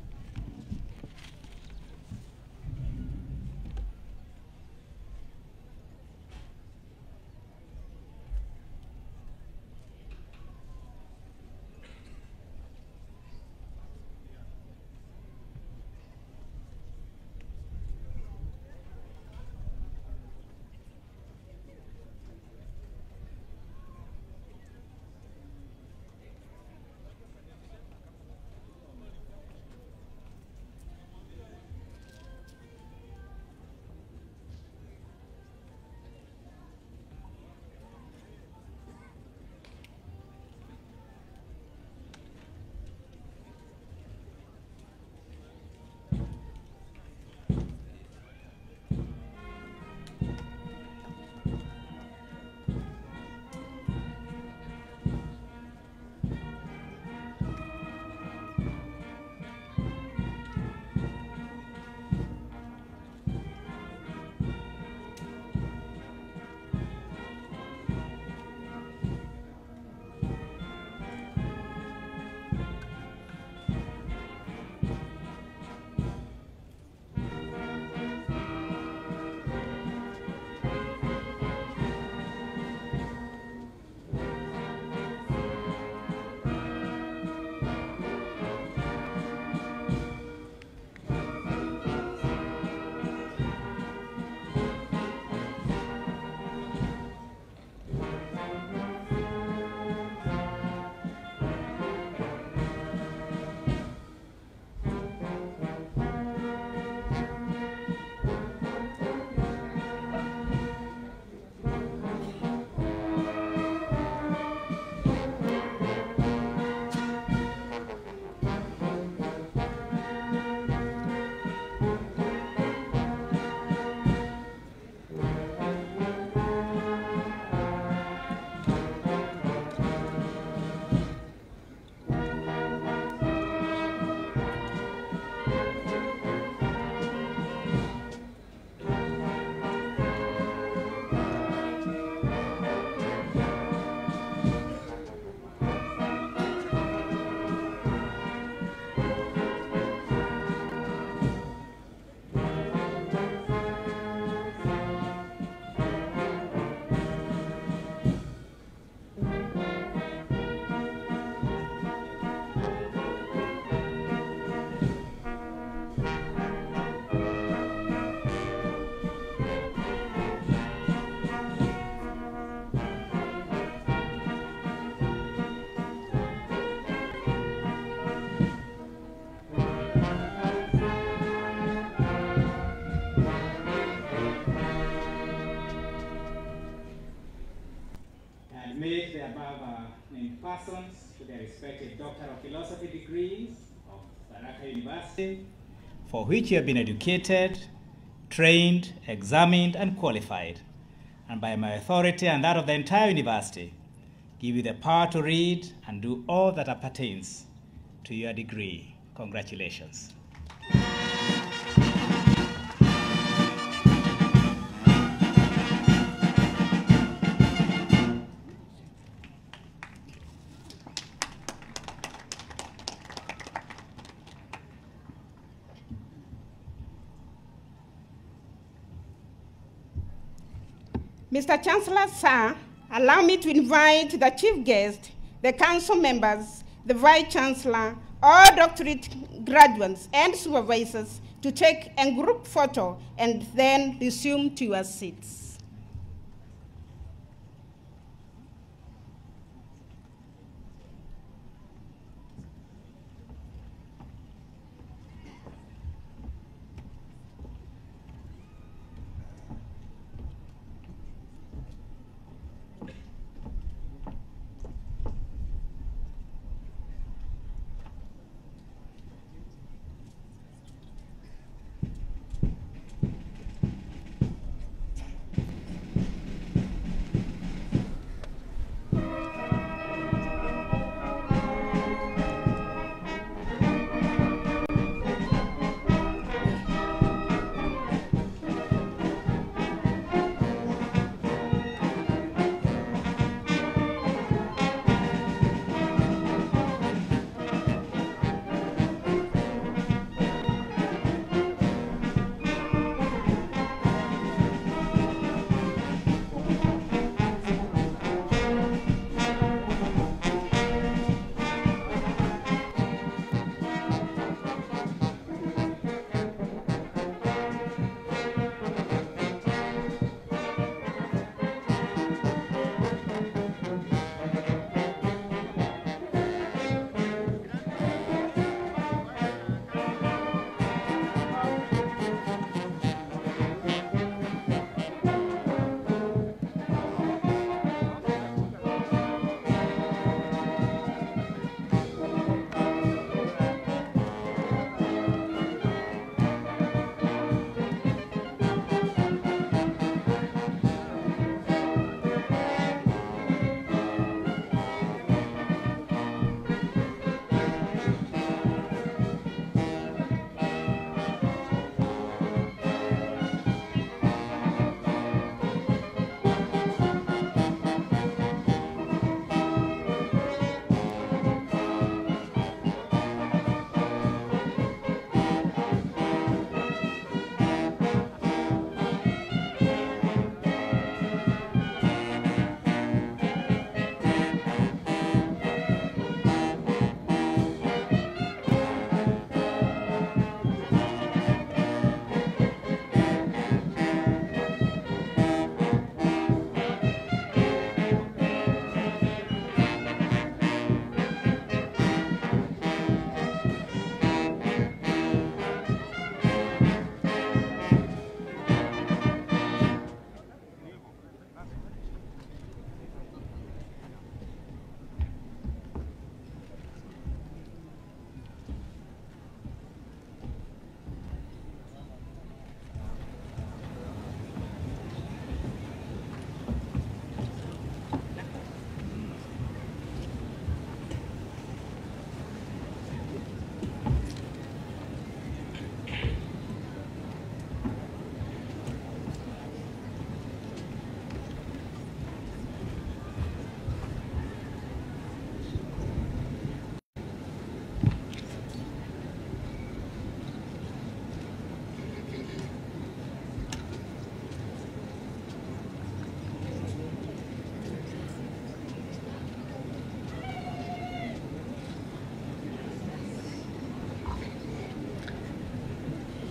respective Doctor of Philosophy degrees of Tharaka University, for which you have been educated, trained, examined, and qualified, and by my authority and that of the entire university, give you the power to read and do all that appertains to your degree. Congratulations. Mr. Chancellor, sir, allow me to invite the chief guest, the council members, the vice chancellor, all doctorate graduates and supervisors to take a group photo and then resume to your seats.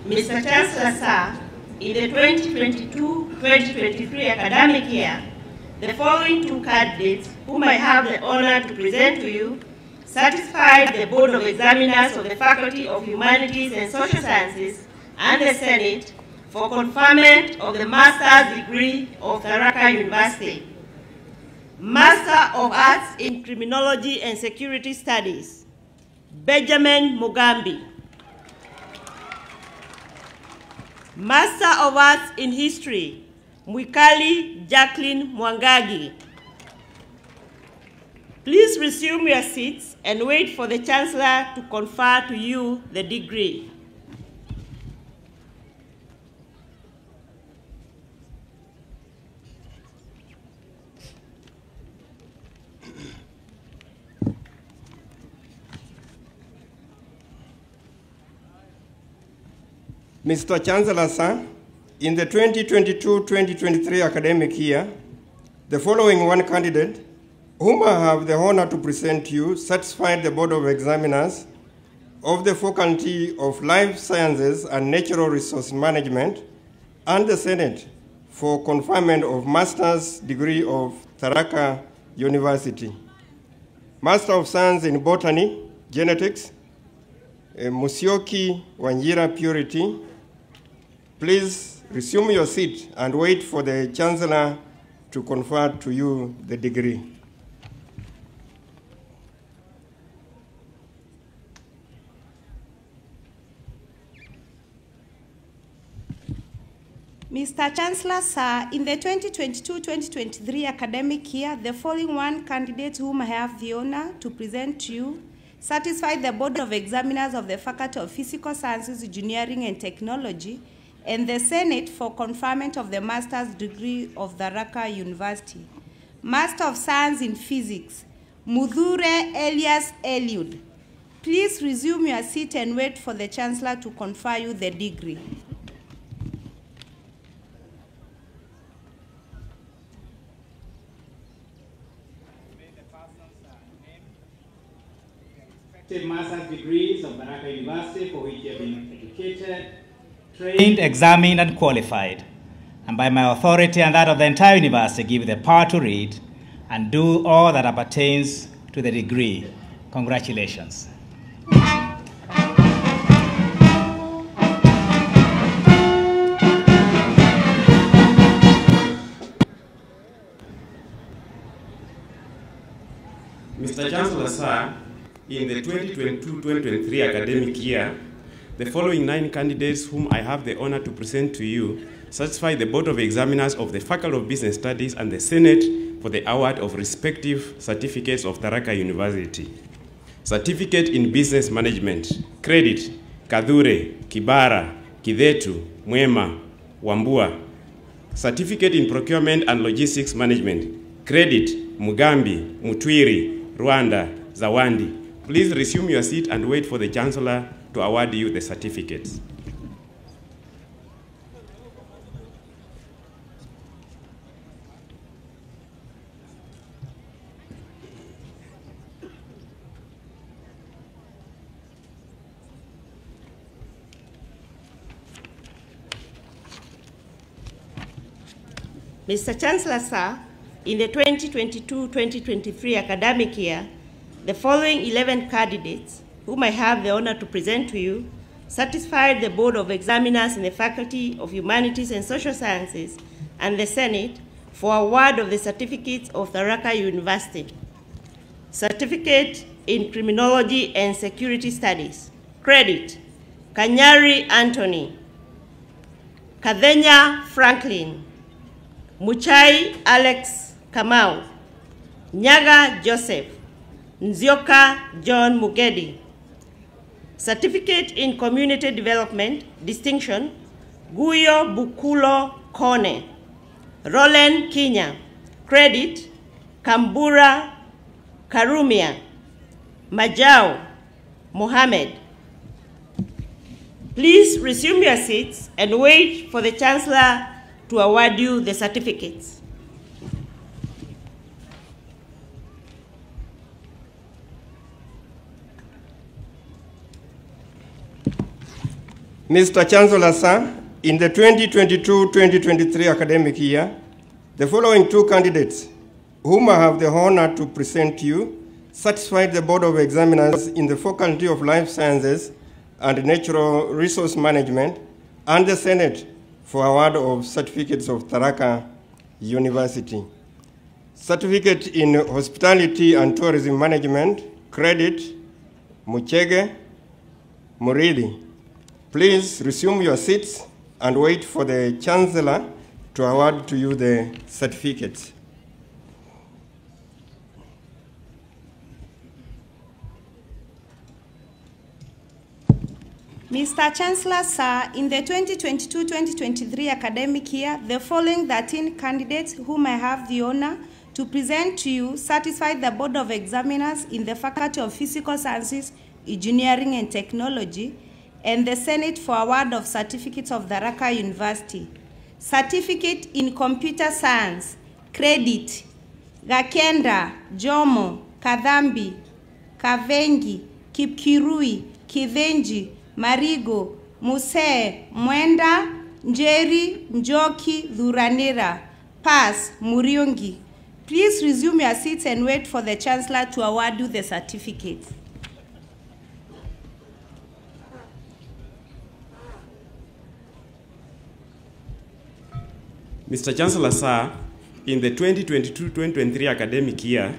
Mr. Chancellor, sir, in the 2022-2023 academic year, the following two candidates, whom I have the honor to present to you, satisfied the Board of Examiners of the Faculty of Humanities and Social Sciences and the Senate for conferment of the master's degree of Tharaka University. Master of Arts in Criminology and Security Studies, Benjamin Mugambi. Master of Arts in History, Mwikali Jacqueline Mwangagi. Please resume your seats and wait for the Chancellor to confer to you the degree. Mr. Chancellor, sir, in the 2022-2023 academic year, the following one candidate, whom I have the honor to present to you, satisfied the Board of Examiners of the Faculty of Life Sciences and Natural Resource Management and the Senate for conferment of Master's degree of Tharaka University. Master of Science in Botany, Genetics, Musyoki Wanjira Purity. Please resume your seat and wait for the Chancellor to confer to you the degree. Mr. Chancellor, sir, in the 2022-2023 academic year, the following one candidate whom I have the honor to present to you satisfied the Board of Examiners of the Faculty of Physical Sciences, Engineering and Technology and the Senate for conferment of the Master's degree of Tharaka University. Master of Science in Physics, Mudhure Elias Eliud. Please resume your seat and wait for the Chancellor to confer you the degree. Master's degrees of Tharaka University for which you have been educated, trained, examined, and qualified. And by my authority and that of the entire university, give you the power to read and do all that appertains to the degree. Congratulations. Mr. Chancellor, sir, in the 2022-2023 academic year, the following 9 candidates whom I have the honor to present to you satisfy the Board of Examiners of the Faculty of Business Studies and the Senate for the award of respective certificates of Tharaka University. Certificate in Business Management, Credit, Kadhure, Kibara, Kidetu, Mwema, Wambua. Certificate in Procurement and Logistics Management, Credit, Mugambi, Mutwiri, Rwanda, Zawandi. Please resume your seat and wait for the Chancellor to award you the certificates. Mr. Chancellor, sir, in the 2022-2023 academic year, the following 11 candidates, whom I have the honor to present to you, satisfied the Board of Examiners in the Faculty of Humanities and Social Sciences and the Senate for award of the certificates of Tharaka University. Certificate in Criminology and Security Studies. Credit, Kanyari Anthony, Kadhenya Franklin, Muchai Alex Kamau, Nyaga Joseph, Nzioka John Mugedi. Certificate in Community Development, Distinction, Guyo Bukulo Kone, Roland Kinya. Credit, Kambura Karumia, Majao Mohammed. Please resume your seats and wait for the Chancellor to award you the certificates. Mr. Chancellor, sir, in the 2022-2023 academic year, the following 2 candidates, whom I have the honor to present to you, satisfied the Board of Examiners in the Faculty of Life Sciences and Natural Resource Management and the Senate for award of certificates of Tharaka University. Certificate in Hospitality and Tourism Management, credit, Muchege, Muridi. Please resume your seats and wait for the Chancellor to award to you the certificates. Mr. Chancellor, sir, in the 2022-2023 academic year, the following 13 candidates whom I have the honor to present to you satisfied the Board of Examiners in the Faculty of Physical Sciences, Engineering and Technology, and the Senate for award of certificates of Tharaka University. Certificate in Computer Science, credit, Gakenda, Jomo, Kadhambi, Kavengi, Kipkirui, Kivenji, Marigo, Muse, Mwenda, Njeri, Njoki, Dhuranira, Pass, Muriungi. Please resume your seats and wait for the Chancellor to award you the certificate. Mr. Chancellor, sir, in the 2022-2023 academic year,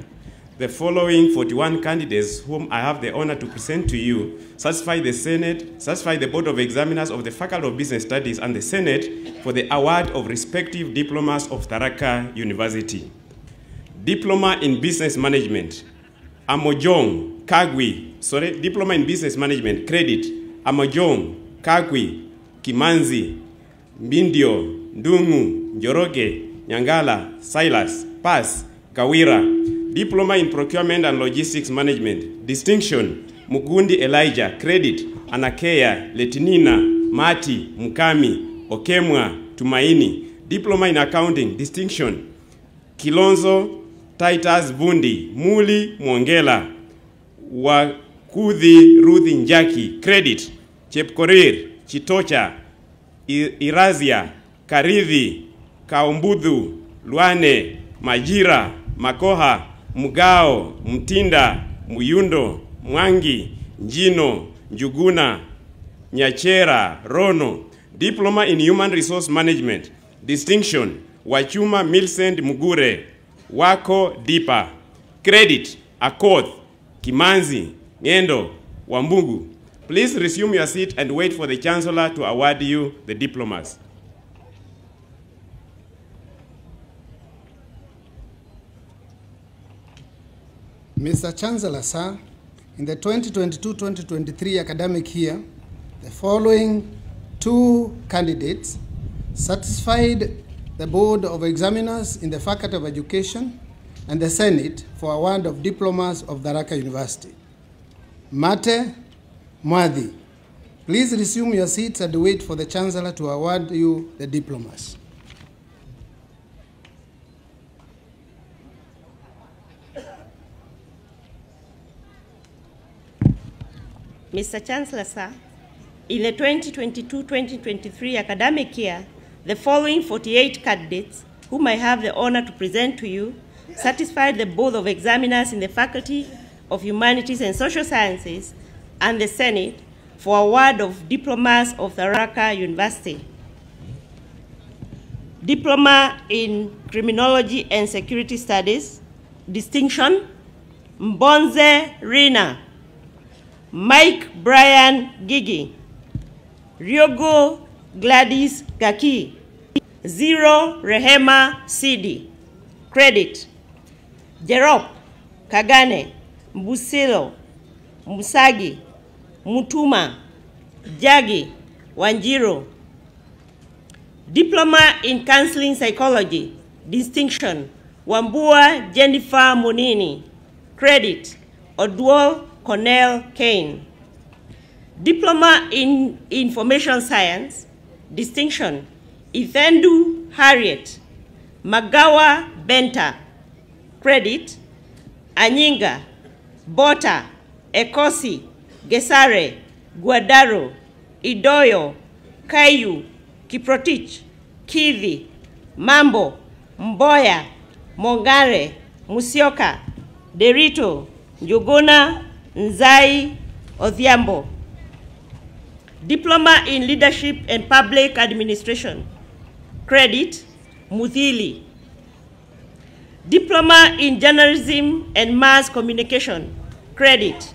the following 41 candidates whom I have the honor to present to you satisfy the Senate, satisfy the Board of Examiners of the Faculty of Business Studies and the Senate for the award of respective diplomas of Tharaka University. Diploma in Business Management, Amojong, Kagwi, Diploma in Business Management, credit, Amojong, Kagwi, Kimanzi, Mbindio, Ndungu, Njoroge, Nyangala, Silas, Pass, Kawira. Diploma in Procurement and Logistics Management, distinction, Mugundi Elijah, credit, Anakeya, Letinina, Mati, Mukami, Okemwa, Tumaini. Diploma in Accounting, distinction, Kilonzo, Titus Bundi, Muli, Mwongela, Wakudhi, Ruthi Njaki, credit, Chepkorir, Chitocha, Irazia, Karidhi, Kaumbudhu, Luane, Majira, Makoha, Mugao, Mtinda, Muyundo, Mwangi, Njino, Njuguna, Nyachera, Rono. Diploma in Human Resource Management, distinction, Wachuma Millicent Mugure, Wako Dipa, credit, Akoth, Kimanzi, Ngendo, Wambugu. Please resume your seat and wait for the Chancellor to award you the diplomas. Mr. Chancellor, sir, in the 2022-2023 academic year, the following 2 candidates satisfied the Board of Examiners in the Faculty of Education and the Senate for award of diplomas of Tharaka University. Mate Mwadhi, please resume your seats and wait for the Chancellor to award you the diplomas. Mr. Chancellor, sir, in the 2022-2023 academic year, the following 48 candidates, whom I have the honor to present to you, satisfied the Board of Examiners in the Faculty of Humanities and Social Sciences and the Senate for award of diplomas of Tharaka University. Diploma in Criminology and Security Studies, distinction, Mbonze Rina, Mike Brian Gigi, Ryogo Gladys Gaki, Zero Rehema Sidi, credit, Jerop Kagane, Mbusilo, Musagi, Mutuma, Jagi, Wanjiro. Diploma in Counseling Psychology, distinction, Wambua Jennifer Munini, credit, Odwal Cornell Kane. Diploma in Information Science, distinction, Ithendu Harriet, Magawa Benta, credit, Anyinga, Bota, Ekosi, Gesare, Guadaro, Idoyo, Kayu, Kiprotich, Kivi, Mambo, Mboya, Mongare, Musioka, Derito, Njuguna, Nzai, Odhiambo. Diploma in Leadership and Public Administration, credit, Muthili. Diploma in Journalism and Mass Communication, credit,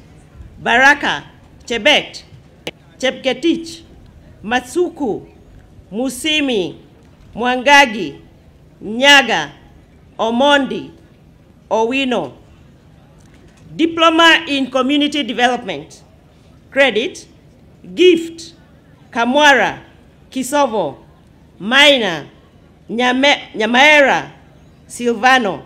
Baraka, Chebet, Chepketich, Matsuku, Musimi, Mwangagi, Nyaga, Omondi, Owino. Diploma in Community Development, credit, Gift, Kamwara, Kisovo, Maina, Nyamaera, Silvano.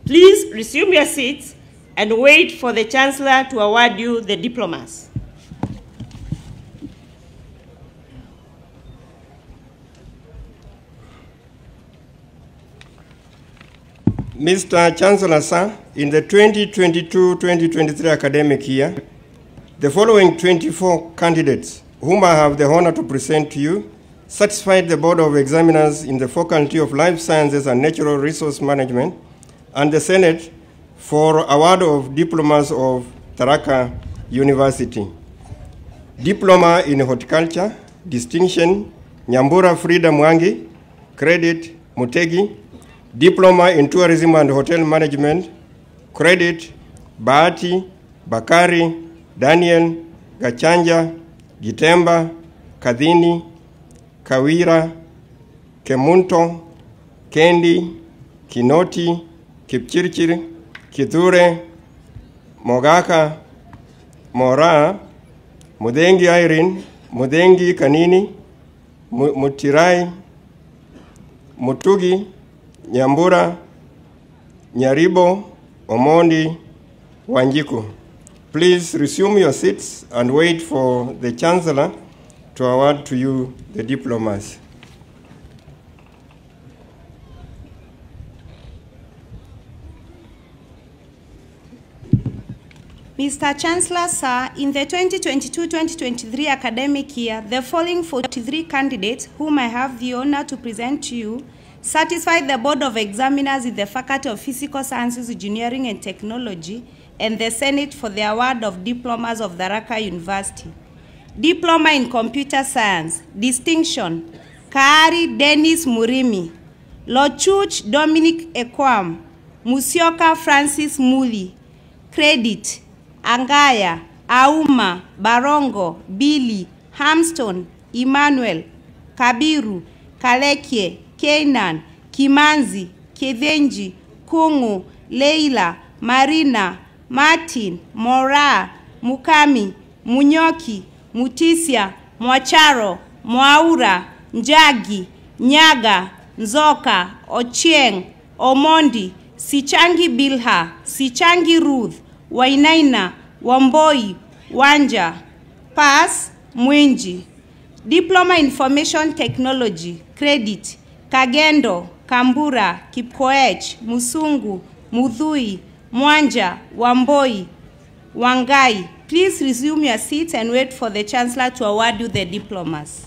Please resume your seats and wait for the Chancellor to award you the diplomas. Mr. Chancellor, sir, in the 2022-2023 academic year, the following 24 candidates, whom I have the honor to present to you, satisfied the Board of Examiners in the Faculty of Life Sciences and Natural Resource Management and the Senate for award of diplomas of Tharaka University. Diploma in Horticulture, distinction, Nyambura Frida Mwangi, credit, Mutegi. Diploma in Tourism and Hotel Management, credit, Bahati, Bakari, Daniel, Gachanja, Gitemba, Kadhini, Kawira, Kemunto, Kendi, Kinoti, Kipchirchir, Kithure, Mogaka, Mora, Mudengi Irene, Mudengi Kanini, Mutirai, Mutugi, Nyambura, Nyaribo, Omondi, Wanjiku. Please resume your seats and wait for the Chancellor to award to you the diplomas. Mr. Chancellor, sir, in the 2022-2023 academic year, the following 43 candidates, whom I have the honor to present to you, satisfied the Board of Examiners in the Faculty of Physical Sciences, Engineering and Technology and the Senate for the award of diplomas of Tharaka University. Diploma in Computer Science, distinction, Kaari Dennis Murimi, Lochuch Dominic Ekwam, Musioka Francis Muli, credit, Angaya, Auma, Barongo, Billy, Hamston, Emmanuel, Kabiru, Kalekie, Kenan, Kimanzi, Kevenji, Kungu, Leila, Marina, Martin, Mora, Mukami, Munyoki, Mutisia, Mwacharo, Mwaura, Njagi, Nyaga, Nzoka, Ochieng, Omondi, Sichangi Bilha, Sichangi Ruth, Wainaina, Wamboi, Wanja. Pass, Mwenji. Diploma in Information Technology, credit, Kagendo, Kambura, Kipkoech, Musungu, Mudhui, Mwanja, Wamboi, Wangai. Please resume your seats and wait for the Chancellor to award you the diplomas.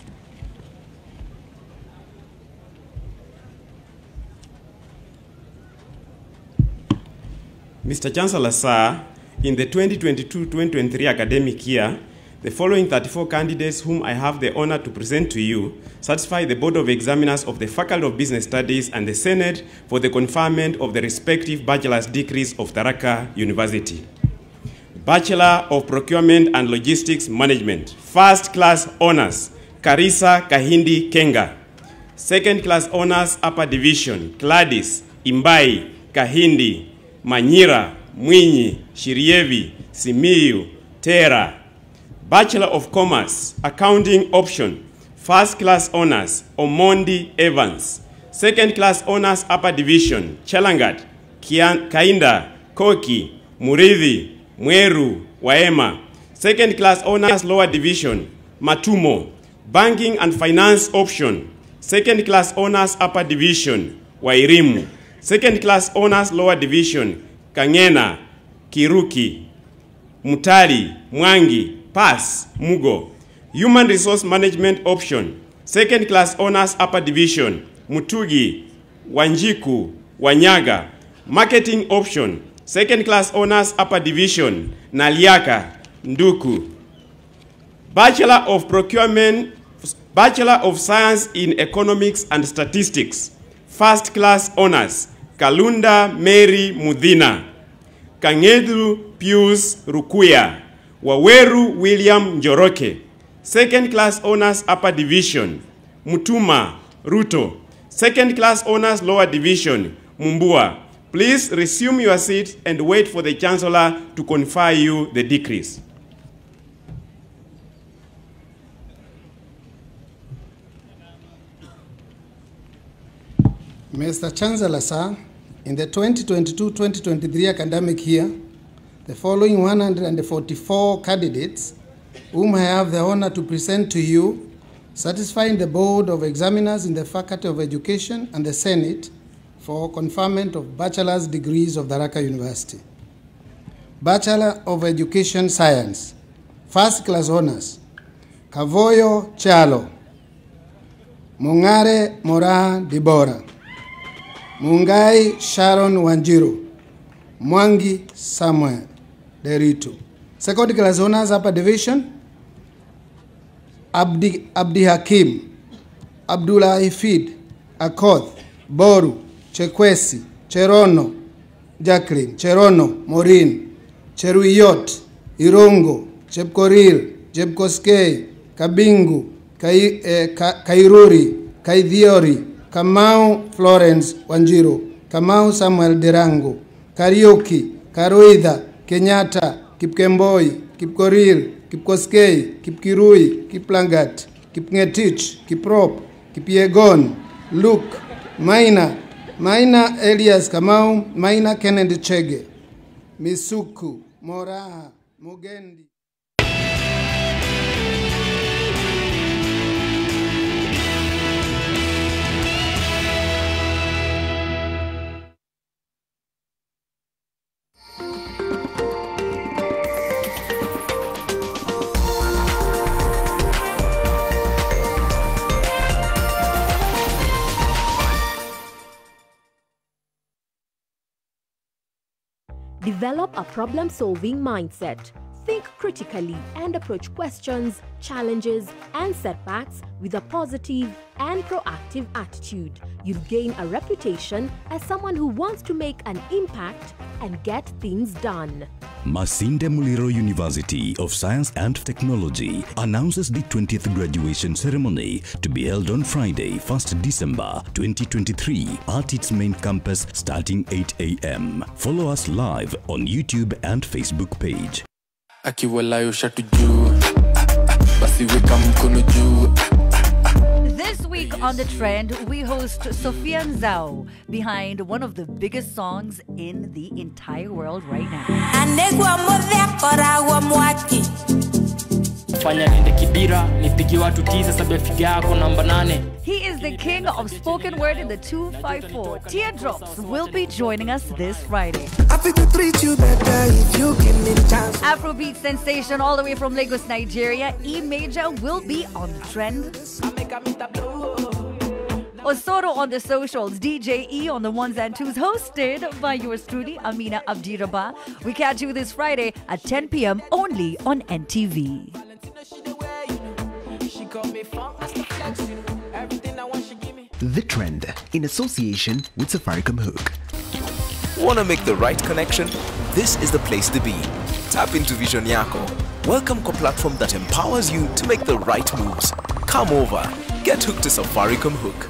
Mr. Chancellor, sir, in the 2022-2023 academic year, the following 34 candidates whom I have the honor to present to you satisfy the Board of Examiners of the Faculty of Business Studies and the Senate for the conferment of the respective bachelor's degrees of Tharaka University. Bachelor of Procurement and Logistics Management, First Class Honors, Karisa Kahindi Kenga. Second Class Honors, Upper Division, Gladys Imbai Kahindi Manyira Mwinyi Shirievi Simiyu Tera. Bachelor of Commerce, Accounting Option, First Class Honors, Omondi Evans. Second Class Honors, Upper Division, Chelangat, Kainda, Koki, Muridhi, Mweru, Waema. Second Class Honors, Lower Division, Matumo. Banking and Finance Option, Second Class Honors, Upper Division, Wairimu. Second Class Honors, Lower Division, Kangena, Kiruki, Mutari, Mwangi, Pass, Mugo. Human Resource Management Option, Second Class Honors, Upper Division, Mutugi, Wanjiku, Wanyaga. Marketing Option, Second Class Honors, Upper Division, Naliaka, Nduku. Bachelor of Procurement, Bachelor of Science in Economics and Statistics, First class honors, Kalunda Mary Mudhina, Kangedru Pius Rukuya, Waweru William Njoroke. Second class honors upper division, Mutuma Ruto. Second class honors lower division, Mumbua. Please resume your seat and wait for the Chancellor to confer you the decrees. Mr. Chancellor, sir, in the 2022-2023 academic year, the following 144 candidates, whom I have the honor to present to you, satisfying the Board of Examiners in the Faculty of Education and the Senate for conferment of bachelor's degrees of Tharaka University. Bachelor of Education Science, First Class Honors, Kavoyo Chalo, Mungare Mora Dibora, Mungai Sharon Wanjiru, Mwangi Samuel Derito. Second Class Honors Upper Division, Abdi Hakim, Abdullah Ifid, Akoth, Boru, Chekwesi, Cherono, Jacqueline, Cherono, Maureen, Cheruyot, Irongo, Chepkoril, Jepkoskei, Kabingu, Kairuri, Kaidhiori, Kamau Florence Wanjiru, Kamau Samuel Derango, Karaoke, Karoida, Kenyatta, Kipkemboi, Kipkoril, Kipkoskei, Kipkirui, Kiplangat, Kipngetich, Kiprop, Kipiegon, Luke, Maina Elias Kamau, Maina Kennedy Chege, Misuku, Moraha, Mugendi. Develop a problem-solving mindset. Think critically and approach questions, challenges, and setbacks with a positive and proactive attitude. You'll gain a reputation as someone who wants to make an impact and get things done. Masinde Muliro University of Science and Technology announces the 20th graduation ceremony to be held on Friday, 1st December 2023 at its main campus starting 8 a.m. Follow us live on YouTube and Facebook page. This week on The Trend, we host Sophia Nzao behind one of the biggest songs in the entire world right now. He is the king of spoken word in the 254. Teardrops will be joining us this Friday. Afrobeat sensation all the way from Lagos, Nigeria, E Major will be on The Trend. Osoro on the socials, DJ E on the ones and twos, hosted by yours truly, Amina Abdiraba. We catch you this Friday at 10 p.m. only on NTV. The Trend, in association with Safaricom Hook. Want to make the right connection? This is the place to be. Tap into Vision Yako. Welcome to a platform that empowers you to make the right moves. Come over. Get hooked to Safaricom Hook.